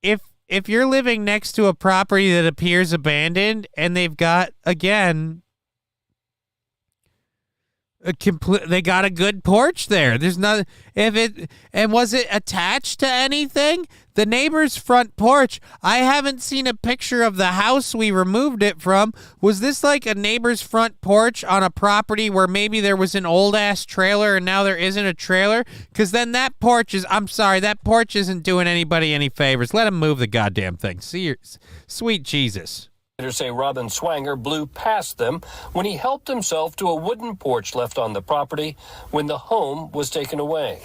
if you're living next to a property that appears abandoned and they've got, again, They got a good porch there. There's not was it attached to anything? The neighbor's front porch. I haven't seen a picture of the house we removed it from. Was this like a neighbor's front porch on a property where maybe there was an old ass trailer and now there isn't a trailer? Because then that porch isn't doing anybody any favors. Let them move the goddamn thing. Sweet Jesus. Say Robin Swanger blew past them when he helped himself to a wooden porch left on the property when the home was taken away.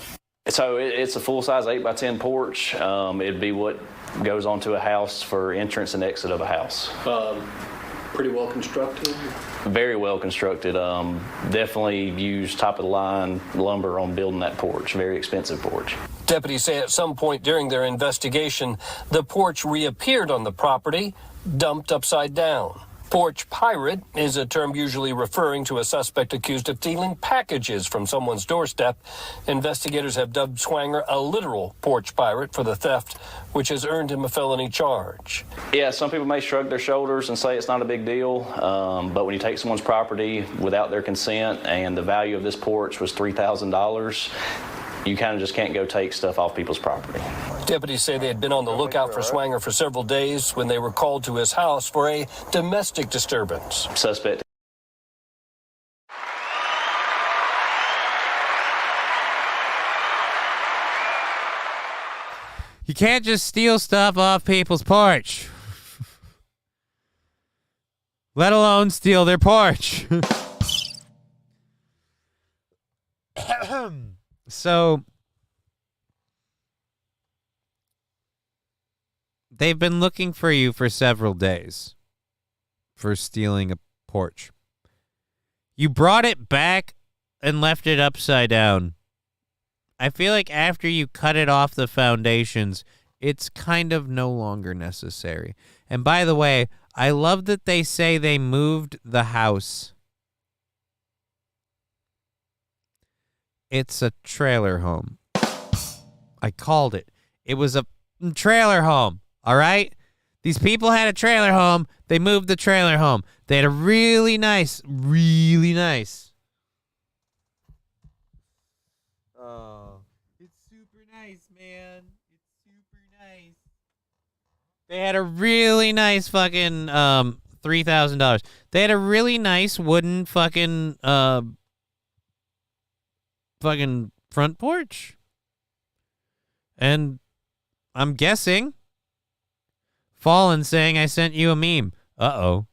So it's a full-size 8x10 porch. It'd be what goes onto a house for entrance and exit of a house. Pretty well constructed? Very well constructed. Definitely used top-of-the-line lumber on building that porch. Very expensive porch. Deputies say at some point during their investigation, the porch reappeared on the property, dumped upside down. Porch pirate is a term usually referring to a suspect accused of stealing packages from someone's doorstep. Investigators have dubbed Swanger a literal porch pirate for the theft, which has earned him a felony charge. Yeah, some people may shrug their shoulders and say it's not a big deal, but when you take someone's property without their consent and the value of this porch was $3,000, you kind of just can't go take stuff off people's property. Deputies say they had been on the lookout for Swanger for several days when they were called to his house for a domestic disturbance. Suspect. You can't just steal stuff off people's porch. Let alone steal their porch. So, they've been looking for you for several days for stealing a porch. You brought it back and left it upside down. I feel like after you cut it off the foundations, it's kind of no longer necessary. And by the way, I love that they say they moved the house. It's a trailer home. I called it. It was a trailer home, all right? These people had a trailer home. They moved the trailer home. They had a really nice. Oh, it's super nice, man. It's super nice. They had a really nice fucking $3,000. They had a really nice wooden fucking front porch. And I'm guessing Fallen saying I sent you a meme. Uh-oh.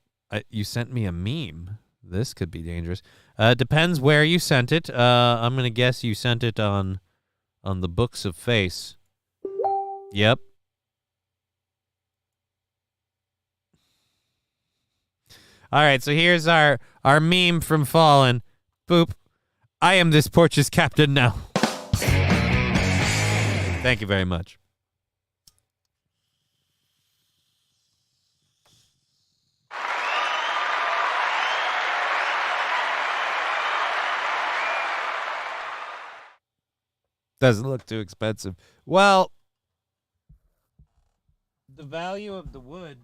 You sent me a meme. This could be dangerous. Depends where you sent it. I'm going to guess you sent it on the Books of Face. Yep. All right, so here's our meme from Fallen. Boop. I am this porch's captain now. Thank you very much. Doesn't look too expensive. Well, the value of the wood.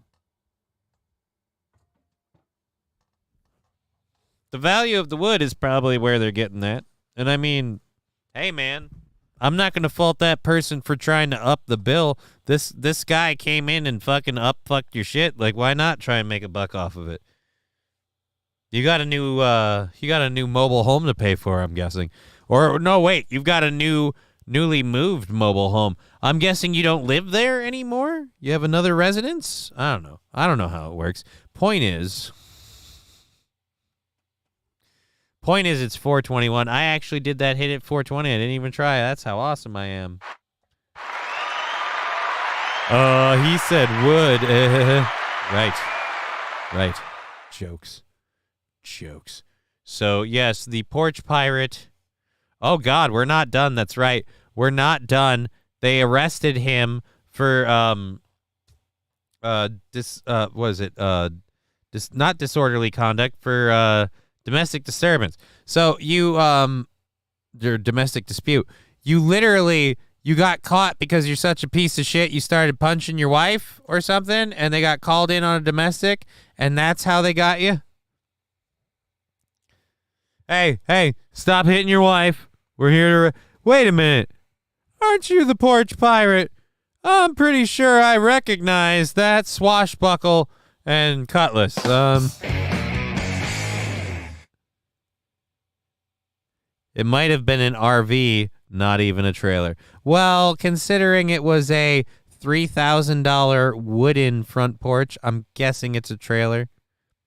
The value of the wood is probably where they're getting that. And I mean, hey, man, I'm not going to fault that person for trying to up the bill. This guy came in and fucking fucked your shit. Like, why not try and make a buck off of it? You got a new mobile home to pay for, I'm guessing. Or no, wait, you've got a newly moved mobile home. I'm guessing you don't live there anymore? You have another residence? I don't know. I don't know how it works. Point is, it's 421. I actually did that hit at 420. I didn't even try. That's how awesome I am. He said wood. Right. Jokes. So, yes, the porch pirate. Oh, God, we're not done. That's right. We're not done. They arrested him for, not disorderly conduct, for, domestic disturbance. So your domestic dispute. You got caught because you're such a piece of shit. You started punching your wife or something, and they got called in on a domestic, and that's how they got you? Hey, stop hitting your wife. We're here to... Wait a minute. Aren't you the porch pirate? I'm pretty sure I recognize that swashbuckle and cutlass. It might have been an RV, not even a trailer. Well, considering it was a $3,000 wooden front porch, I'm guessing it's a trailer.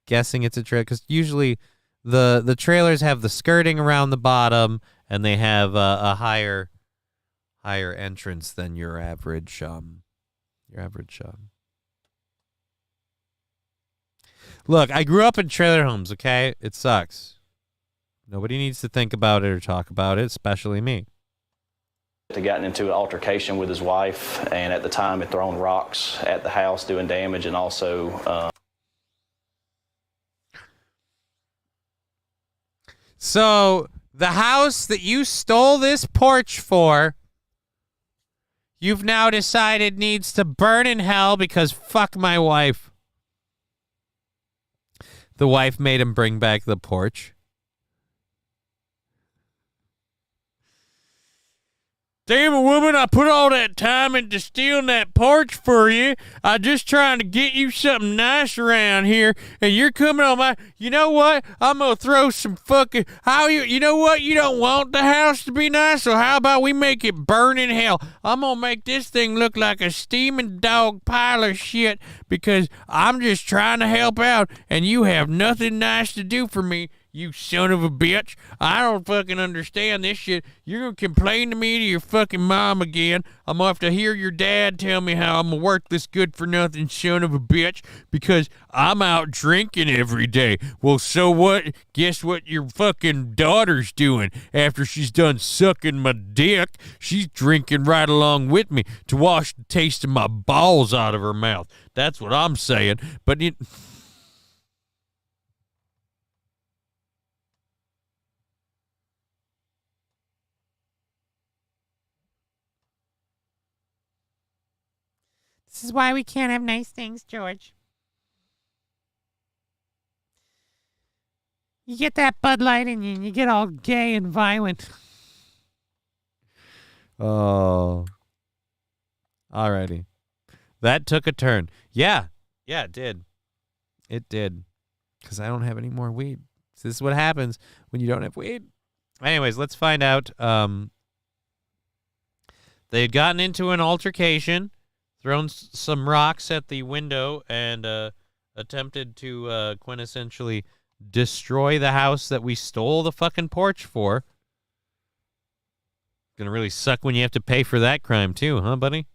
Because usually the trailers have the skirting around the bottom, and they have a higher entrance than your average. Look, I grew up in trailer homes. Okay, it sucks. Nobody needs to think about it or talk about it, especially me. He gotten into an altercation with his wife, and at the time had thrown rocks at the house, doing damage, and also. So the house that you stole this porch for, you've now decided needs to burn in hell because fuck my wife. The wife made him bring back the porch. Damn it, woman, I put all that time into stealing that porch for you. I'm just trying to get you something nice around here, and you're coming on my... You know what? I'm going to throw some fucking... You know what? You don't want the house to be nice, so how about we make it burn in hell? I'm going to make this thing look like a steaming dog pile of shit because I'm just trying to help out, and you have nothing nice to do for me. You son of a bitch. I don't fucking understand this shit. You're going to complain to me to your fucking mom again. I'm going to have to hear your dad tell me how I'm a worthless good-for-nothing son of a bitch because I'm out drinking every day. Well, so what? Guess what your fucking daughter's doing after she's done sucking my dick? She's drinking right along with me to wash the taste of my balls out of her mouth. That's what I'm saying. But it... This is why we can't have nice things, George. You get that Bud Light in you and you get all gay and violent. Oh. Alrighty. That took a turn. Yeah, it did. It did. Because I don't have any more weed. So this is what happens when you don't have weed. Anyways, let's find out. They had gotten into an altercation, thrown some rocks at the window, and attempted to quintessentially destroy the house that we stole the fucking porch for. Gonna really suck when you have to pay for that crime too, huh, buddy?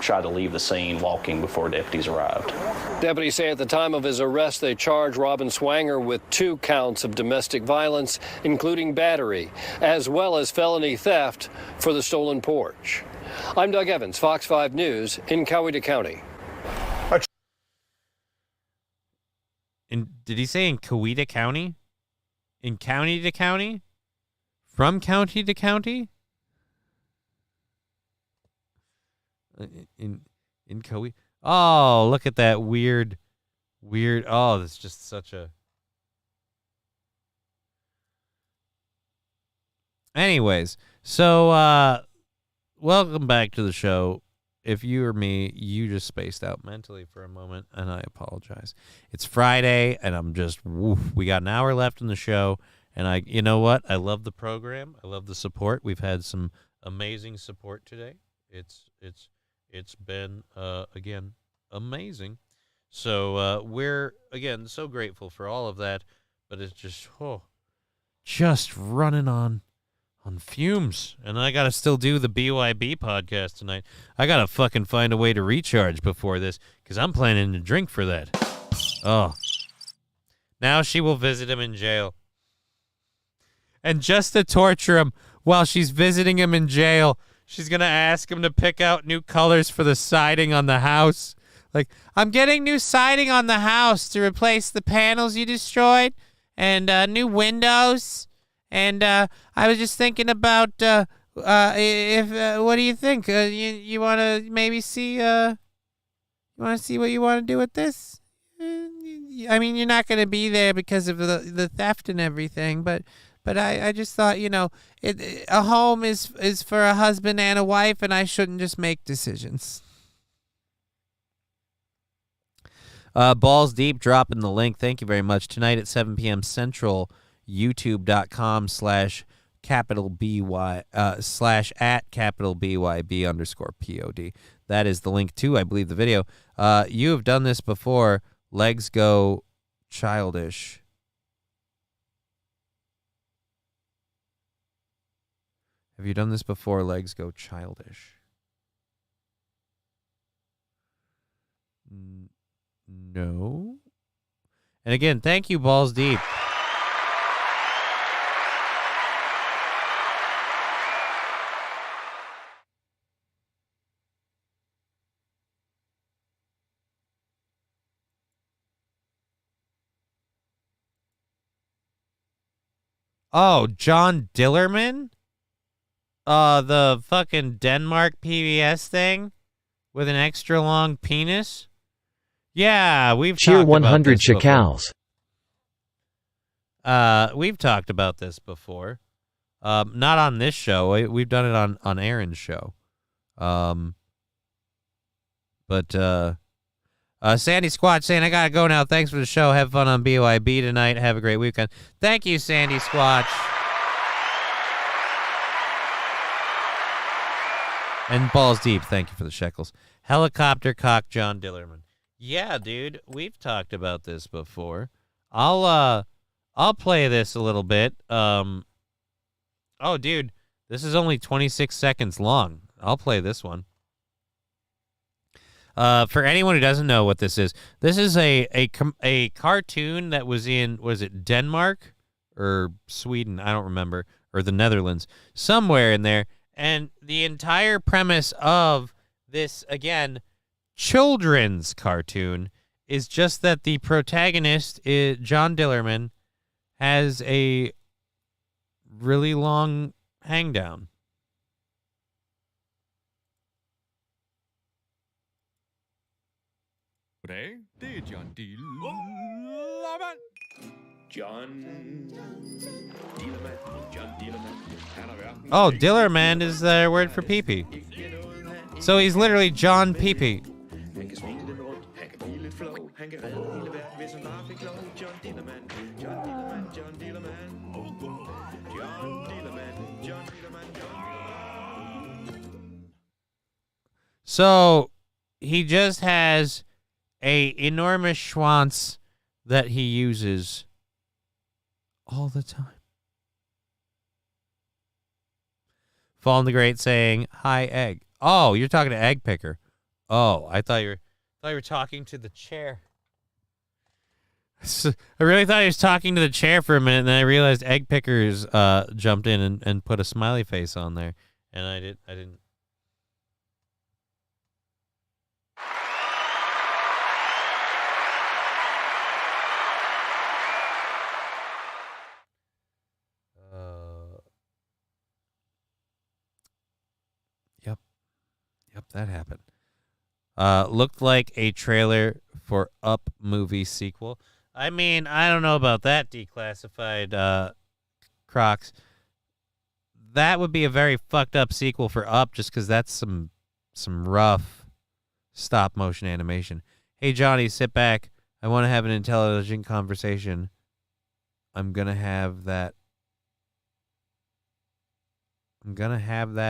Tried to leave the scene walking before deputies arrived. Deputies say at the time of his arrest, they charged Robin Swanger with 2 counts of domestic violence, including battery, as well as felony theft for the stolen porch. I'm Doug Evans, Fox 5 News in Coweta County. Did he say in Coweta County? In county to county? From county to county? In Coweta. Oh, look at that weird. Oh, that's just such a. Anyways, so welcome back to the show. If you or me, you just spaced out mentally for a moment, and I apologize. It's Friday, and I'm just, we got an hour left in the show, and you know what? I love the program. I love the support. We've had some amazing support today. It's been, again, amazing. So we're, again, so grateful for all of that, but it's just running on fumes. And I got to still do the BYB podcast tonight. I got to fucking find a way to recharge before this because I'm planning to drink for that. Oh. Now she will visit him in jail. And just to torture him while she's visiting him in jail, she's going to ask him to pick out new colors for the siding on the house. Like, I'm getting new siding on the house to replace the panels you destroyed and new windows. And I was just thinking about if what do you think? You want to maybe see you want to see what you want to do with this? I mean, you're not going to be there because of the theft and everything, but but I just thought, a home is for a husband and a wife, and I shouldn't just make decisions. Balls Deep dropping the link. Thank you very much. Tonight at 7 p.m. Central, youtube.com/@BYB_POD. That is the link to, I believe, the video. You have done this before. Legs Go Childish. Have you done this before? Legs Go Childish. No. And again, thank you, Balls Deep. Oh, John Dillerman? The fucking Denmark PBS thing with an extra long penis? Yeah, we've Cheer talked 100 about this shekels. We've talked about this before. Not on this show. We've done it on Aaron's show. But Sandy Squatch saying, I gotta go now. Thanks for the show. Have fun on BYB tonight. Have a great weekend. Thank you, Sandy Squatch. And Balls Deep, thank you for the shekels. Helicopter Cock John Dillerman. Yeah, dude, we've talked about this before. I'll play this a little bit. Oh, dude, this is only 26 seconds long. I'll play this one. For anyone who doesn't know what this is a cartoon that was in, was it Denmark or Sweden? I don't remember, or the Netherlands, somewhere in there. And the entire premise of this, again, children's cartoon is just that the protagonist, John Dillerman, has a really long hangdown. Goddag, det er John Dillermand. John Dillermand. Oh, Dillerman is their word for pee-pee. So he's literally John Pee-pee. So he just has a enormous schwanz that he uses all the time. Fallen the Great saying, hi, Egg. Oh, you're talking to Egg Picker. Oh, I thought you were talking to the chair. I really thought he was talking to the chair for a minute, and then I realized Egg Pickers jumped in and put a smiley face on there, and I didn't. Yep, that happened. Looked like a trailer for Up movie sequel. I mean, I don't know about that, Declassified Crocs. That would be a very fucked up sequel for Up, just because that's some rough stop motion animation. Hey, Johnny, sit back. I want to have an intelligent conversation. I'm gonna have that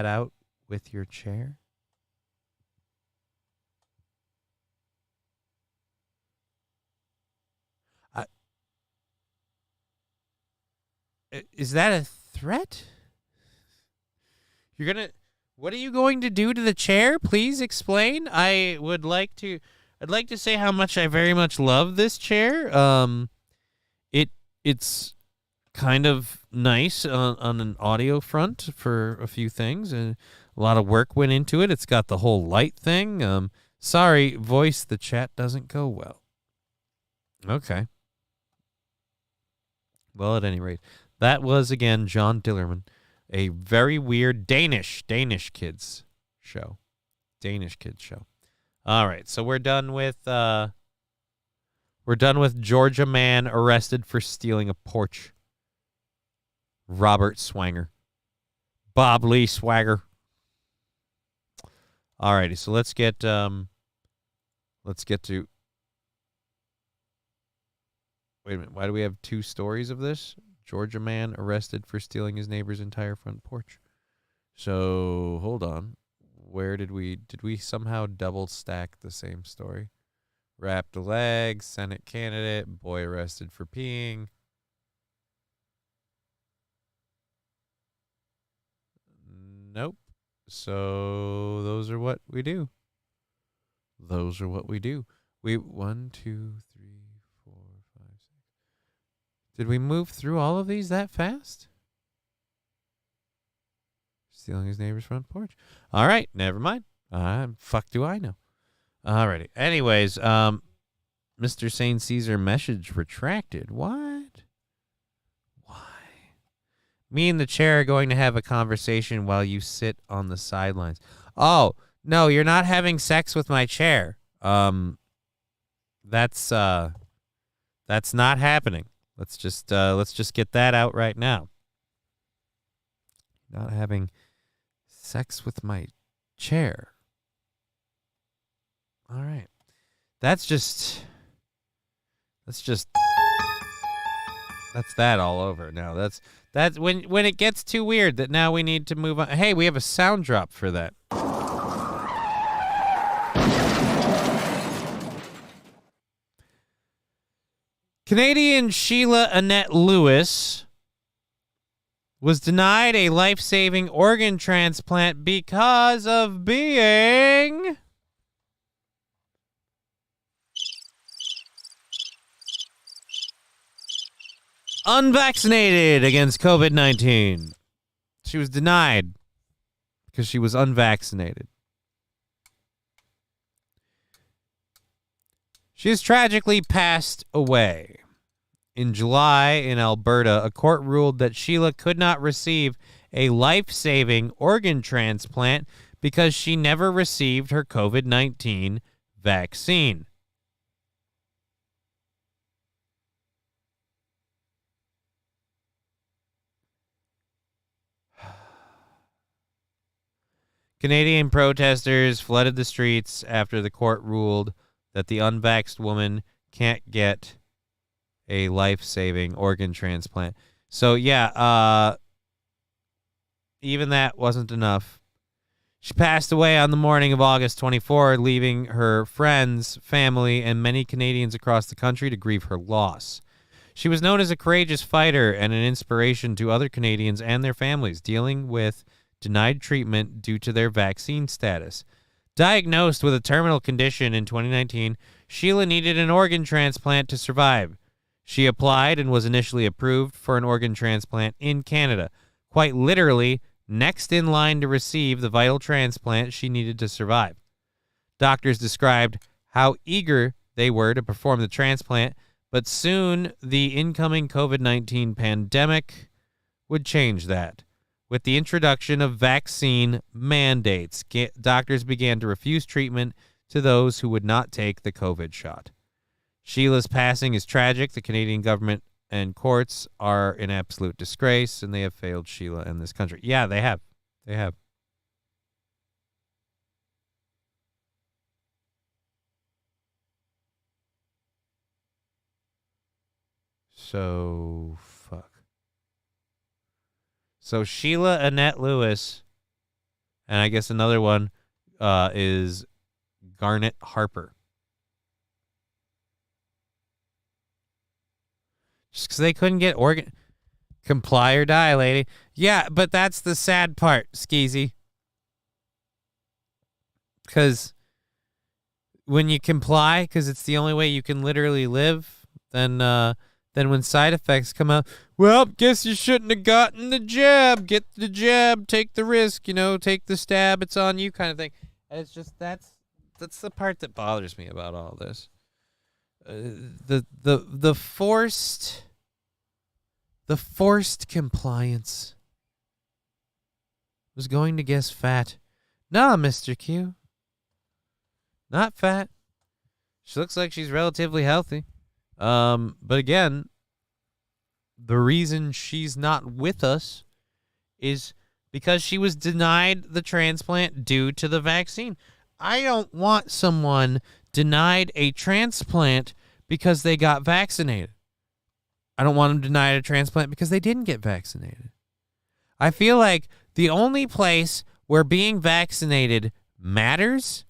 out with your chair. Is that a threat? What are you going to do to the chair? Please explain. I'd like to say how much I very much love this chair. It's kind of nice on an audio front for a few things, and a lot of work went into it. It's got the whole light thing. Sorry, voice, the chat doesn't go well. Okay. Well, at any rate, that was, again, John Dillerman, a very weird Danish kids show. All right, so we're done with Georgia man arrested for stealing a porch. Robert Swanger. Bob Lee Swagger. Alrighty, so let's get to. Wait a minute. Why do we have two stories of this? Georgia man arrested for stealing his neighbor's entire front porch. So hold on. Where did we somehow double stack the same story? Wrapped a leg, Senate candidate, boy arrested for peeing. Nope. So those are what we do. Those are what we do. 1, 2, 3, 4, 5, 6. Did we move through all of these that fast? Stealing his neighbor's front porch. All right, never mind. Fuck do I know? Alrighty. Anyways, Mr. St. Caesar message retracted. What? Why? Me and the chair are going to have a conversation while you sit on the sidelines. Oh, no, you're not having sex with my chair. That's not happening. Let's just get that out right now. Not having sex with my chair. All right. That's that all over now. That's when it gets too weird that now we need to move on. Hey, we have a sound drop for that. Canadian Sheila Annette Lewis was denied a life-saving organ transplant because of being unvaccinated against COVID-19. She was denied because she was unvaccinated. She has tragically passed away. In July, in Alberta, a court ruled that Sheila could not receive a life-saving organ transplant because she never received her COVID-19 vaccine. Canadian protesters flooded the streets after the court ruled that the unvaxxed woman can't get a life-saving organ transplant. So, yeah, even that wasn't enough. She passed away on the morning of August 24, leaving her friends, family, and many Canadians across the country to grieve her loss. She was known as a courageous fighter and an inspiration to other Canadians and their families dealing with denied treatment due to their vaccine status. Diagnosed with a terminal condition in 2019, Sheila needed an organ transplant to survive. She applied and was initially approved for an organ transplant in Canada, quite literally next in line to receive the vital transplant she needed to survive. Doctors described how eager they were to perform the transplant, but soon the incoming COVID-19 pandemic would change that. With the introduction of vaccine mandates, doctors began to refuse treatment to those who would not take the COVID shot. Sheila's passing is tragic. The Canadian government and courts are in absolute disgrace, and they have failed Sheila and this country. Yeah, they have. They have. So, fuck. So, Sheila Annette Lewis, and I guess another one is Garnet Harper. Just because they couldn't get organ... Comply or die, lady. Yeah, but that's the sad part, Skeezy. Because when you comply, because it's the only way you can literally live, then when side effects come out, well, guess you shouldn't have gotten the jab. Get the jab, take the risk, take the stab, it's on you kind of thing. And it's just, that's the part that bothers me about all this. The forced compliance. Was going to guess fat. Nah, Mr. Q. Not fat. She looks like she's relatively healthy. But again, the reason she's not with us is because she was denied the transplant due to the vaccine. I don't want someone denied a transplant because they got vaccinated. I don't want them denied a transplant because they didn't get vaccinated. I feel like the only place where being vaccinated matters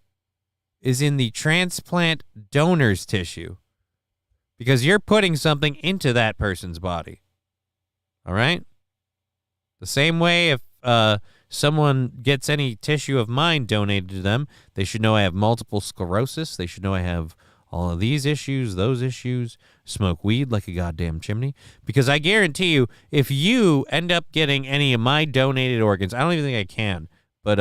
is in the transplant donor's tissue, because you're putting something into that person's body. All right? The same way if someone gets any tissue of mine donated to them, they should know I have multiple sclerosis. They should know I have all of these issues, those issues, smoke weed like a goddamn chimney. Because I guarantee you, if you end up getting any of my donated organs, I don't even think I can, but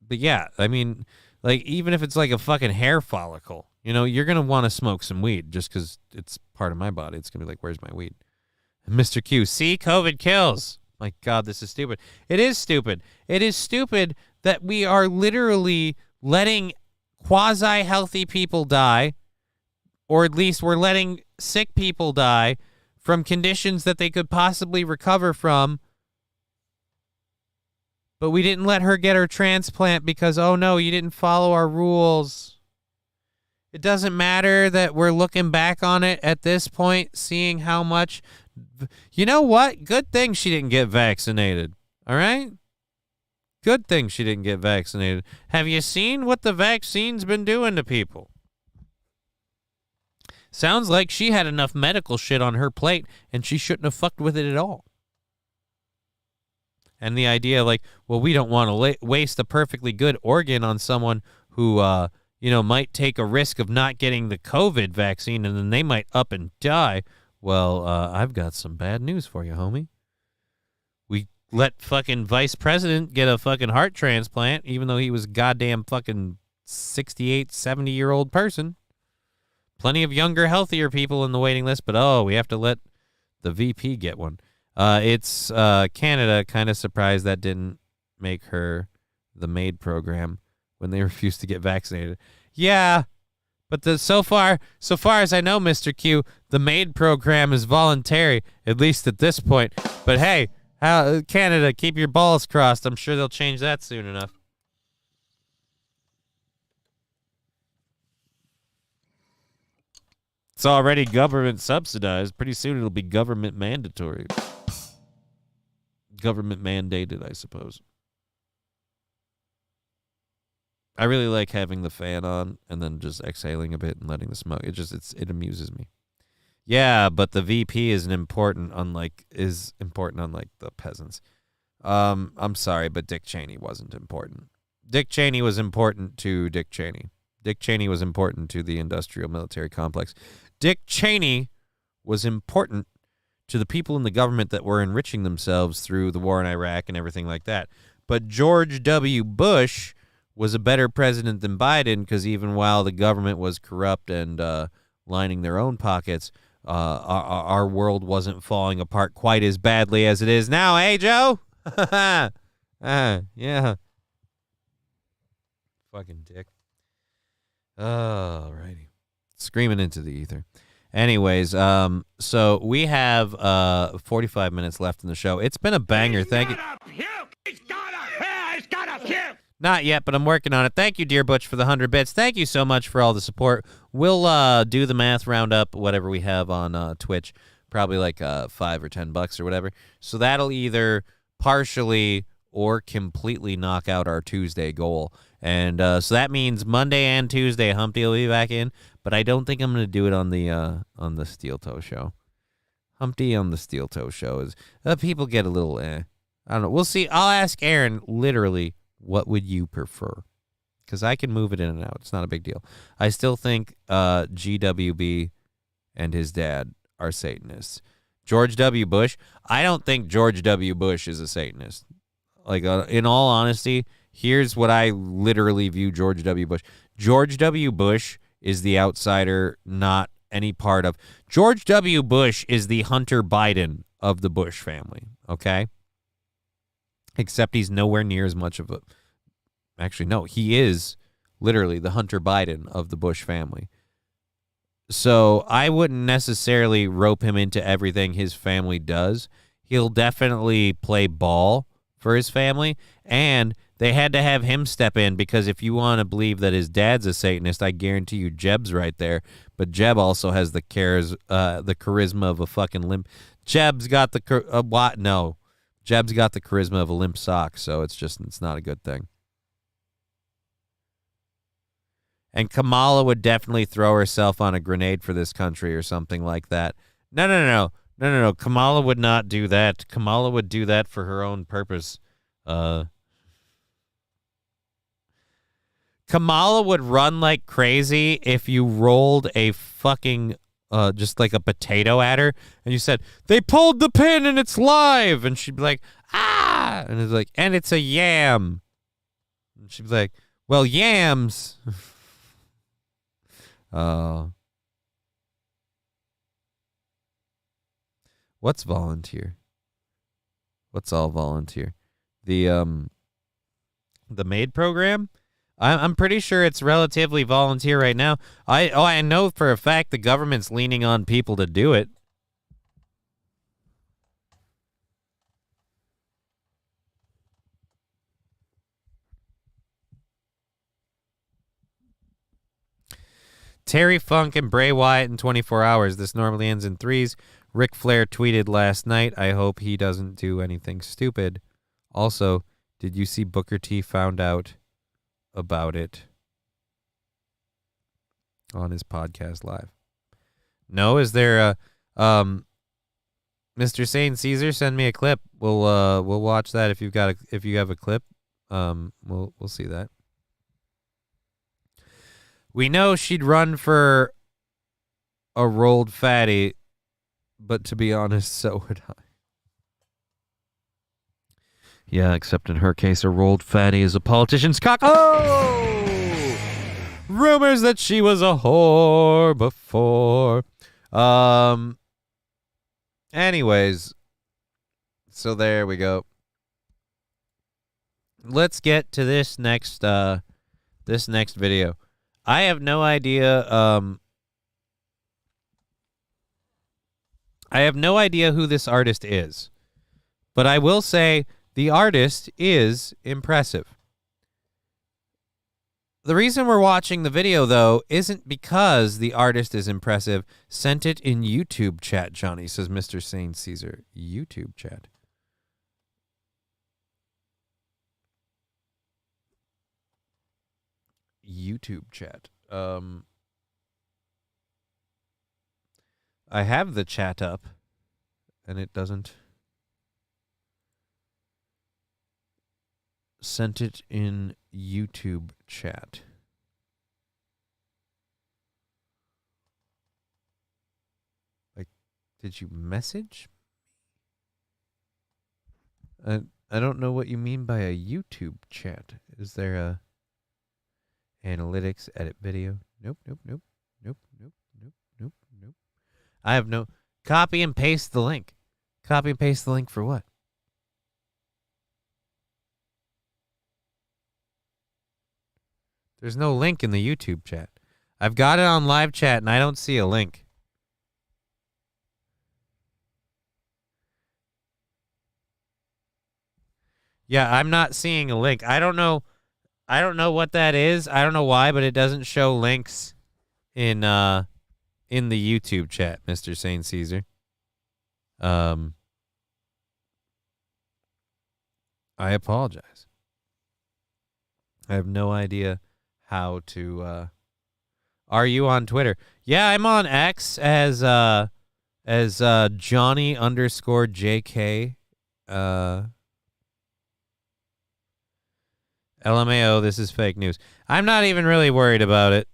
yeah, I mean, like, even if it's like a fucking hair follicle, you know, you're going to want to smoke some weed just because it's part of my body. It's going to be like, where's my weed? Mr. Q, see, COVID kills. My God, this is stupid. It is stupid. It is stupid that we are literally letting quasi-healthy people die, or at least we're letting sick people die from conditions that they could possibly recover from. But we didn't let her get her transplant because, oh no, you didn't follow our rules. It doesn't matter that we're looking back on it at this point, seeing how much. You know what? Good thing she didn't get vaccinated. All right? Good thing she didn't get vaccinated. Have you seen what the vaccine's been doing to people? Sounds like she had enough medical shit on her plate and she shouldn't have fucked with it at all. And the idea, like, well, we don't want to waste a perfectly good organ on someone who, might take a risk of not getting the COVID vaccine and then they might up and die. Well, I've got some bad news for you, homie. We let fucking vice president get a fucking heart transplant, even though he was a goddamn fucking 68, 70-year-old person. Plenty of younger, healthier people in the waiting list, but, we have to let the VP get one. It's Canada, kind of surprised that didn't make her the MAID program when they refused to get vaccinated. Yeah, but so far as I know, Mr. Q, the MAID program is voluntary, at least at this point. But hey, Canada, keep your balls crossed. I'm sure they'll change that soon enough. It's already government subsidized. Pretty soon it'll be government mandatory. Government mandated, I suppose. I really like having the fan on and then just exhaling a bit and letting the smoke. It amuses me. Yeah, but the VP is important, unlike the peasants. I'm sorry, but Dick Cheney wasn't important. Dick Cheney was important to Dick Cheney. Dick Cheney was important to the industrial military complex. Dick Cheney was important to the people in the government that were enriching themselves through the war in Iraq and everything like that. But George W. Bush was a better president than Biden, because even while the government was corrupt and lining their own pockets, our world wasn't falling apart quite as badly as it is now. Hey, Joe? Yeah. Fucking dick. Alrighty. Screaming into the ether. Anyways, so we have 45 minutes left in the show. It's been a banger. Thank you. He's gotta puke. Not yet, but I'm working on it. Thank you, Dear Butch, for the 100 bits. Thank you so much for all the support. We'll do the math roundup, whatever we have on Twitch, probably like $5 or $10 or whatever. So that'll either partially or completely knock out our Tuesday goal. And so that means Monday and Tuesday, Humpty will be back in. But I don't think I'm going to do it on the Steel Toe Show. Humpty on the Steel Toe Show is people get a little I don't know. We'll see. I'll ask Aaron literally, what would you prefer? Because I can move it in and out. It's not a big deal. I still think GWB and his dad are Satanists. George W. Bush, I don't think George W. Bush is a Satanist. Like, in all honesty, here's what I literally view George W. Bush. George W. Bush is the outsider, not any part of. George W. Bush is the Hunter Biden of the Bush family, okay? Except he's nowhere near as much of a... Actually, no, he is literally the Hunter Biden of the Bush family. So I wouldn't necessarily rope him into everything his family does. He'll definitely play ball for his family, and they had to have him step in because if you want to believe that his dad's a Satanist, I guarantee you Jeb's right there. But Jeb also has the charisma of a fucking limp. Jeb's got the what? No, Jeb's got the charisma of a limp sock. So it's not a good thing. And Kamala would definitely throw herself on a grenade for this country or something like that. No. Kamala would not do that. Kamala would do that for her own purpose. Kamala would run like crazy if you rolled a fucking, just like a potato at her, and you said, they pulled the pin and it's live! And she'd be like, ah! And it's like, and it's a yam. And she'd be like, well, yams. What's volunteer? What's all volunteer? The MAID program? I'm pretty sure it's relatively volunteer right now. I know for a fact the government's leaning on people to do it. Terry Funk and Bray Wyatt in 24 hours. This normally ends in 3s. Ric Flair tweeted last night, I hope he doesn't do anything stupid. Also, did you see Booker T found out about it on his podcast live? No, is there a Mr. Sane Caesar, send me a clip. We'll watch that if you have a clip. We'll see that. We know she'd run for a rolled fatty, but to be honest, so would I. Yeah, except in her case, a rolled fatty is a politician's cock. Oh! Rumors that she was a whore before. Anyways, so there we go. Let's get to this next video. I have no idea. I have no idea who this artist is, but I will say the artist is impressive. The reason we're watching the video, though, isn't because the artist is impressive. Sent it in YouTube chat, Johnny, says Mr. Sane Caesar. YouTube chat. YouTube chat. I have the chat up, and it doesn't. Sent it in YouTube chat. Like, did you message? I don't know what you mean by a YouTube chat. Is there a analytics, edit video? Nope. I have no... Copy and paste the link. Copy and paste the link for what? There's no link in the YouTube chat. I've got it on live chat, and I don't see a link. Yeah, I'm not seeing a link. I don't know what that is. I don't know why, but it doesn't show links in the YouTube chat, Mr. Sane Caesar. I apologize. I have no idea how to. Are you on Twitter? Yeah, I'm on X as Johnny_JK. LMAO, this is fake news. I'm not even really worried about it.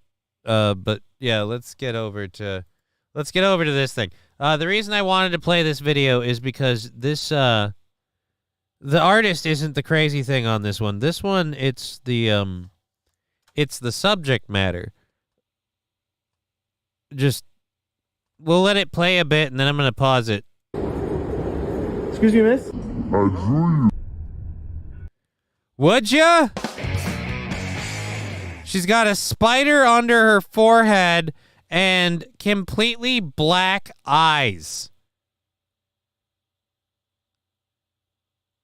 But yeah, let's get over to this thing. The reason I wanted to play this video is because this the artist isn't the crazy thing on this one. This one, it's the subject matter. Just we'll let it play a bit and then I'm gonna pause it. Excuse me, miss? I drew you. Would ya? She's got a spider under her forehead and completely black eyes.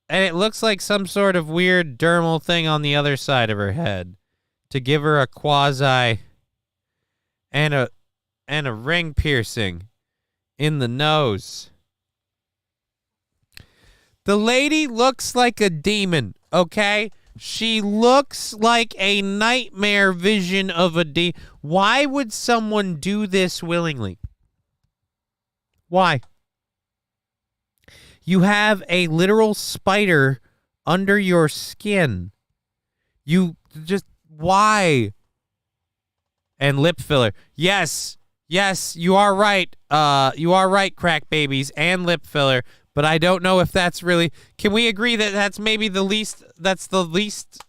And it looks like some sort of weird dermal thing on the other side of her head to give her a quasi and a ring piercing in the nose. The lady looks like a demon, okay? She looks like a nightmare vision of a demon. Why would someone do this willingly? Why? You have a literal spider under your skin. You just, why? And lip filler. Yes, you are right. You are right, crack babies, and lip filler. But I don't know if that's really... Can we agree that that's maybe the least... That's the least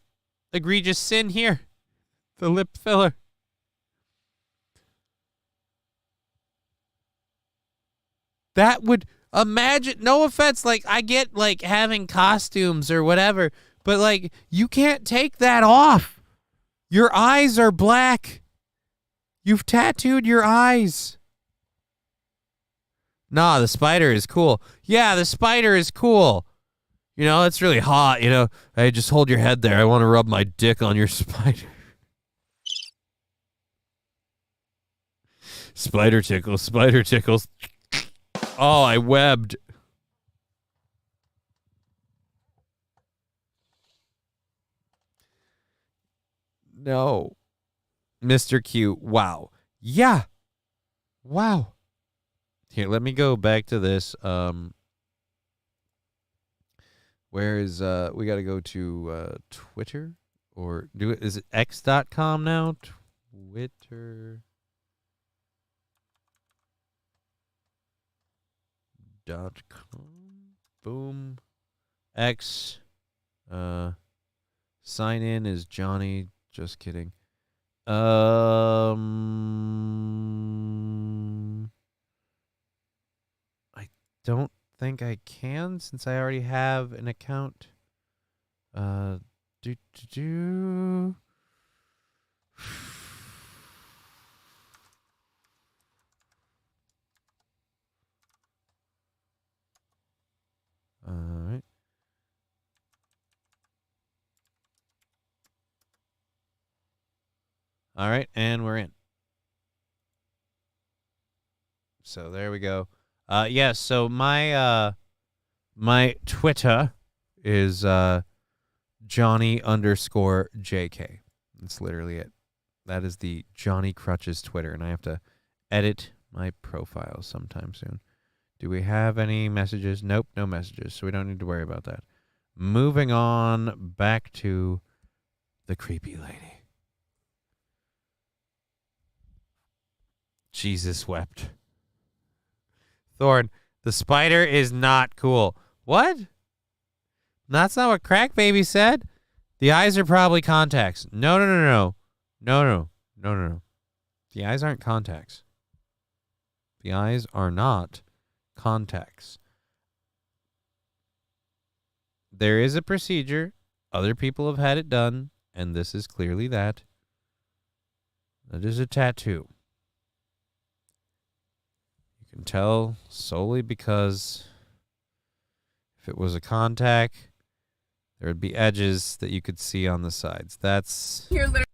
egregious sin here? The lip filler. That would... Imagine... No offense, like, I get, like, having costumes or whatever, but, like, you can't take that off. Your eyes are black. You've tattooed your eyes. Nah, the spider is cool. Yeah, the spider is cool. You know, it's really hot, you know. Hey, just hold your head there. I want to rub my dick on your spider. Spider tickles, spider tickles. Oh, I webbed. No. Mr. Q. Wow. Yeah. Wow. Here, let me go back to this. Where is we got to go to Twitter or do it? Is it x.com now? Twitter.com. Boom. X. Sign in is Johnny. Just kidding. I don't think I can since I already have an account. All right. All right, and we're in. So there we go. Yes, so my Twitter is Johnny_JK. That's literally it. That is the Johnny Crutches Twitter, and I have to edit my profile sometime soon. Do we have any messages? Nope, no messages, so we don't need to worry about that. Moving on back to the creepy lady. Jesus wept. Thorn, the spider is not cool. What? That's not what Crack Baby said. The eyes are probably contacts. No. The eyes aren't contacts. The eyes are not contacts. There is a procedure. Other people have had it done, and this is clearly that. That is a tattoo. You can tell solely because if it was a contact, there would be edges that you could see on the sides. That's... I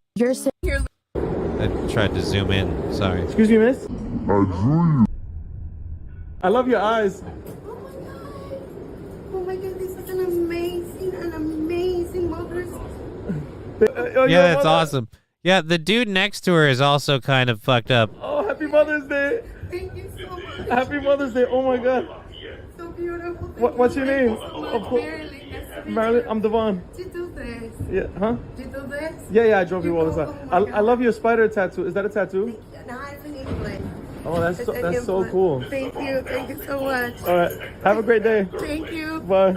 tried to zoom in. Sorry. Excuse me, miss? I love your eyes. Oh my God, this is an amazing Mother's Yeah, that's awesome. Yeah, the dude next to her is also kind of fucked up. Oh, happy Mother's Day. Thank you so much. Happy Mother's Day. Oh my God. So beautiful. What's your name? Marilyn. I'm Devon. Yeah, huh? Yeah, I drove you all the time. I love your spider tattoo. Is that a tattoo? Oh, that's so cool. Thank you so much. All right, have a great day. Thank you. Bye.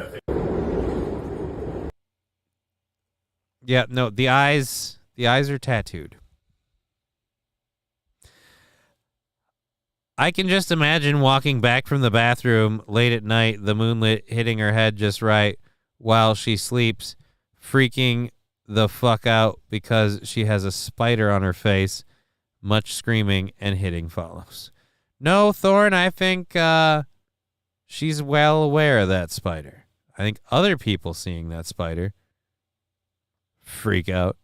Yeah, no, the eyes are tattooed. I can just imagine walking back from the bathroom late at night, the moonlit hitting her head just right while she sleeps, freaking the fuck out because she has a spider on her face, Much screaming and hitting follows. No, Thorn, I think she's well aware of that spider. I think other people seeing that spider freak out.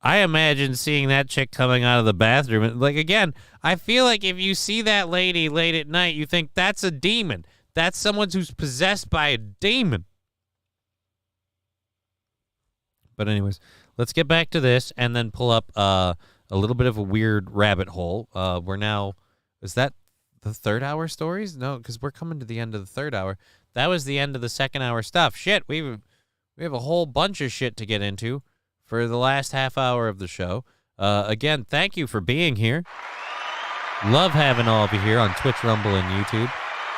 I imagine seeing that chick coming out of the bathroom. Like, again, I feel like if you see that lady late at night, you think that's a demon. That's someone who's possessed by a demon. But anyways, let's get back to this and then pull up a little bit of a weird rabbit hole. We're now, is that the third hour stories? No, because we're coming to the end of the third hour. That was the end of the second hour stuff. Shit, we have a whole bunch of shit to get into for the last half hour of the show. Again, thank you for being here. Love having all of you here on Twitch, Rumble, and YouTube.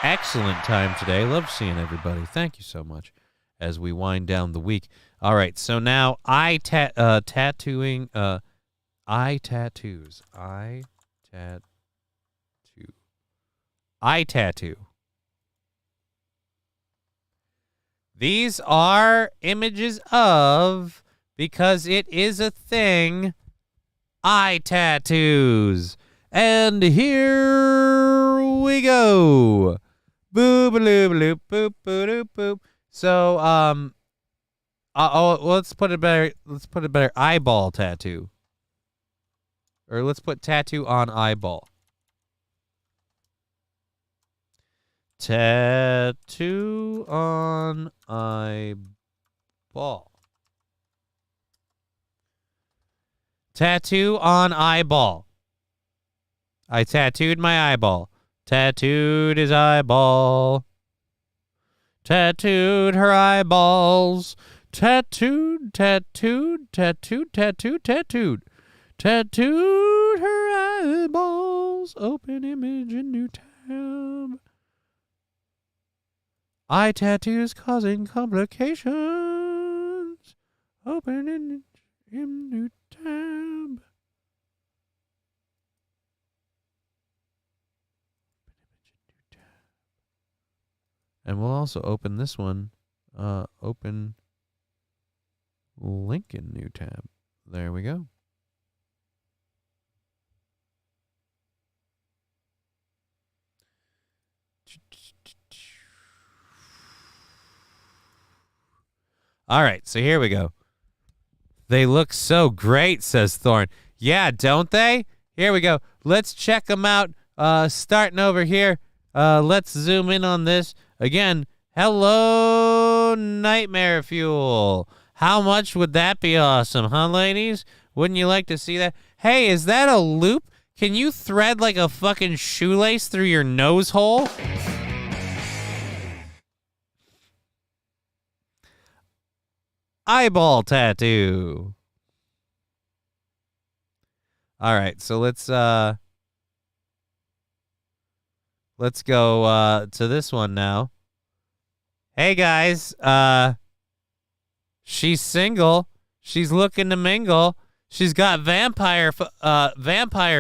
Excellent time today. Love seeing everybody. Thank you so much as we wind down the week. All right, so now eye tattoos. Eye tattoo. These are images of, because it is a thing, eye tattoos. And here we go. Boop loop loop boop boop boop. So let's put it better. Let's put it better. Eyeball tattoo. Or let's put tattoo on eyeball. Tattoo on eyeball. Tattoo on eyeball. I tattooed my eyeball. Tattooed his eyeball. Tattooed her eyeballs. Tattooed, tattooed, tattooed, tattooed, tattooed. Tattooed her eyeballs. Open image in new tab. Eye tattoos causing complications. Open image in new tab. And we'll also open this one. Open link in new tab. There we go. All right, so here we go. They look so great, says Thorn. Yeah, don't they? Here we go. Let's check them out. Starting over here. Let's zoom in on this. Again, hello, Nightmare Fuel. How much would that be awesome, huh, ladies? Wouldn't you like to see that? Hey, is that a loop? Can you thread like a fucking shoelace through your nose hole? Eyeball tattoo. All right, so let's go to this one now. Hey guys, she's single. She's looking to mingle. She's got vampire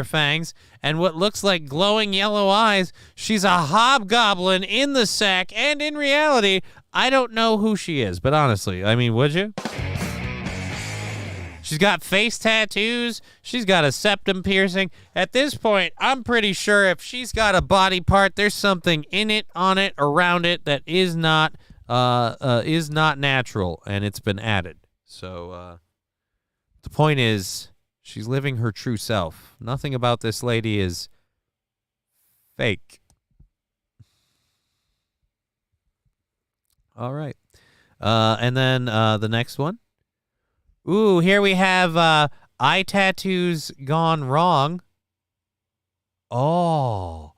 fangs and what looks like glowing yellow eyes. She's a hobgoblin in the sack, and in reality, I don't know who she is, but honestly, I mean, would you? She's got face tattoos. She's got a septum piercing. At this point, I'm pretty sure if she's got a body part, there's something in it, on it, around it that is not natural, and it's been added. So the point is, she's living her true self. Nothing about this lady is fake. All right. And then the next one. Ooh, here we have eye tattoos gone wrong. Oh.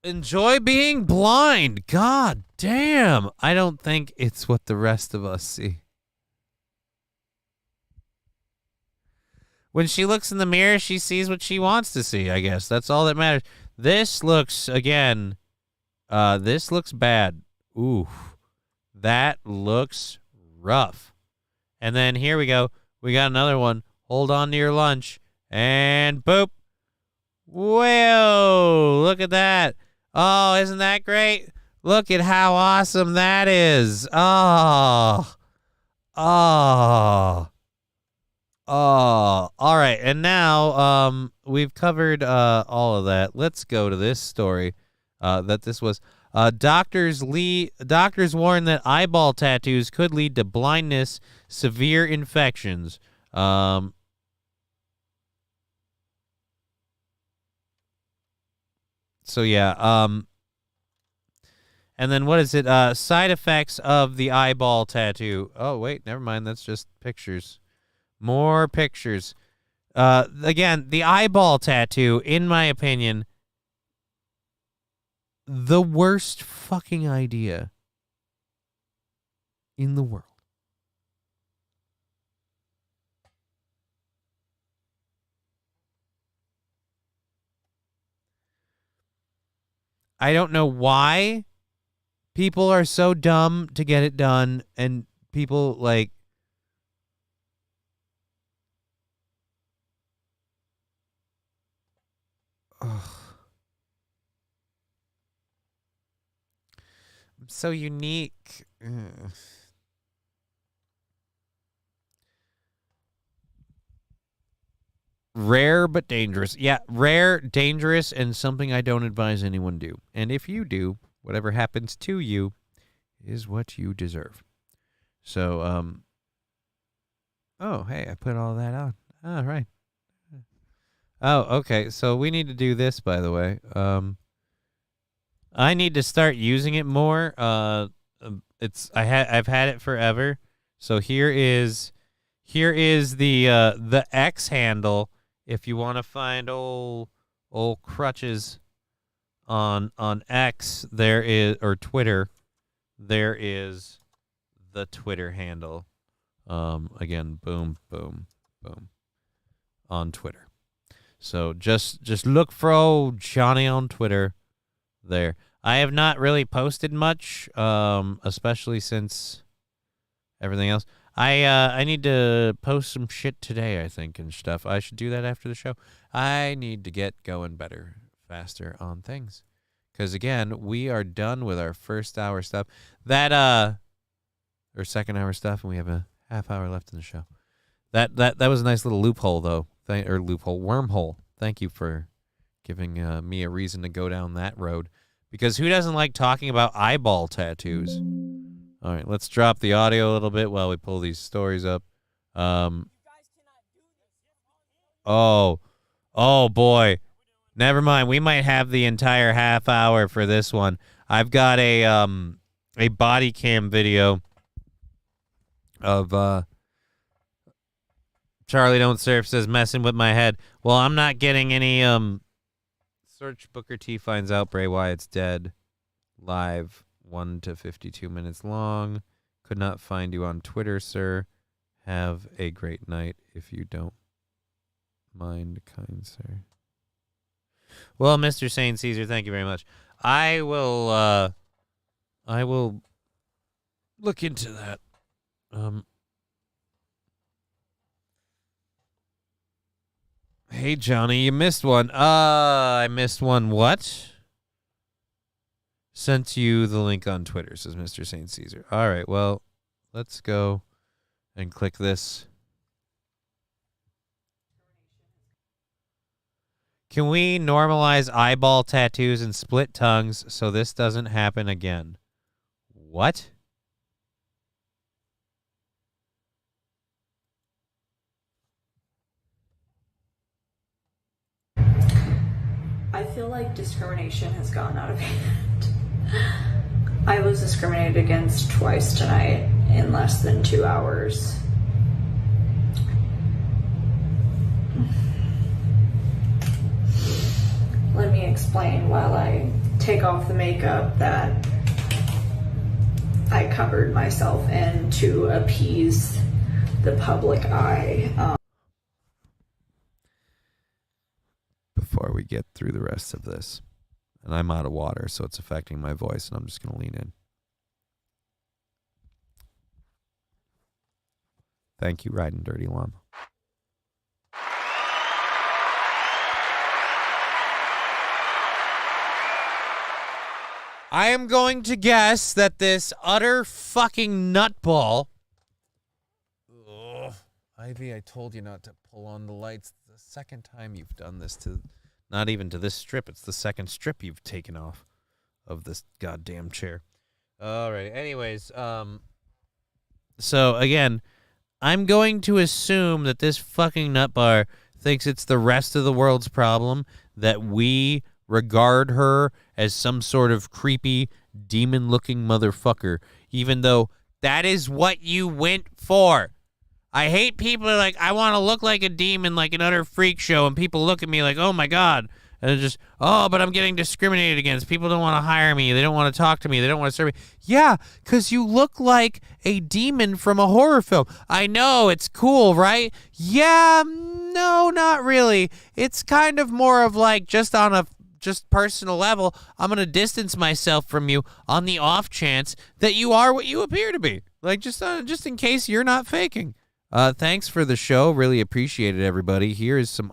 Enjoy being blind. God damn. I don't think it's what the rest of us see. When she looks in the mirror, she sees what she wants to see, I guess. That's all that matters. This looks, again, this looks bad. Ooh, that looks rough. And then here we go. We got another one. Hold on to your lunch. And boop. Whoa, look at that. Oh, isn't that great? Look at how awesome that is. Oh. All right. And now we've covered all of that. Let's go to this story that this was. Doctors warn that eyeball tattoos could lead to blindness, severe infections. So yeah, and then what is it? Side effects of the eyeball tattoo. Oh wait, never mind. That's just pictures. More pictures. Again, the eyeball tattoo, in my opinion, the worst fucking idea in the world. I don't know why people are so dumb to get it done, and people like I'm so unique. Rare but dangerous. Yeah, rare, dangerous, and something I don't advise anyone do. And if you do, whatever happens to you is what you deserve. So, oh, hey, I put all that on. All right. Oh, okay. So we need to do this, by the way. I need to start using it more. I've had it forever. So here is the X handle. If you want to find old crutches on X, there is, or Twitter, there is the Twitter handle. Again, boom, boom, boom, on Twitter. So just look for old Johnny on Twitter. There, I have not really posted much, especially since everything else. I need to post some shit today, I think, and stuff. I should do that after the show. I need to get going better, faster on things. Because, again, we are done with our first hour stuff. Or second hour stuff, and we have a half hour left in the show. That was a nice little loophole, though. Wormhole. Thank you for giving me a reason to go down that road. Because who doesn't like talking about eyeball tattoos? All right, let's drop the audio a little bit while we pull these stories up. Oh boy. Never mind. We might have the entire half hour for this one. I've got a body cam video of Charlie Don't Surf says messing with my head. Well, I'm not getting any search Booker T finds out Bray Wyatt's dead. Live 1 to 52 minutes long. Could not find you on Twitter, sir. Have a great night if you don't mind, kind sir. Well, Mr. Saint Caesar, thank you very much. I will look into that. Hey Johnny, you missed one. I missed one. What? Sent you the link on Twitter, says Mr. Saint Caesar. All right, well, let's go and click this. Can we normalize eyeball tattoos and split tongues so this doesn't happen again? What? I feel like discrimination has gone out of hand. I was discriminated against twice tonight in less than 2 hours. Let me explain while I take off the makeup that I covered myself in to appease the public eye. Before we get through the rest of this. And I'm out of water, so it's affecting my voice, and I'm just going to lean in. Thank you, Riding Dirty Llama. I am going to guess that this utter fucking nutball. Ugh. Ivy, I told you not to pull on the lights. The second time you've done this to, not even to this strip. It's the second strip you've taken off of this goddamn chair. All right. Anyways, so again, I'm going to assume that this fucking nutbar thinks it's the rest of the world's problem that we regard her as some sort of creepy, demon-looking motherfucker, even though that is what you went for. I hate people who are like, I want to look like a demon, like an utter freak show, and people look at me like, oh my God, and it's just, oh, but I'm getting discriminated against. People don't want to hire me. They don't want to talk to me. They don't want to serve me. Yeah, because you look like a demon from a horror film. I know, it's cool, right? Yeah, no, not really. It's kind of more of like just on a personal level, I'm going to distance myself from you on the off chance that you are what you appear to be. Like, just in case you're not faking. Thanks for the show. Really appreciate it, everybody. Here is some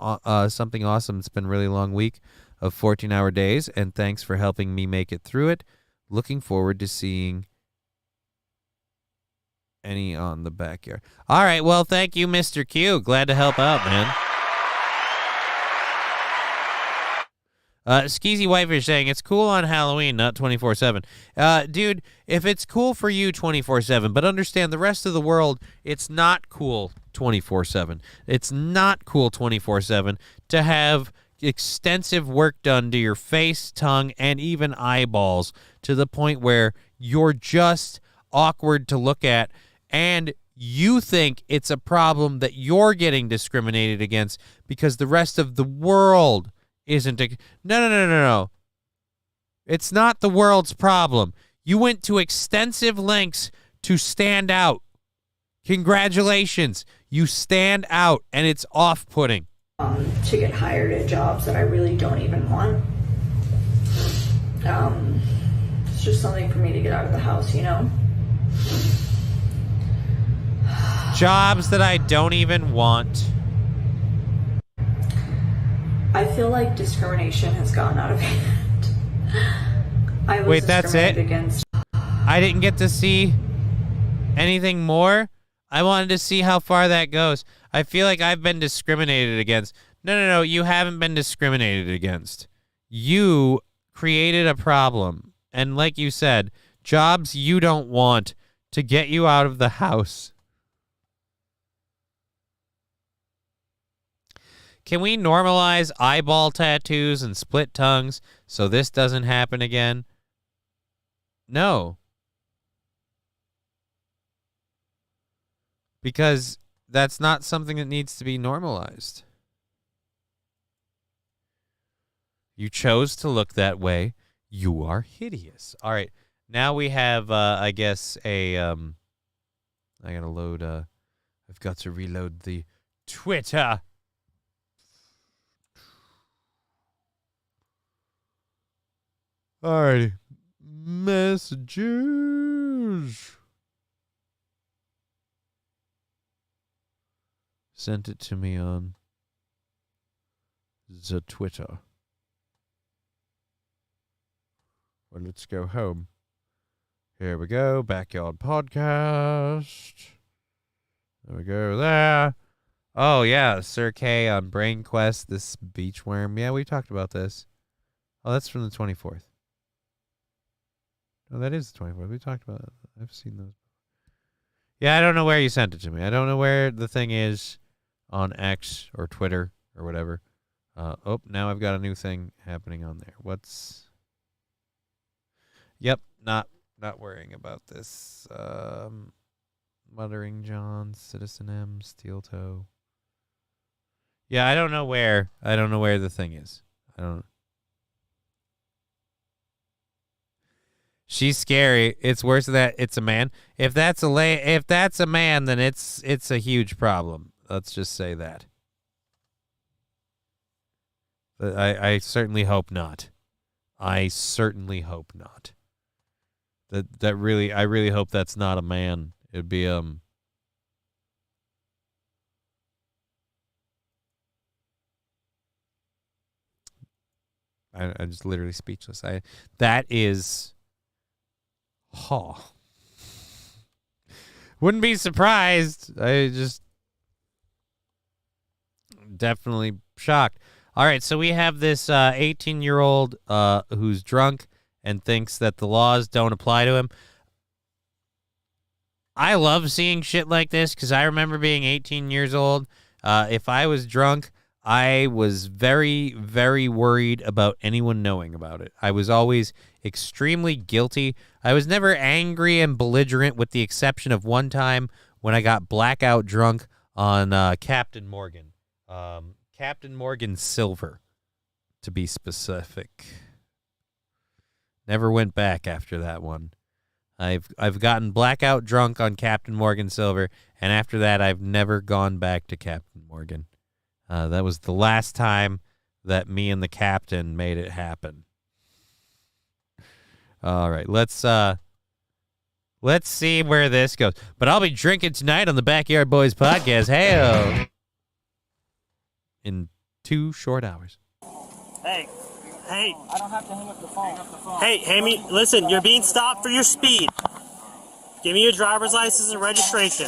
something awesome. It's been a really long week of 14-hour days, and thanks for helping me make it through it. Looking forward to seeing any on the backyard. All right, well, thank you, Mr. Q. Glad to help out, man. Skeezy Whitefish saying, it's cool on Halloween, not 24/7. Dude, if it's cool for you 24/7, but understand the rest of the world, it's not cool 24/7. It's not cool 24/7 to have extensive work done to your face, tongue, and even eyeballs to the point where you're just awkward to look at, and you think it's a problem that you're getting discriminated against because the rest of the world isn't a... No. It's not the world's problem. You went to extensive lengths to stand out. Congratulations. You stand out, and it's off-putting. To get hired at jobs that I really don't even want. It's just something for me to get out of the house, you know? Jobs that I don't even want. I feel like discrimination has gotten out of hand. I was Wait, that's it? against. I didn't get to see anything more. I wanted to see how far that goes. I feel like I've been discriminated against. No. You haven't been discriminated against. You created a problem. And like you said, jobs you don't want to get you out of the house. Can we normalize eyeball tattoos and split tongues so this doesn't happen again? No. Because that's not something that needs to be normalized. You chose to look that way. You are hideous. All right. Now we have, I guess, I gotta load, I've got to reload the Twitter. Alrighty. Messages. Sent it to me on the Twitter. Well, let's go home. Here we go. Backyard Podcast. There we go there. Oh, yeah. Sir K on Brain Quest. This beach worm. Yeah, we talked about this. Oh, that's from the 24th. Oh, that is the 24th. We talked about it. I've seen those. Yeah, I don't know where you sent it to me. I don't know where the thing is on X or Twitter or whatever. Oh, now I've got a new thing happening on there. What's... Yep, not worrying about this. Muttering John, Citizen M, Steel Toe. Yeah, I don't know where the thing is. I don't know. She's scary. It's worse than that. It's a man. If that's a man, then it's a huge problem. Let's just say that. But I certainly hope not. I certainly hope not. I really hope that's not a man. It'd be I'm just literally speechless. That is Oh. Wouldn't be surprised. I just definitely shocked. All right, so we have this 18-year-old who's drunk and thinks that the laws don't apply to him. I love seeing shit like this because I remember being 18 years old. If I was drunk, I was very, very worried about anyone knowing about it. I was always extremely guilty. I was never angry and belligerent with the exception of one time when I got blackout drunk on Captain Morgan. Captain Morgan Silver, to be specific. Never went back after that one. I've gotten blackout drunk on Captain Morgan Silver, and after that, I've never gone back to Captain Morgan. That was the last time that me and the captain made it happen. All right, let's see where this goes. But I'll be drinking tonight on the Backyard Boys podcast. Hey, in 2 short hours. Hey. I don't have to hang up the phone. Hey, listen, you're being stopped for your speed. Give me your driver's license and registration.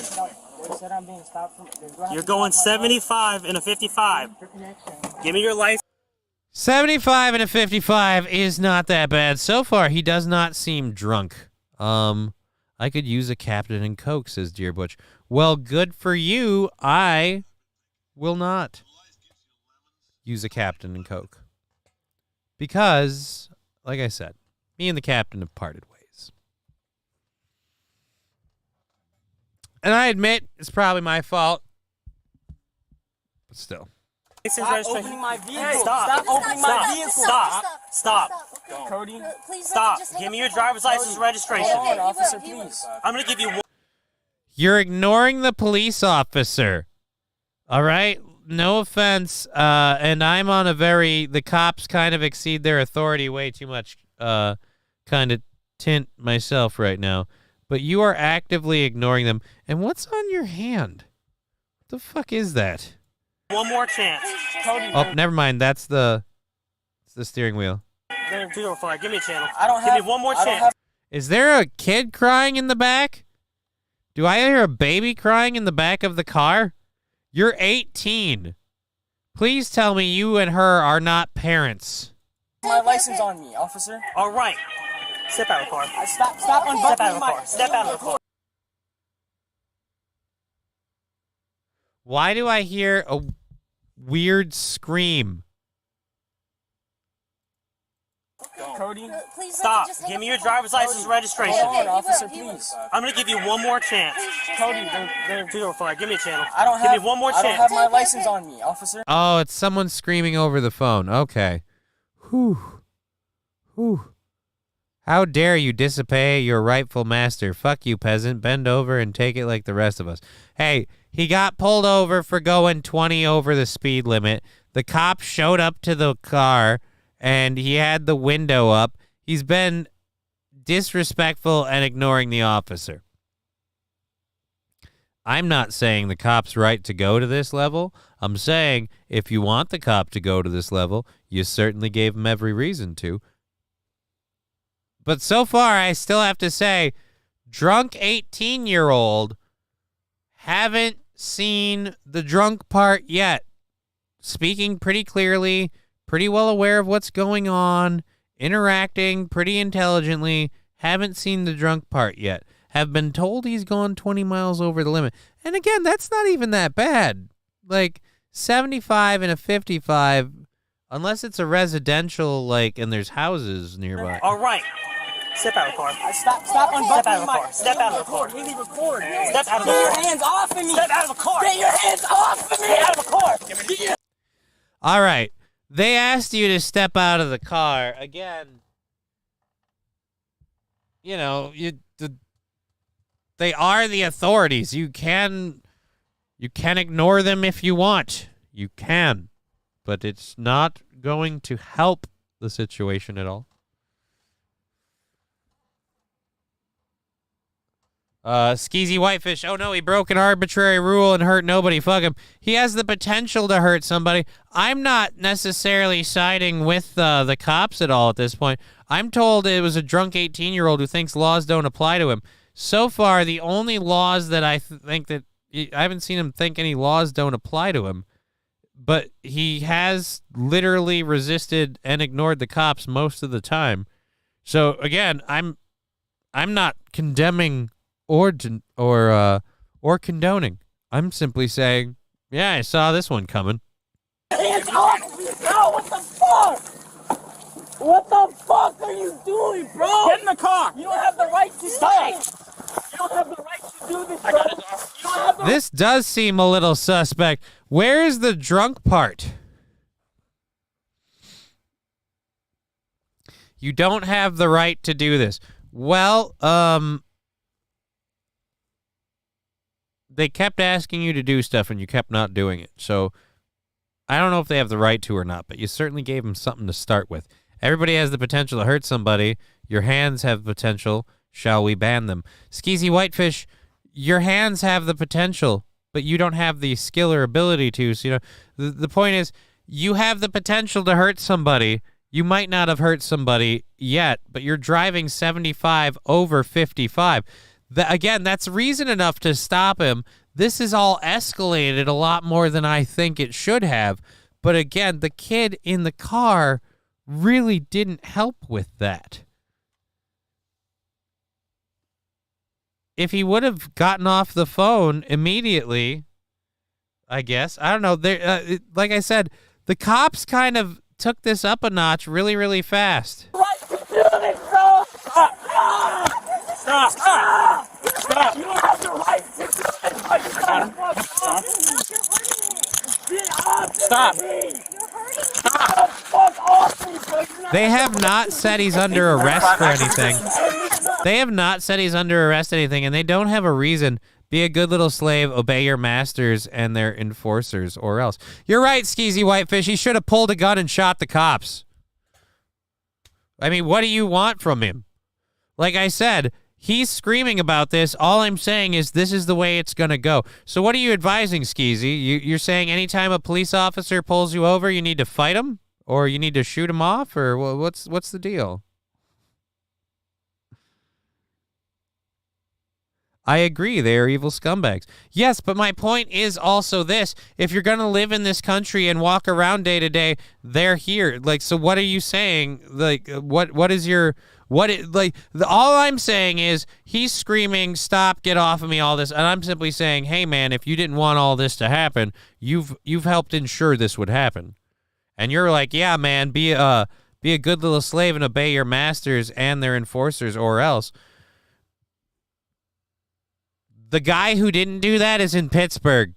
You're going 75 and a 55. Give me your license. 75 and a 55 is not that bad. So far, he does not seem drunk. I could use a Captain and Coke, says Dear Butch. Well, good for you. I will not use a Captain and Coke. Because, like I said, me and the captain have parted ways. And I admit, it's probably my fault. But still. Stop opening my vehicle. Stop opening my vehicle. Stop. Cody, stop. Give me your driver's license and registration. Officer, please. I'm going to give you one. You're ignoring the police officer. All right? No offense, and I'm on the cops kind of exceed their authority way too much, kind of tint myself right now, but you are actively ignoring them. And what's on your hand? What the fuck is that? One more chance. Cody, Oh, never mind. It's the steering wheel. Give me a channel. Give me one more chance. Is there a kid crying in the back? Do I hear a baby crying in the back of the car? You're 18. Please tell me you and her are not parents. My license on me, officer. All right. Step out of the car. Stop unbuckling my car. Step out of the car. Why do I hear a weird scream? Cody, stop. Give me your driver's license and registration. Officer, please. I'm going to give you one more chance. Cody, give me a channel. Give me one more chance. I don't have my license on me, officer. Oh, it's someone screaming over the phone. Okay. Whew. How dare you disobey your rightful master? Fuck you, peasant. Bend over and take it like the rest of us. Hey, he got pulled over for going 20 over the speed limit. The cop showed up to the car, and he had the window up. He's been disrespectful and ignoring the officer. I'm not saying the cop's right to go to this level. I'm saying if you want the cop to go to this level, you certainly gave him every reason to. But so far, I still have to say, drunk 18-year-old, haven't seen the drunk part yet. Speaking pretty clearly, pretty well aware of what's going on, interacting pretty intelligently, haven't seen the drunk part yet. Have been told he's gone 20 miles over the limit. And again, that's not even that bad. Like, 75 and a 55, unless it's a residential, and there's houses nearby. All right. Step out of the car. Stop unbuckling my car. Step out of the car. Really record. Step out of the car. Get your hands off of me. Step out of the car. Get your hands off of me. Get out of the car. All right. They asked you to step out of the car. Again, they are the authorities. You can ignore them if you want. You can. But it's not going to help the situation at all. Skeezy Whitefish. Oh no, he broke an arbitrary rule and hurt nobody. Fuck him. He has the potential to hurt somebody. I'm not necessarily siding with the cops at all at this point. I'm told it was a drunk 18-year-old who thinks laws don't apply to him. So far, the only laws that I think that I haven't seen him think any laws don't apply to him. But he has literally resisted and ignored the cops most of the time. So again, I'm not condemning or condoning. I'm simply saying, yeah, I saw this one coming. Hands off me, bro! What the fuck? What the fuck are you doing, bro? Get in the car! You don't have the right to stay! You don't have the right to do this, bro! You don't have the This does seem a little suspect. Where is the drunk part? You don't have the right to do this. Well, they kept asking you to do stuff and you kept not doing it. So I don't know if they have the right to or not, but you certainly gave them something to start with. Everybody has the potential to hurt somebody. Your hands have potential. Shall we ban them? Skeezy Whitefish, your hands have the potential, but you don't have the skill or ability to. So, the point is, you have the potential to hurt somebody. You might not have hurt somebody yet, but you're driving 75 over 55. Again, that's reason enough to stop him. This is all escalated a lot more than I think it should have. But again, the kid in the car really didn't help with that. If he would have gotten off the phone immediately, I guess, I don't know. Like I said, the cops kind of took this up a notch really, really fast. right to do this, bro! Stop! Stop! Stop! You don't have the right to do this! Stop! Stop! They have not said he's under arrest for anything. They have not said he's under arrest or anything, and they don't have a reason. Be a good little slave, obey your masters and their enforcers, or else. You're right, Skeezy Whitefish. He should have pulled a gun and shot the cops. I mean, what do you want from him? Like I said, he's screaming about this. All I'm saying is this is the way it's going to go. So what are you advising, Skeezy? You're saying anytime a police officer pulls you over, you need to fight him? Or you need to shoot him off? Or what's the deal? I agree, they are evil scumbags. Yes, but my point is also this. If you're going to live in this country and walk around day to day, they're here. Like, so what are you saying? Like, all I'm saying is he's screaming, stop, get off of me, all this. And I'm simply saying, hey, man, if you didn't want all this to happen, you've helped ensure this would happen. And you're like, yeah, man, be a good little slave and obey your masters and their enforcers, or else. The guy who didn't do that is in Pittsburgh.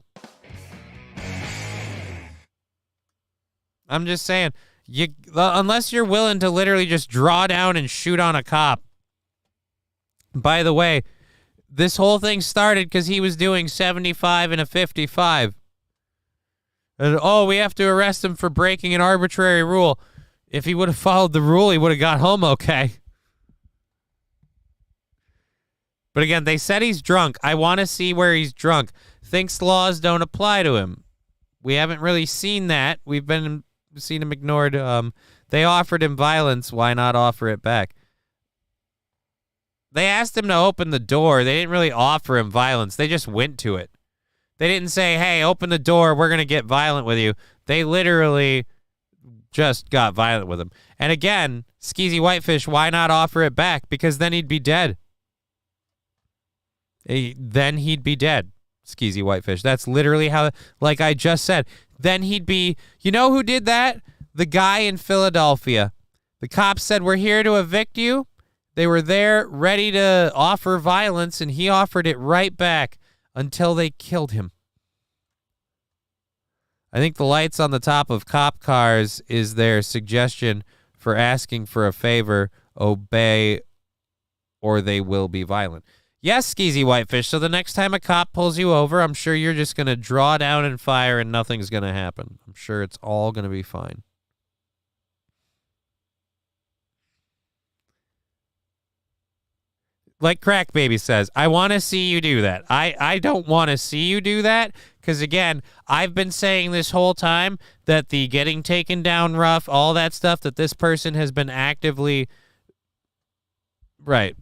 I'm just saying, unless you're willing to literally just draw down and shoot on a cop. By the way, this whole thing started because he was doing 75 and a 55. And, we have to arrest him for breaking an arbitrary rule. If he would have followed the rule, he would have got home okay. But again, they said he's drunk. I want to see where he's drunk. Thinks laws don't apply to him. We haven't really seen that. We've seen him ignored. They offered him violence. Why not offer it back? They asked him to open the door. They didn't really offer him violence. They just went to it. They didn't say, hey, open the door. We're going to get violent with you. They literally just got violent with him. And again, Skeezy Whitefish, why not offer it back? Because then he'd be dead. Then he'd be dead, Skeezy Whitefish. That's literally how, like I just said, then he'd be, you know who did that? The guy in Philadelphia. The cops said, we're here to evict you. They were there ready to offer violence, and he offered it right back until they killed him. I think the lights on the top of cop cars is their suggestion for asking for a favor, obey, or they will be violent. Yes, Skeezy Whitefish, so the next time a cop pulls you over, I'm sure you're just going to draw down and fire and nothing's going to happen. I'm sure it's all going to be fine. like Crack Baby says, I want to see you do that. I don't want to see you do that because, again, I've been saying this whole time that the getting taken down rough, all that stuff, that this person has been actively... Right.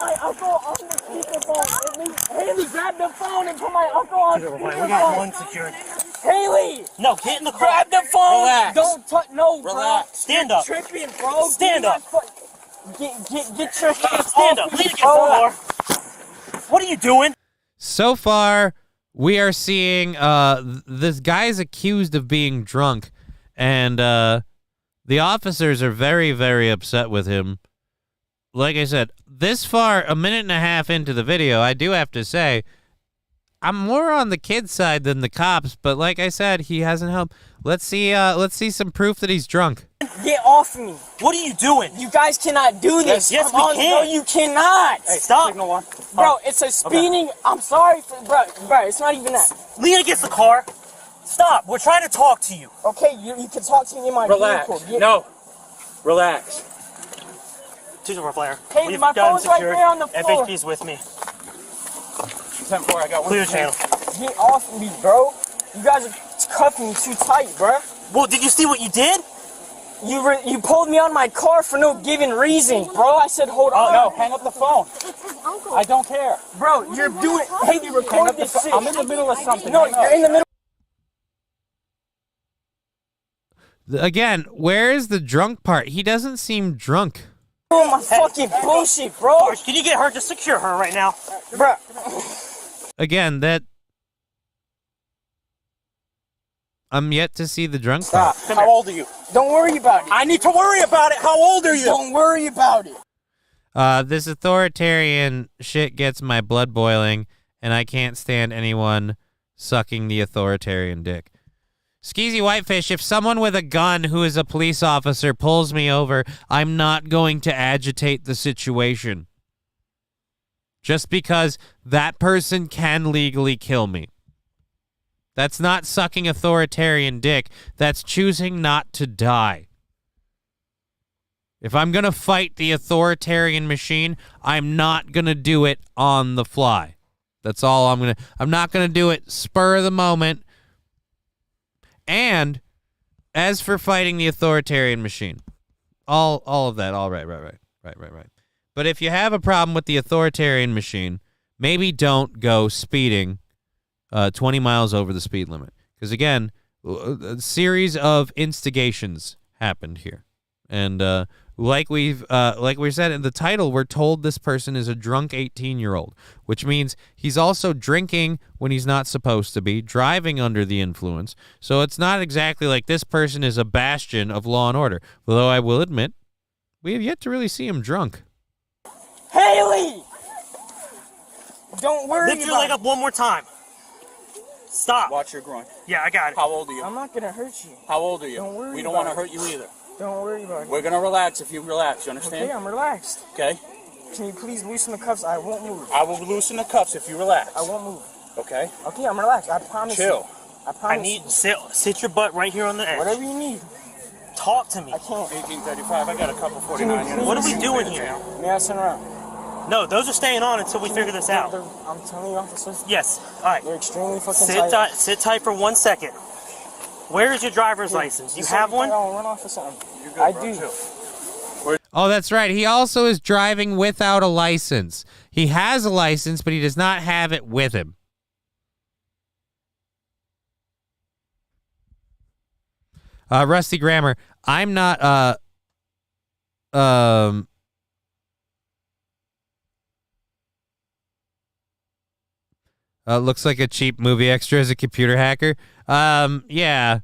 My uncle on the speakerphone. Haley, grab the phone and put my uncle on speakerphone. We got one security. Haley! No, get in the car. Grab the phone! Relax. Don't touch. No, relax. Bro. Stand up. You're tripping, bro. Stand up. Get your hands Stand up. Lean against the floor. What are you doing? So far, we are seeing this guy's accused of being drunk, and the officers are very, very upset with him. Like I said, this far, a minute and a half into the video, I do have to say, I'm more on the kid's side than the cops, but like I said, he hasn't helped. Let's see some proof that he's drunk. Get off me. What are you doing? You guys cannot do this. Yes, we can. No, you cannot. Hey, stop. Bro, it's a speeding. Okay. I'm sorry for, bro, it's not even that. Lean against the car. Stop. We're trying to talk to you. Okay, you can talk to me in my vehicle. No. Relax. Two-door flare. Hey, my phone's right there on the floor. FHP's with me. 10-4, I got one. Clear channel. Get off me, bro. You guys are cuffing me too tight, bro. Well, did you see what you did? You pulled me on my car for no given reason, bro. I said, hold on. No, hang up the phone. I don't care. Bro, you're doing... Hey, you record this shit. I'm in the middle of something. No, you're in the middle... Again, where is the drunk part? He doesn't seem drunk. Oh, my fucking bullshit, bro. Can you get her? Just secure her right now. Bro. Again, that... I'm yet to see the drunk part. Stop. How old are you? Don't worry about it. I need to worry about it. How old are you? Don't worry about it. This authoritarian shit gets my blood boiling, and I can't stand anyone sucking the authoritarian dick. Skeezy Whitefish, if someone with a gun who is a police officer pulls me over, I'm not going to agitate the situation. Just because that person can legally kill me. That's not sucking authoritarian dick. That's choosing not to die. If I'm going to fight the authoritarian machine, I'm not going to do it on the fly. That's all I'm not going to do it spur of the moment. And as for fighting the authoritarian machine, all of that, all right. But if you have a problem with the authoritarian machine, maybe don't go speeding 20 miles over the speed limit. Because again, a series of instigations happened here. And like we said in the title, we're told this person is a drunk 18-year-old, which means he's also drinking when he's not supposed to be, driving under the influence. So it's not exactly like this person is a bastion of law and order. Although I will admit, we have yet to really see him drunk. Haley! Don't worry about it. Lift your leg up one more time. Stop. Watch your groin. Yeah, I got it. How old are you? I'm not going to hurt you. How old are you? Don't worry We don't want to hurt you either. Don't worry about it. We're going to relax if you relax. You understand? Okay, I'm relaxed. Okay. Can you please loosen the cuffs? I won't move. I will loosen the cuffs if you relax. I won't move. Okay. Okay, I'm relaxed. I promise Chill. you. I promise. I need sit your butt right here on the edge. Whatever you need. Talk to me. I can't. 1835. I got a couple 49 units. What are we doing here? May I turn around? No, those are staying on until we figure this out. I'm telling you, officers. Yes. All right. They're extremely fucking tight. Sit tight for 1 second. Where is your driver's license? You have one? I'll run off or something. I do. Oh, that's right. He also is driving without a license. He has a license, but he does not have it with him. Rusty Grammar, I'm not, looks like a cheap movie extra as a computer hacker. Yeah,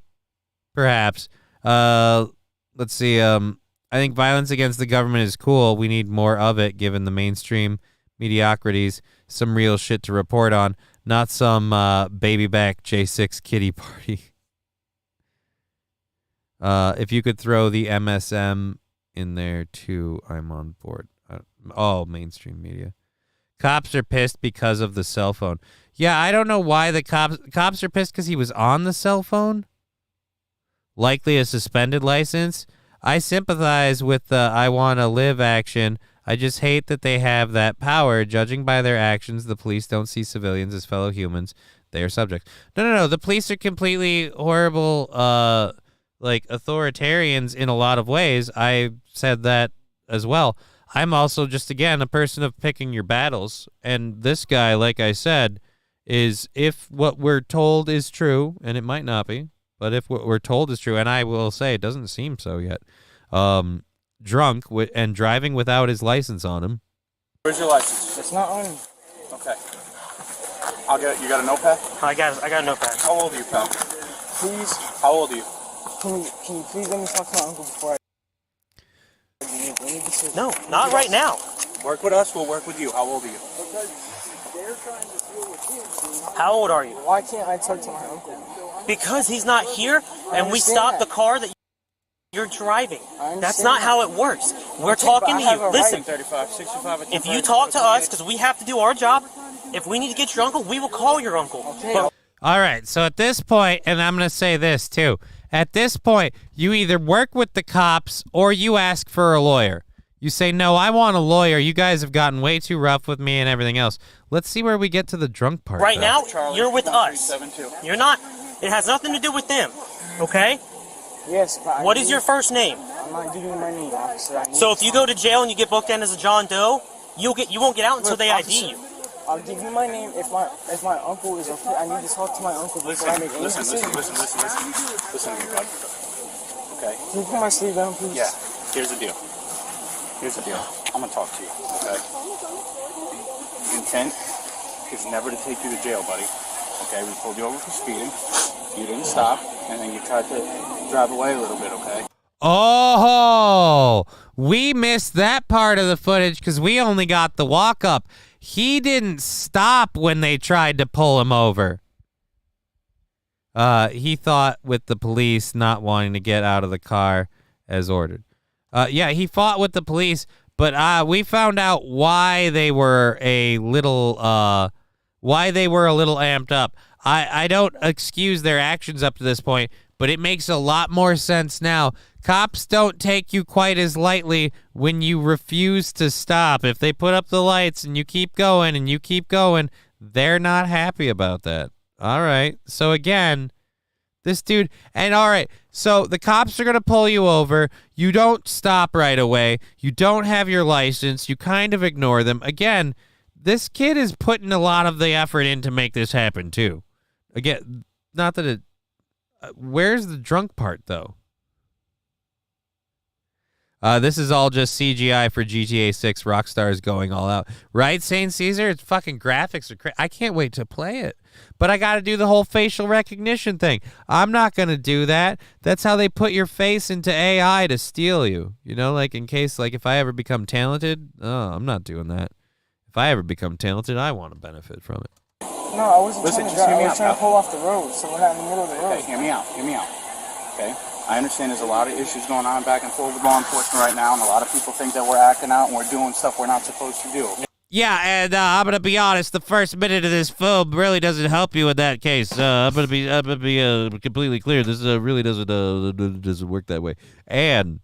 perhaps. Let's see. I think violence against the government is cool. We need more of it, given the mainstream mediocrities. Some real shit to report on, not some baby back J6 kiddie party. If you could throw the MSM in there too, I'm on board. Oh, mainstream media. Cops are pissed because of the cell phone. Yeah, I don't know why the cops are pissed because he was on the cell phone. Likely a suspended license. I sympathize with the I want to live action. I just hate that they have that power. Judging by their actions, the police don't see civilians as fellow humans. They are subjects. No. The police are completely horrible, like authoritarians in a lot of ways. I said that as well. I'm also just, again, a person of picking your battles. And this guy, like I said, is if what we're told is true, and it might not be, but if what we're told is true, and I will say it doesn't seem so yet, drunk and driving without his license on him. Where's your license? It's not on me. Okay. You got a notepad? I got a notepad. How old are you, pal? Please. How old are you? Can you please let me talk to my uncle before I No, not right now. Work with us, we'll work with you. How old are you? How old are you? Why can't I talk to my uncle? Because he's not here, and we stopped the car that you're driving. That's not how it works. We're talking to you. Listen, 35, 65, if you talk to us, because we have to do our job, if we need to get your uncle, we will call your uncle. But All right, so at this point, and I'm going to say this too, at this point, you either work with the cops or you ask for a lawyer. You say, no, I want a lawyer. You guys have gotten way too rough with me and everything else. Let's see where we get to the drunk part. right though. now, you're with us. You're not. It has nothing to do with them. Okay? Yes, but what is your first name? I'm not giving you my name, officer. So if you go to jail and you get booked in as a John Doe, you won't get out until they ID you. I'll give you my name if my uncle is okay. I need to talk to my uncle before I make any decisions. Listen to me, bud. Okay? Can you put my sleeve down, please? Yeah. Here's the deal. I'm gonna talk to you, okay? The intent is never to take you to jail, buddy. Okay, we pulled you over for speeding. You didn't stop, and then you tried to drive away a little bit, okay? Oh, we missed that part of the footage because we only got the walk up. He didn't stop when they tried to pull him over. He thought with the police not wanting to get out of the car as ordered. Yeah, he fought with the police, but we found out why they were a little amped up. I don't excuse their actions up to this point, but it makes a lot more sense now. Cops don't take you quite as lightly when you refuse to stop. If they put up the lights and you keep going, they're not happy about that. All right. So again, this dude, and all right, so the cops are going to pull you over. You don't stop right away. You don't have your license. You kind of ignore them. Again, this kid is putting a lot of the effort in to make this happen too. Again, not that it, where's the drunk part though? This is all just CGI for GTA 6. Rockstar is going all out. Right, St. Caesar? It's fucking graphics are crazy. I can't wait to play it. But I got to do the whole facial recognition thing. I'm not going to do that. That's how they put your face into AI to steal you. You know, like in case, like if I ever become talented, I'm not doing that. If I ever become talented, I want to benefit from it. No, I wasn't trying to drive. I was trying to pull off the road, so we're not in the middle of the road. Okay, hear me out. Okay? I understand there's a lot of issues going on back and forth with law enforcement right now, and a lot of people think that we're acting out and we're doing stuff we're not supposed to do. Yeah, and I'm gonna be honest. The first minute of this film really doesn't help you in that case. I'm gonna be completely clear. This really doesn't work that way. And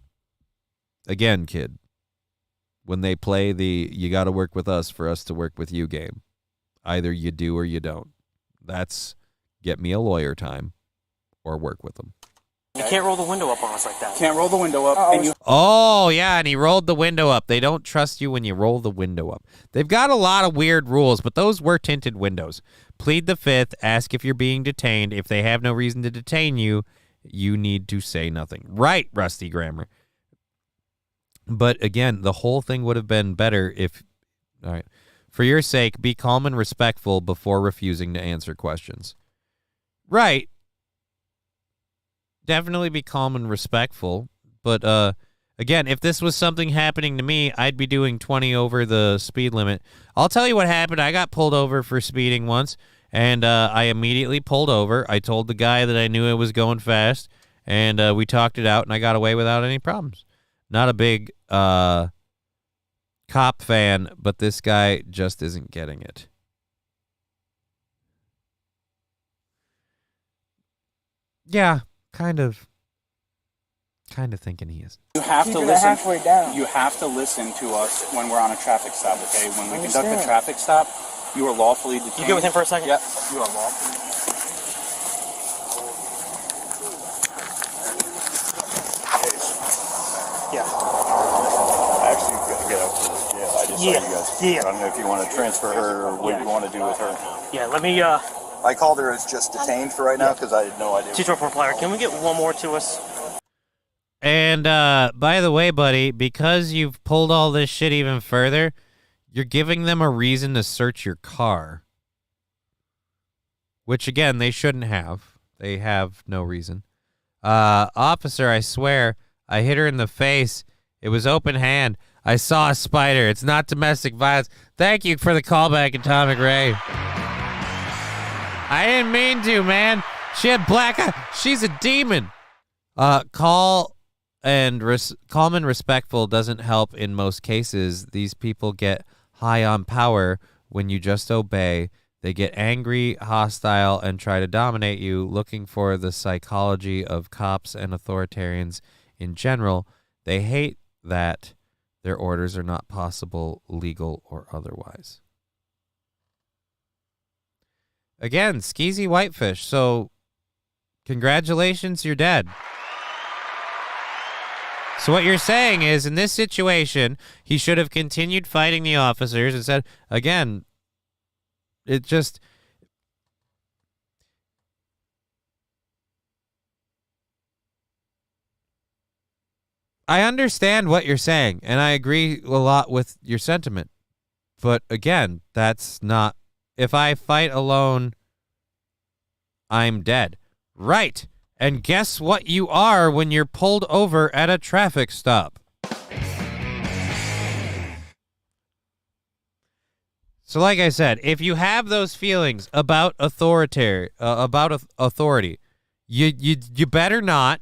again, kid, when they play the "you got to work with us for us to work with you" game, either you do or you don't. That's get me a lawyer time, or work with them. You can't roll the window up on us like that. Can't roll the window up. Oh, yeah, and he rolled the window up. They don't trust you when you roll the window up. They've got a lot of weird rules, but those were tinted windows. Plead the fifth. Ask if you're being detained. If they have no reason to detain you, you need to say nothing. Right, Rusty Grammar. But again, the whole thing would have been better if... All right. For your sake, be calm and respectful before refusing to answer questions. Right. Definitely be calm and respectful. But, again, if this was something happening to me, I'd be doing 20 over the speed limit. I'll tell you what happened. I got pulled over for speeding once, and I immediately pulled over. I told the guy that I knew it was going fast, and we talked it out, and I got away without any problems. Not a big cop fan, but this guy just isn't getting it. Yeah. Kind of kind of thinking he is. You have to Keeping it listen. halfway down. You have to listen to us when we're on a traffic stop. Okay, when we conduct a Understand. traffic stop, you are lawfully detained. You good with him for a second? Yep, you are lawfully. Yeah. I actually got to get up to the jail. I just saw you guys. Yeah. I don't know if you want to transfer her or what you want to do with her. Yeah, let me, I called her as just detained for right now because I had no idea. 224 Flyer, can we get one more to us? And by the way, buddy, because you've pulled all this shit even further, you're giving them a reason to search your car. Which, again, they shouldn't have. They have no reason. Officer, I swear, I hit her in the face. It was open hand. I saw a spider. It's not domestic violence. Thank you for the callback, Atomic Ray. I didn't mean to, man. She had black eye. She's a demon. Calm and respectful doesn't help in most cases. These people get high on power when you just obey. They get angry, hostile, and try to dominate you, looking for the psychology of cops and authoritarians in general. They hate that their orders are not possible, legal or otherwise. Again, skeezy whitefish. So, congratulations, you're dead. So what you're saying is, in this situation, he should have continued fighting the officers and said, again, it just... I understand what you're saying, and I agree a lot with your sentiment. But again, that's not... If I fight alone, I'm dead. Right. And guess what you are when you're pulled over at a traffic stop? So like I said, if you have those feelings about authority, you better not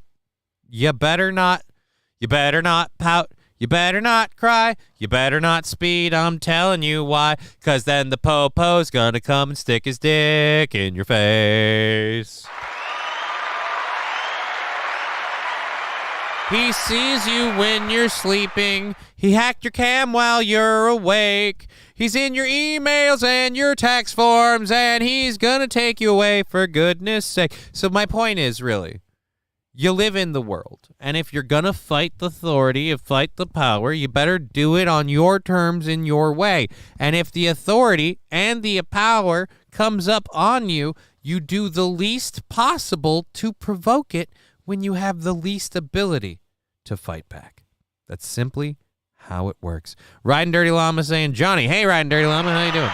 pout. You better not cry. You better not speed. I'm telling you why. 'Cause then the popo's gonna come and stick his dick in your face. He sees you when you're sleeping. He hacked your cam while you're awake. He's in your emails and your tax forms, and he's gonna take you away for goodness sake. So my point is, really, you live in the world, and if you're gonna fight the authority, and fight the power, you better do it on your terms in your way. And if the authority and the power comes up on you, you do the least possible to provoke it when you have the least ability to fight back. That's simply how it works. Riding Dirty Llama saying, Johnny, hey, Riding Dirty Llama, how you doing?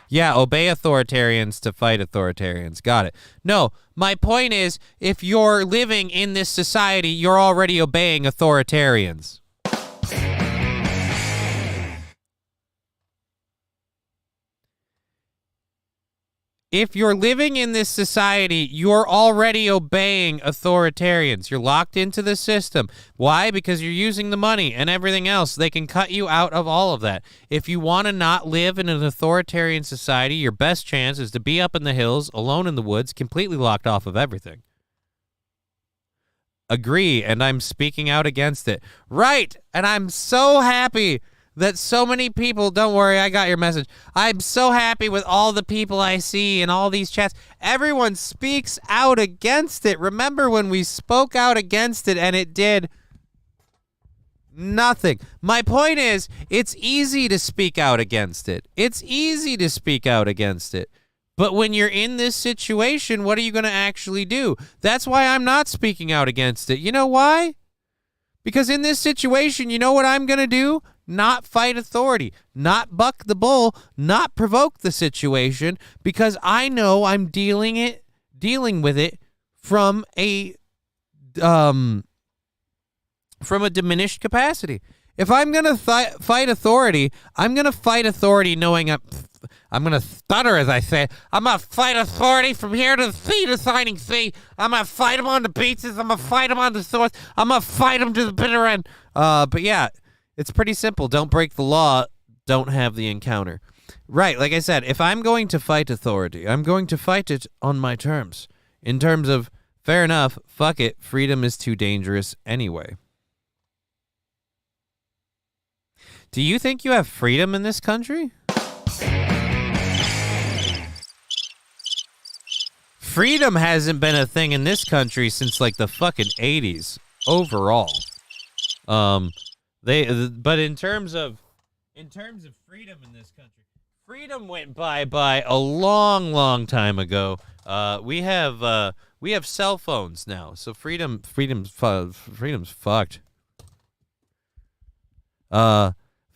Yeah, obey authoritarians to fight authoritarians. Got it. No, my point is, if you're living in this society, you're already obeying authoritarians. If you're living in this society, you're already obeying authoritarians. You're locked into the system. Why? Because you're using the money and everything else. They can cut you out of all of that. If you want to not live in an authoritarian society, your best chance is to be up in the hills, alone in the woods, completely locked off of everything. Agree, and I'm speaking out against it. Right, and I'm so happy that so many people, don't worry, I got your message. I'm so happy with all the people I see in all these chats. Everyone speaks out against it. Remember when we spoke out against it and it did nothing. My point is, it's easy to speak out against it. It's easy to speak out against it. But when you're in this situation, what are you going to actually do? That's why I'm not speaking out against it. You know why? Because in this situation, you know what I'm going to do? Not fight authority, not buck the bull, not provoke the situation, because I know I'm dealing with it from a diminished capacity. If I'm gonna fight authority, I'm gonna fight authority knowing I'm gonna stutter as I say. I'm gonna fight authority from here to the sea to signing sea. I'm gonna fight them on the beaches. I'm gonna fight them on the source. I'm gonna fight them to the bitter end. But yeah. It's pretty simple. Don't break the law. Don't have the encounter. Right, like I said, if I'm going to fight authority, I'm going to fight it on my terms. In terms of, fair enough, fuck it, freedom is too dangerous anyway. Do you think you have freedom in this country? Freedom hasn't been a thing in this country since like the fucking 80s overall. But in terms of freedom in this country, freedom went by a long time ago. We have cell phones now, so freedom's fucked.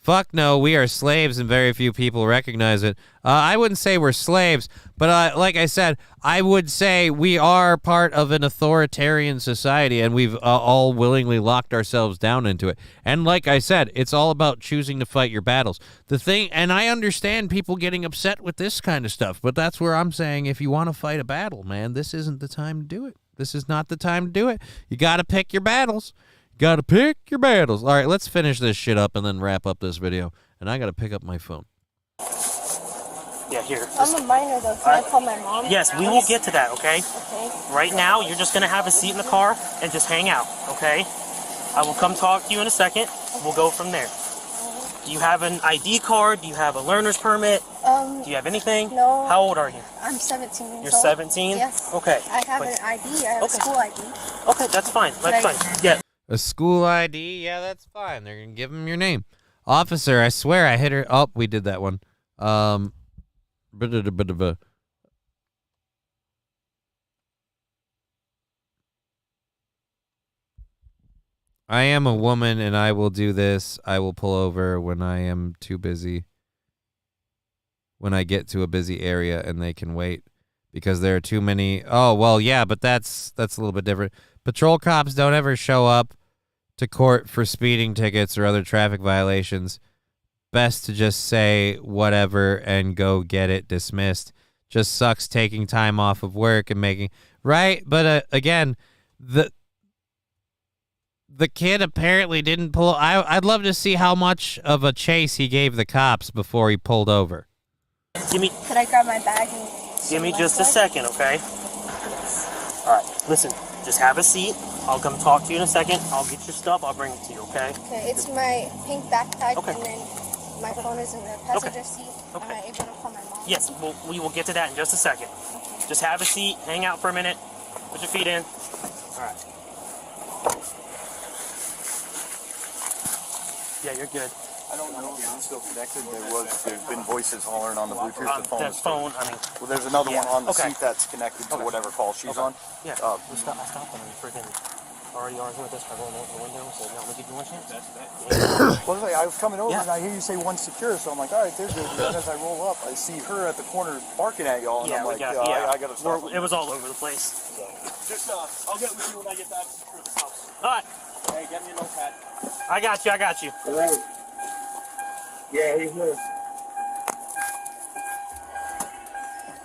Fuck no, we are slaves and very few people recognize it. I wouldn't say we're slaves, but like I said, I would say we are part of an authoritarian society, and we've all willingly locked ourselves down into it. And like I said, it's all about choosing to fight your battles. The thing, and I understand people getting upset with this kind of stuff, but that's where I'm saying if you want to fight a battle, man, this isn't the time to do it. This is not the time to do it. You got to pick your battles. Gotta pick your battles. All right, let's finish this shit up and then wrap up this video. And I gotta pick up my phone. Yeah, here. I'm a minor though. Can I call my mom? Yes, we will get to that, okay? Okay. Right now, you're just going to have a seat in the car and just hang out, okay? I will come talk to you in a second. We'll go from there. Do you have an ID card? Do you have a learner's permit? Do you have anything? No. How old are you? I'm 17 years old. You're 17? Yes. Okay. I have an ID. I have a school ID. Okay, that's fine. That's fine. Yeah. A school ID? Yeah, that's fine. They're going to give him your name. Officer, I swear I hit her. Oh, we did that one. I am a woman and I will do this. I will pull over when I am too busy. When I get to a busy area and they can wait because there are too many. Oh, well, yeah, but that's a little bit different. Patrol cops don't ever show up to court for speeding tickets or other traffic violations. Best to just say whatever and go get it dismissed. Just sucks taking time off of work and making right. But again, the kid apparently didn't pull. I'd love to see how much of a chase he gave the cops before he pulled over. Give me. Could I grab my bag and Give me just a second, okay? All right. Listen. Just have a seat. I'll come talk to you in a second. I'll get your stuff. I'll bring it to you, okay? Okay, it's my pink backpack, Okay. and then my phone is in the passenger seat. Am I able to call my mom? Yes, we will get to that in just a second. Just have a seat, hang out for a minute, put your feet in. All right. Yeah, you're good. I don't know if it's still connected. There's been voices hollering on the Bluetooth. On the phone, I mean. Well, there's another one on the okay. seat that's connected to whatever call she's on. Yeah. I stopped and we freaking already arguing with this by going out the window. So now I'm gonna give you one chance. Well, I was coming over and I hear you say one's secure, so I'm like, all right, they're good. And then as I roll up, I see her at the corner barking at y'all, and I'm like, I gotta stop. It was all over the place. So. Just, I'll get with you when I get back to the house. All right. Hey, get me a notepad. I got you. All right. Yeah, he's here.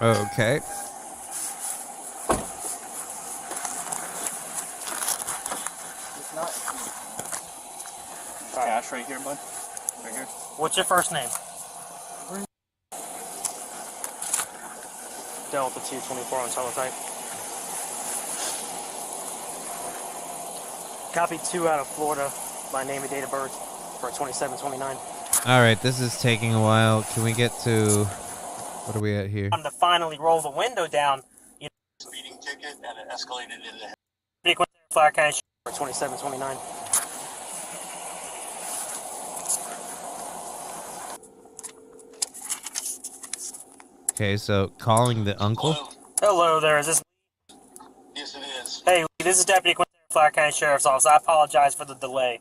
Okay. Cash right here, bud. Right here. What's your first name? Delta 224 on teletype. Copy 2 out of Florida. My name and date of birth for 2729. All right, this is taking a while. Can we get to what are we at here? I'm to finally roll the window down. Speeding ticket, and it escalated into Frequent fire cash for 2729. Okay, so calling the uncle. Hello there, is this? Yes, it is. Hey, this is Deputy Quinn, Fire County Sheriff's Office. I apologize for the delay.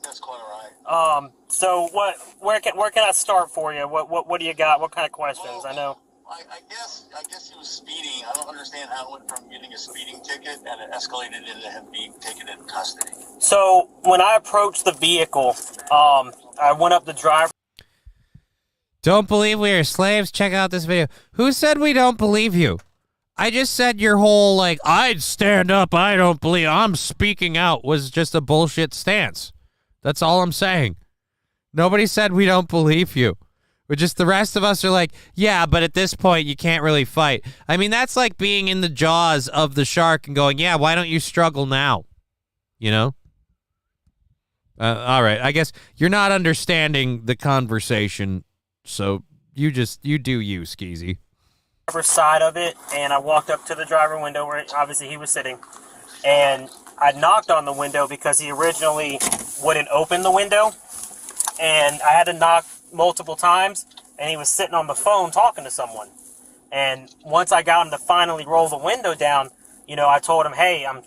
That's quite all right. So where can I start for you? What do you got? What kind of questions? I know. I guess he was speeding. I don't understand how it went from getting a speeding ticket and it escalated into him being taken into custody. So when I approached the vehicle, I went up the driver. Don't believe we are slaves? Check out this video. Who said we don't believe you? I just said your whole, like, I'd stand up, I don't believe, I'm speaking out was just a bullshit stance. That's all I'm saying. Nobody said we don't believe you. We're just, the rest of us are like, yeah, but at this point, you can't really fight. I mean, that's like being in the jaws of the shark and going, yeah, why don't you struggle now? You know? All right, I guess you're not understanding the conversation, so you do you, Skeezy. Side of it, and I walked up to the driver window where obviously he was sitting, and I knocked on the window because he originally wouldn't open the window, and I had to knock multiple times, and he was sitting on the phone talking to someone. And once I got him to finally roll the window down, I told him, hey, I'm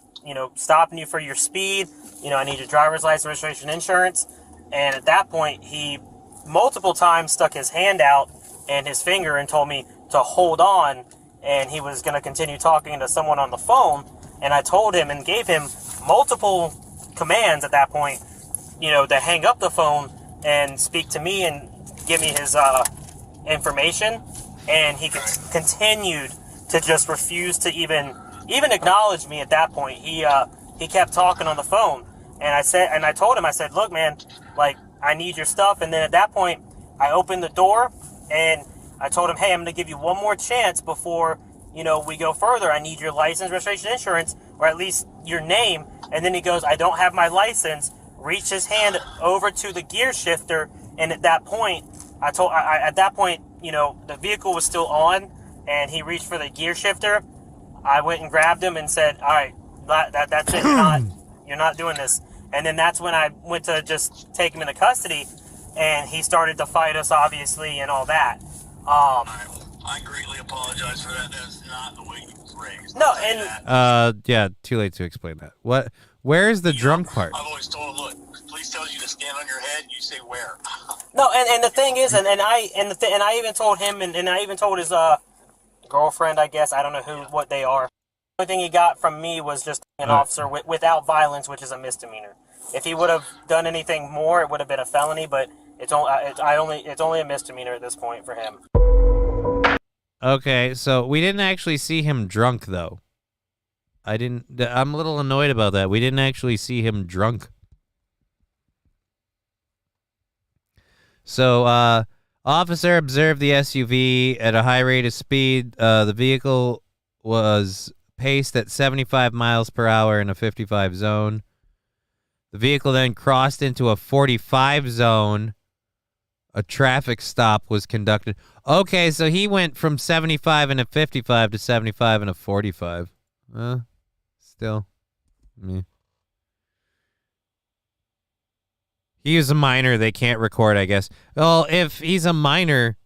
stopping you for your speed, I need your driver's license, registration, insurance. And at that point, he multiple times stuck his hand out and his finger and told me to hold on, and he was going to continue talking to someone on the phone. And I told him and gave him multiple commands at that point, to hang up the phone and speak to me and give me his information. And he continued to just refuse to even acknowledge me at that point. He kept talking on the phone, and I told him, I said, look, man, like, I need your stuff. And then at that point, I opened the door and I told him, hey, I'm going to give you one more chance before, we go further. I need your license, registration, insurance, or at least your name. And then he goes, I don't have my license. Reached his hand over to the gear shifter. And at that point, the vehicle was still on, and he reached for the gear shifter. I went and grabbed him and said, all right, that's it. You're not doing this. And then that's when I went to just take him into custody, and he started to fight us, obviously, and all that. I greatly apologize for that. That's not the way you was raised. No, and yeah, too late to explain that. What? Where is the drunk part? I've always told him, look, police tells you to stand on your head, you say where. No, and the thing is, and I even told him, and I even told his girlfriend, I guess, I don't know what they are. The only thing he got from me was just an officer without violence, which is a misdemeanor. If he would have done anything more, it would have been a felony, but it's only a misdemeanor at this point for him. Okay, so we didn't actually see him drunk, though. I'm a little annoyed about that. We didn't actually see him drunk. So, officer observed the SUV at a high rate of speed. The vehicle was paced at 75 miles per hour in a 55 zone. The vehicle then crossed into a 45 zone. A traffic stop was conducted. Okay, so he went from 75 and a 55 to 75 and a 45. Still. Meh. He was a minor. They can't record, I guess. Well, if he's a minor,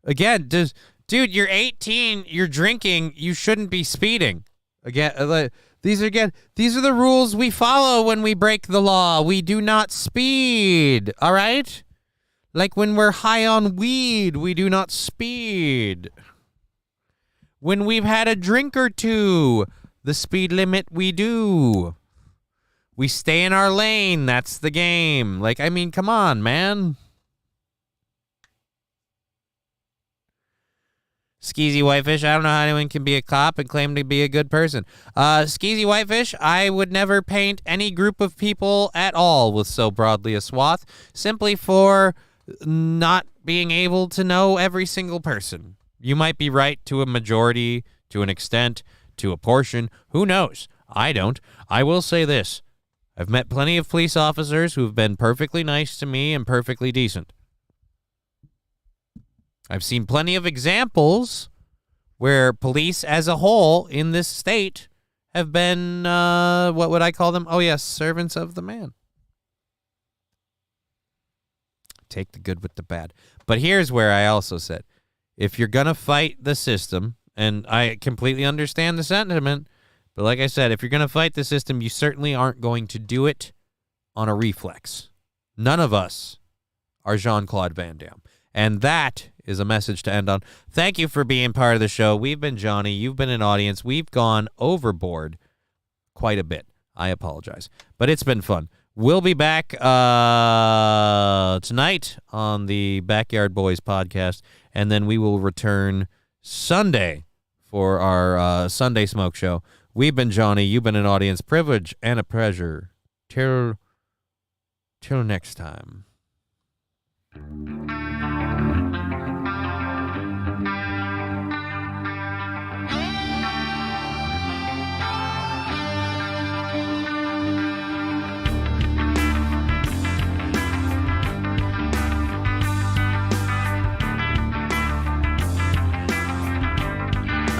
again, dude, you're 18, you're drinking, you shouldn't be speeding. Again, these are the rules we follow when we break the law. We do not speed, all right? Like when we're high on weed, we do not speed. When we've had a drink or two, the speed limit we do. We stay in our lane. That's the game. Like, I mean, come on, man. Skeezy Whitefish, I don't know how anyone can be a cop and claim to be a good person. Skeezy Whitefish, I would never paint any group of people at all with so broadly a swath, simply for not being able to know every single person. You might be right to a majority, to an extent, to a portion. Who knows? I don't. I will say this. I've met plenty of police officers who've been perfectly nice to me and perfectly decent. I've seen plenty of examples where police as a whole in this state have been, what would I call them? Oh, yes, servants of the man. Take the good with the bad. But here's where I also said, if you're going to fight the system, and I completely understand the sentiment, but like I said, if you're going to fight the system, you certainly aren't going to do it on a reflex. None of us are Jean-Claude Van Damme. And that is a message to end on. Thank you for being part of the show. We've been Johnny. You've been an audience. We've gone overboard quite a bit. I apologize. But it's been fun. We'll be back tonight on the Backyard Boys podcast, and then we will return Sunday for our Sunday Smoke Show. We've been Johnny. You've been an audience. Privilege and a pleasure. Till next time.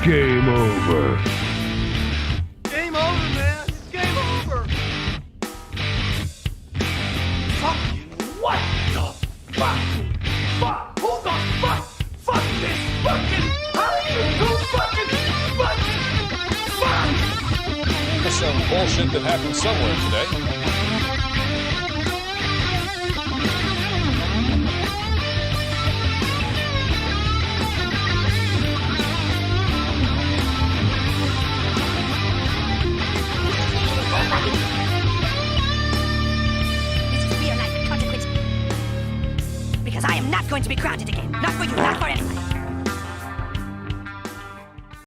game over. Game over, man. It's game over. Fucking what the fuck? Fuck. Who the fuck? Fuck this fucking. How do you do fucking fuck? There's some bullshit that happened somewhere today. This is real life consequence. Because I am not going to be grounded again. Not for you, not for anyone.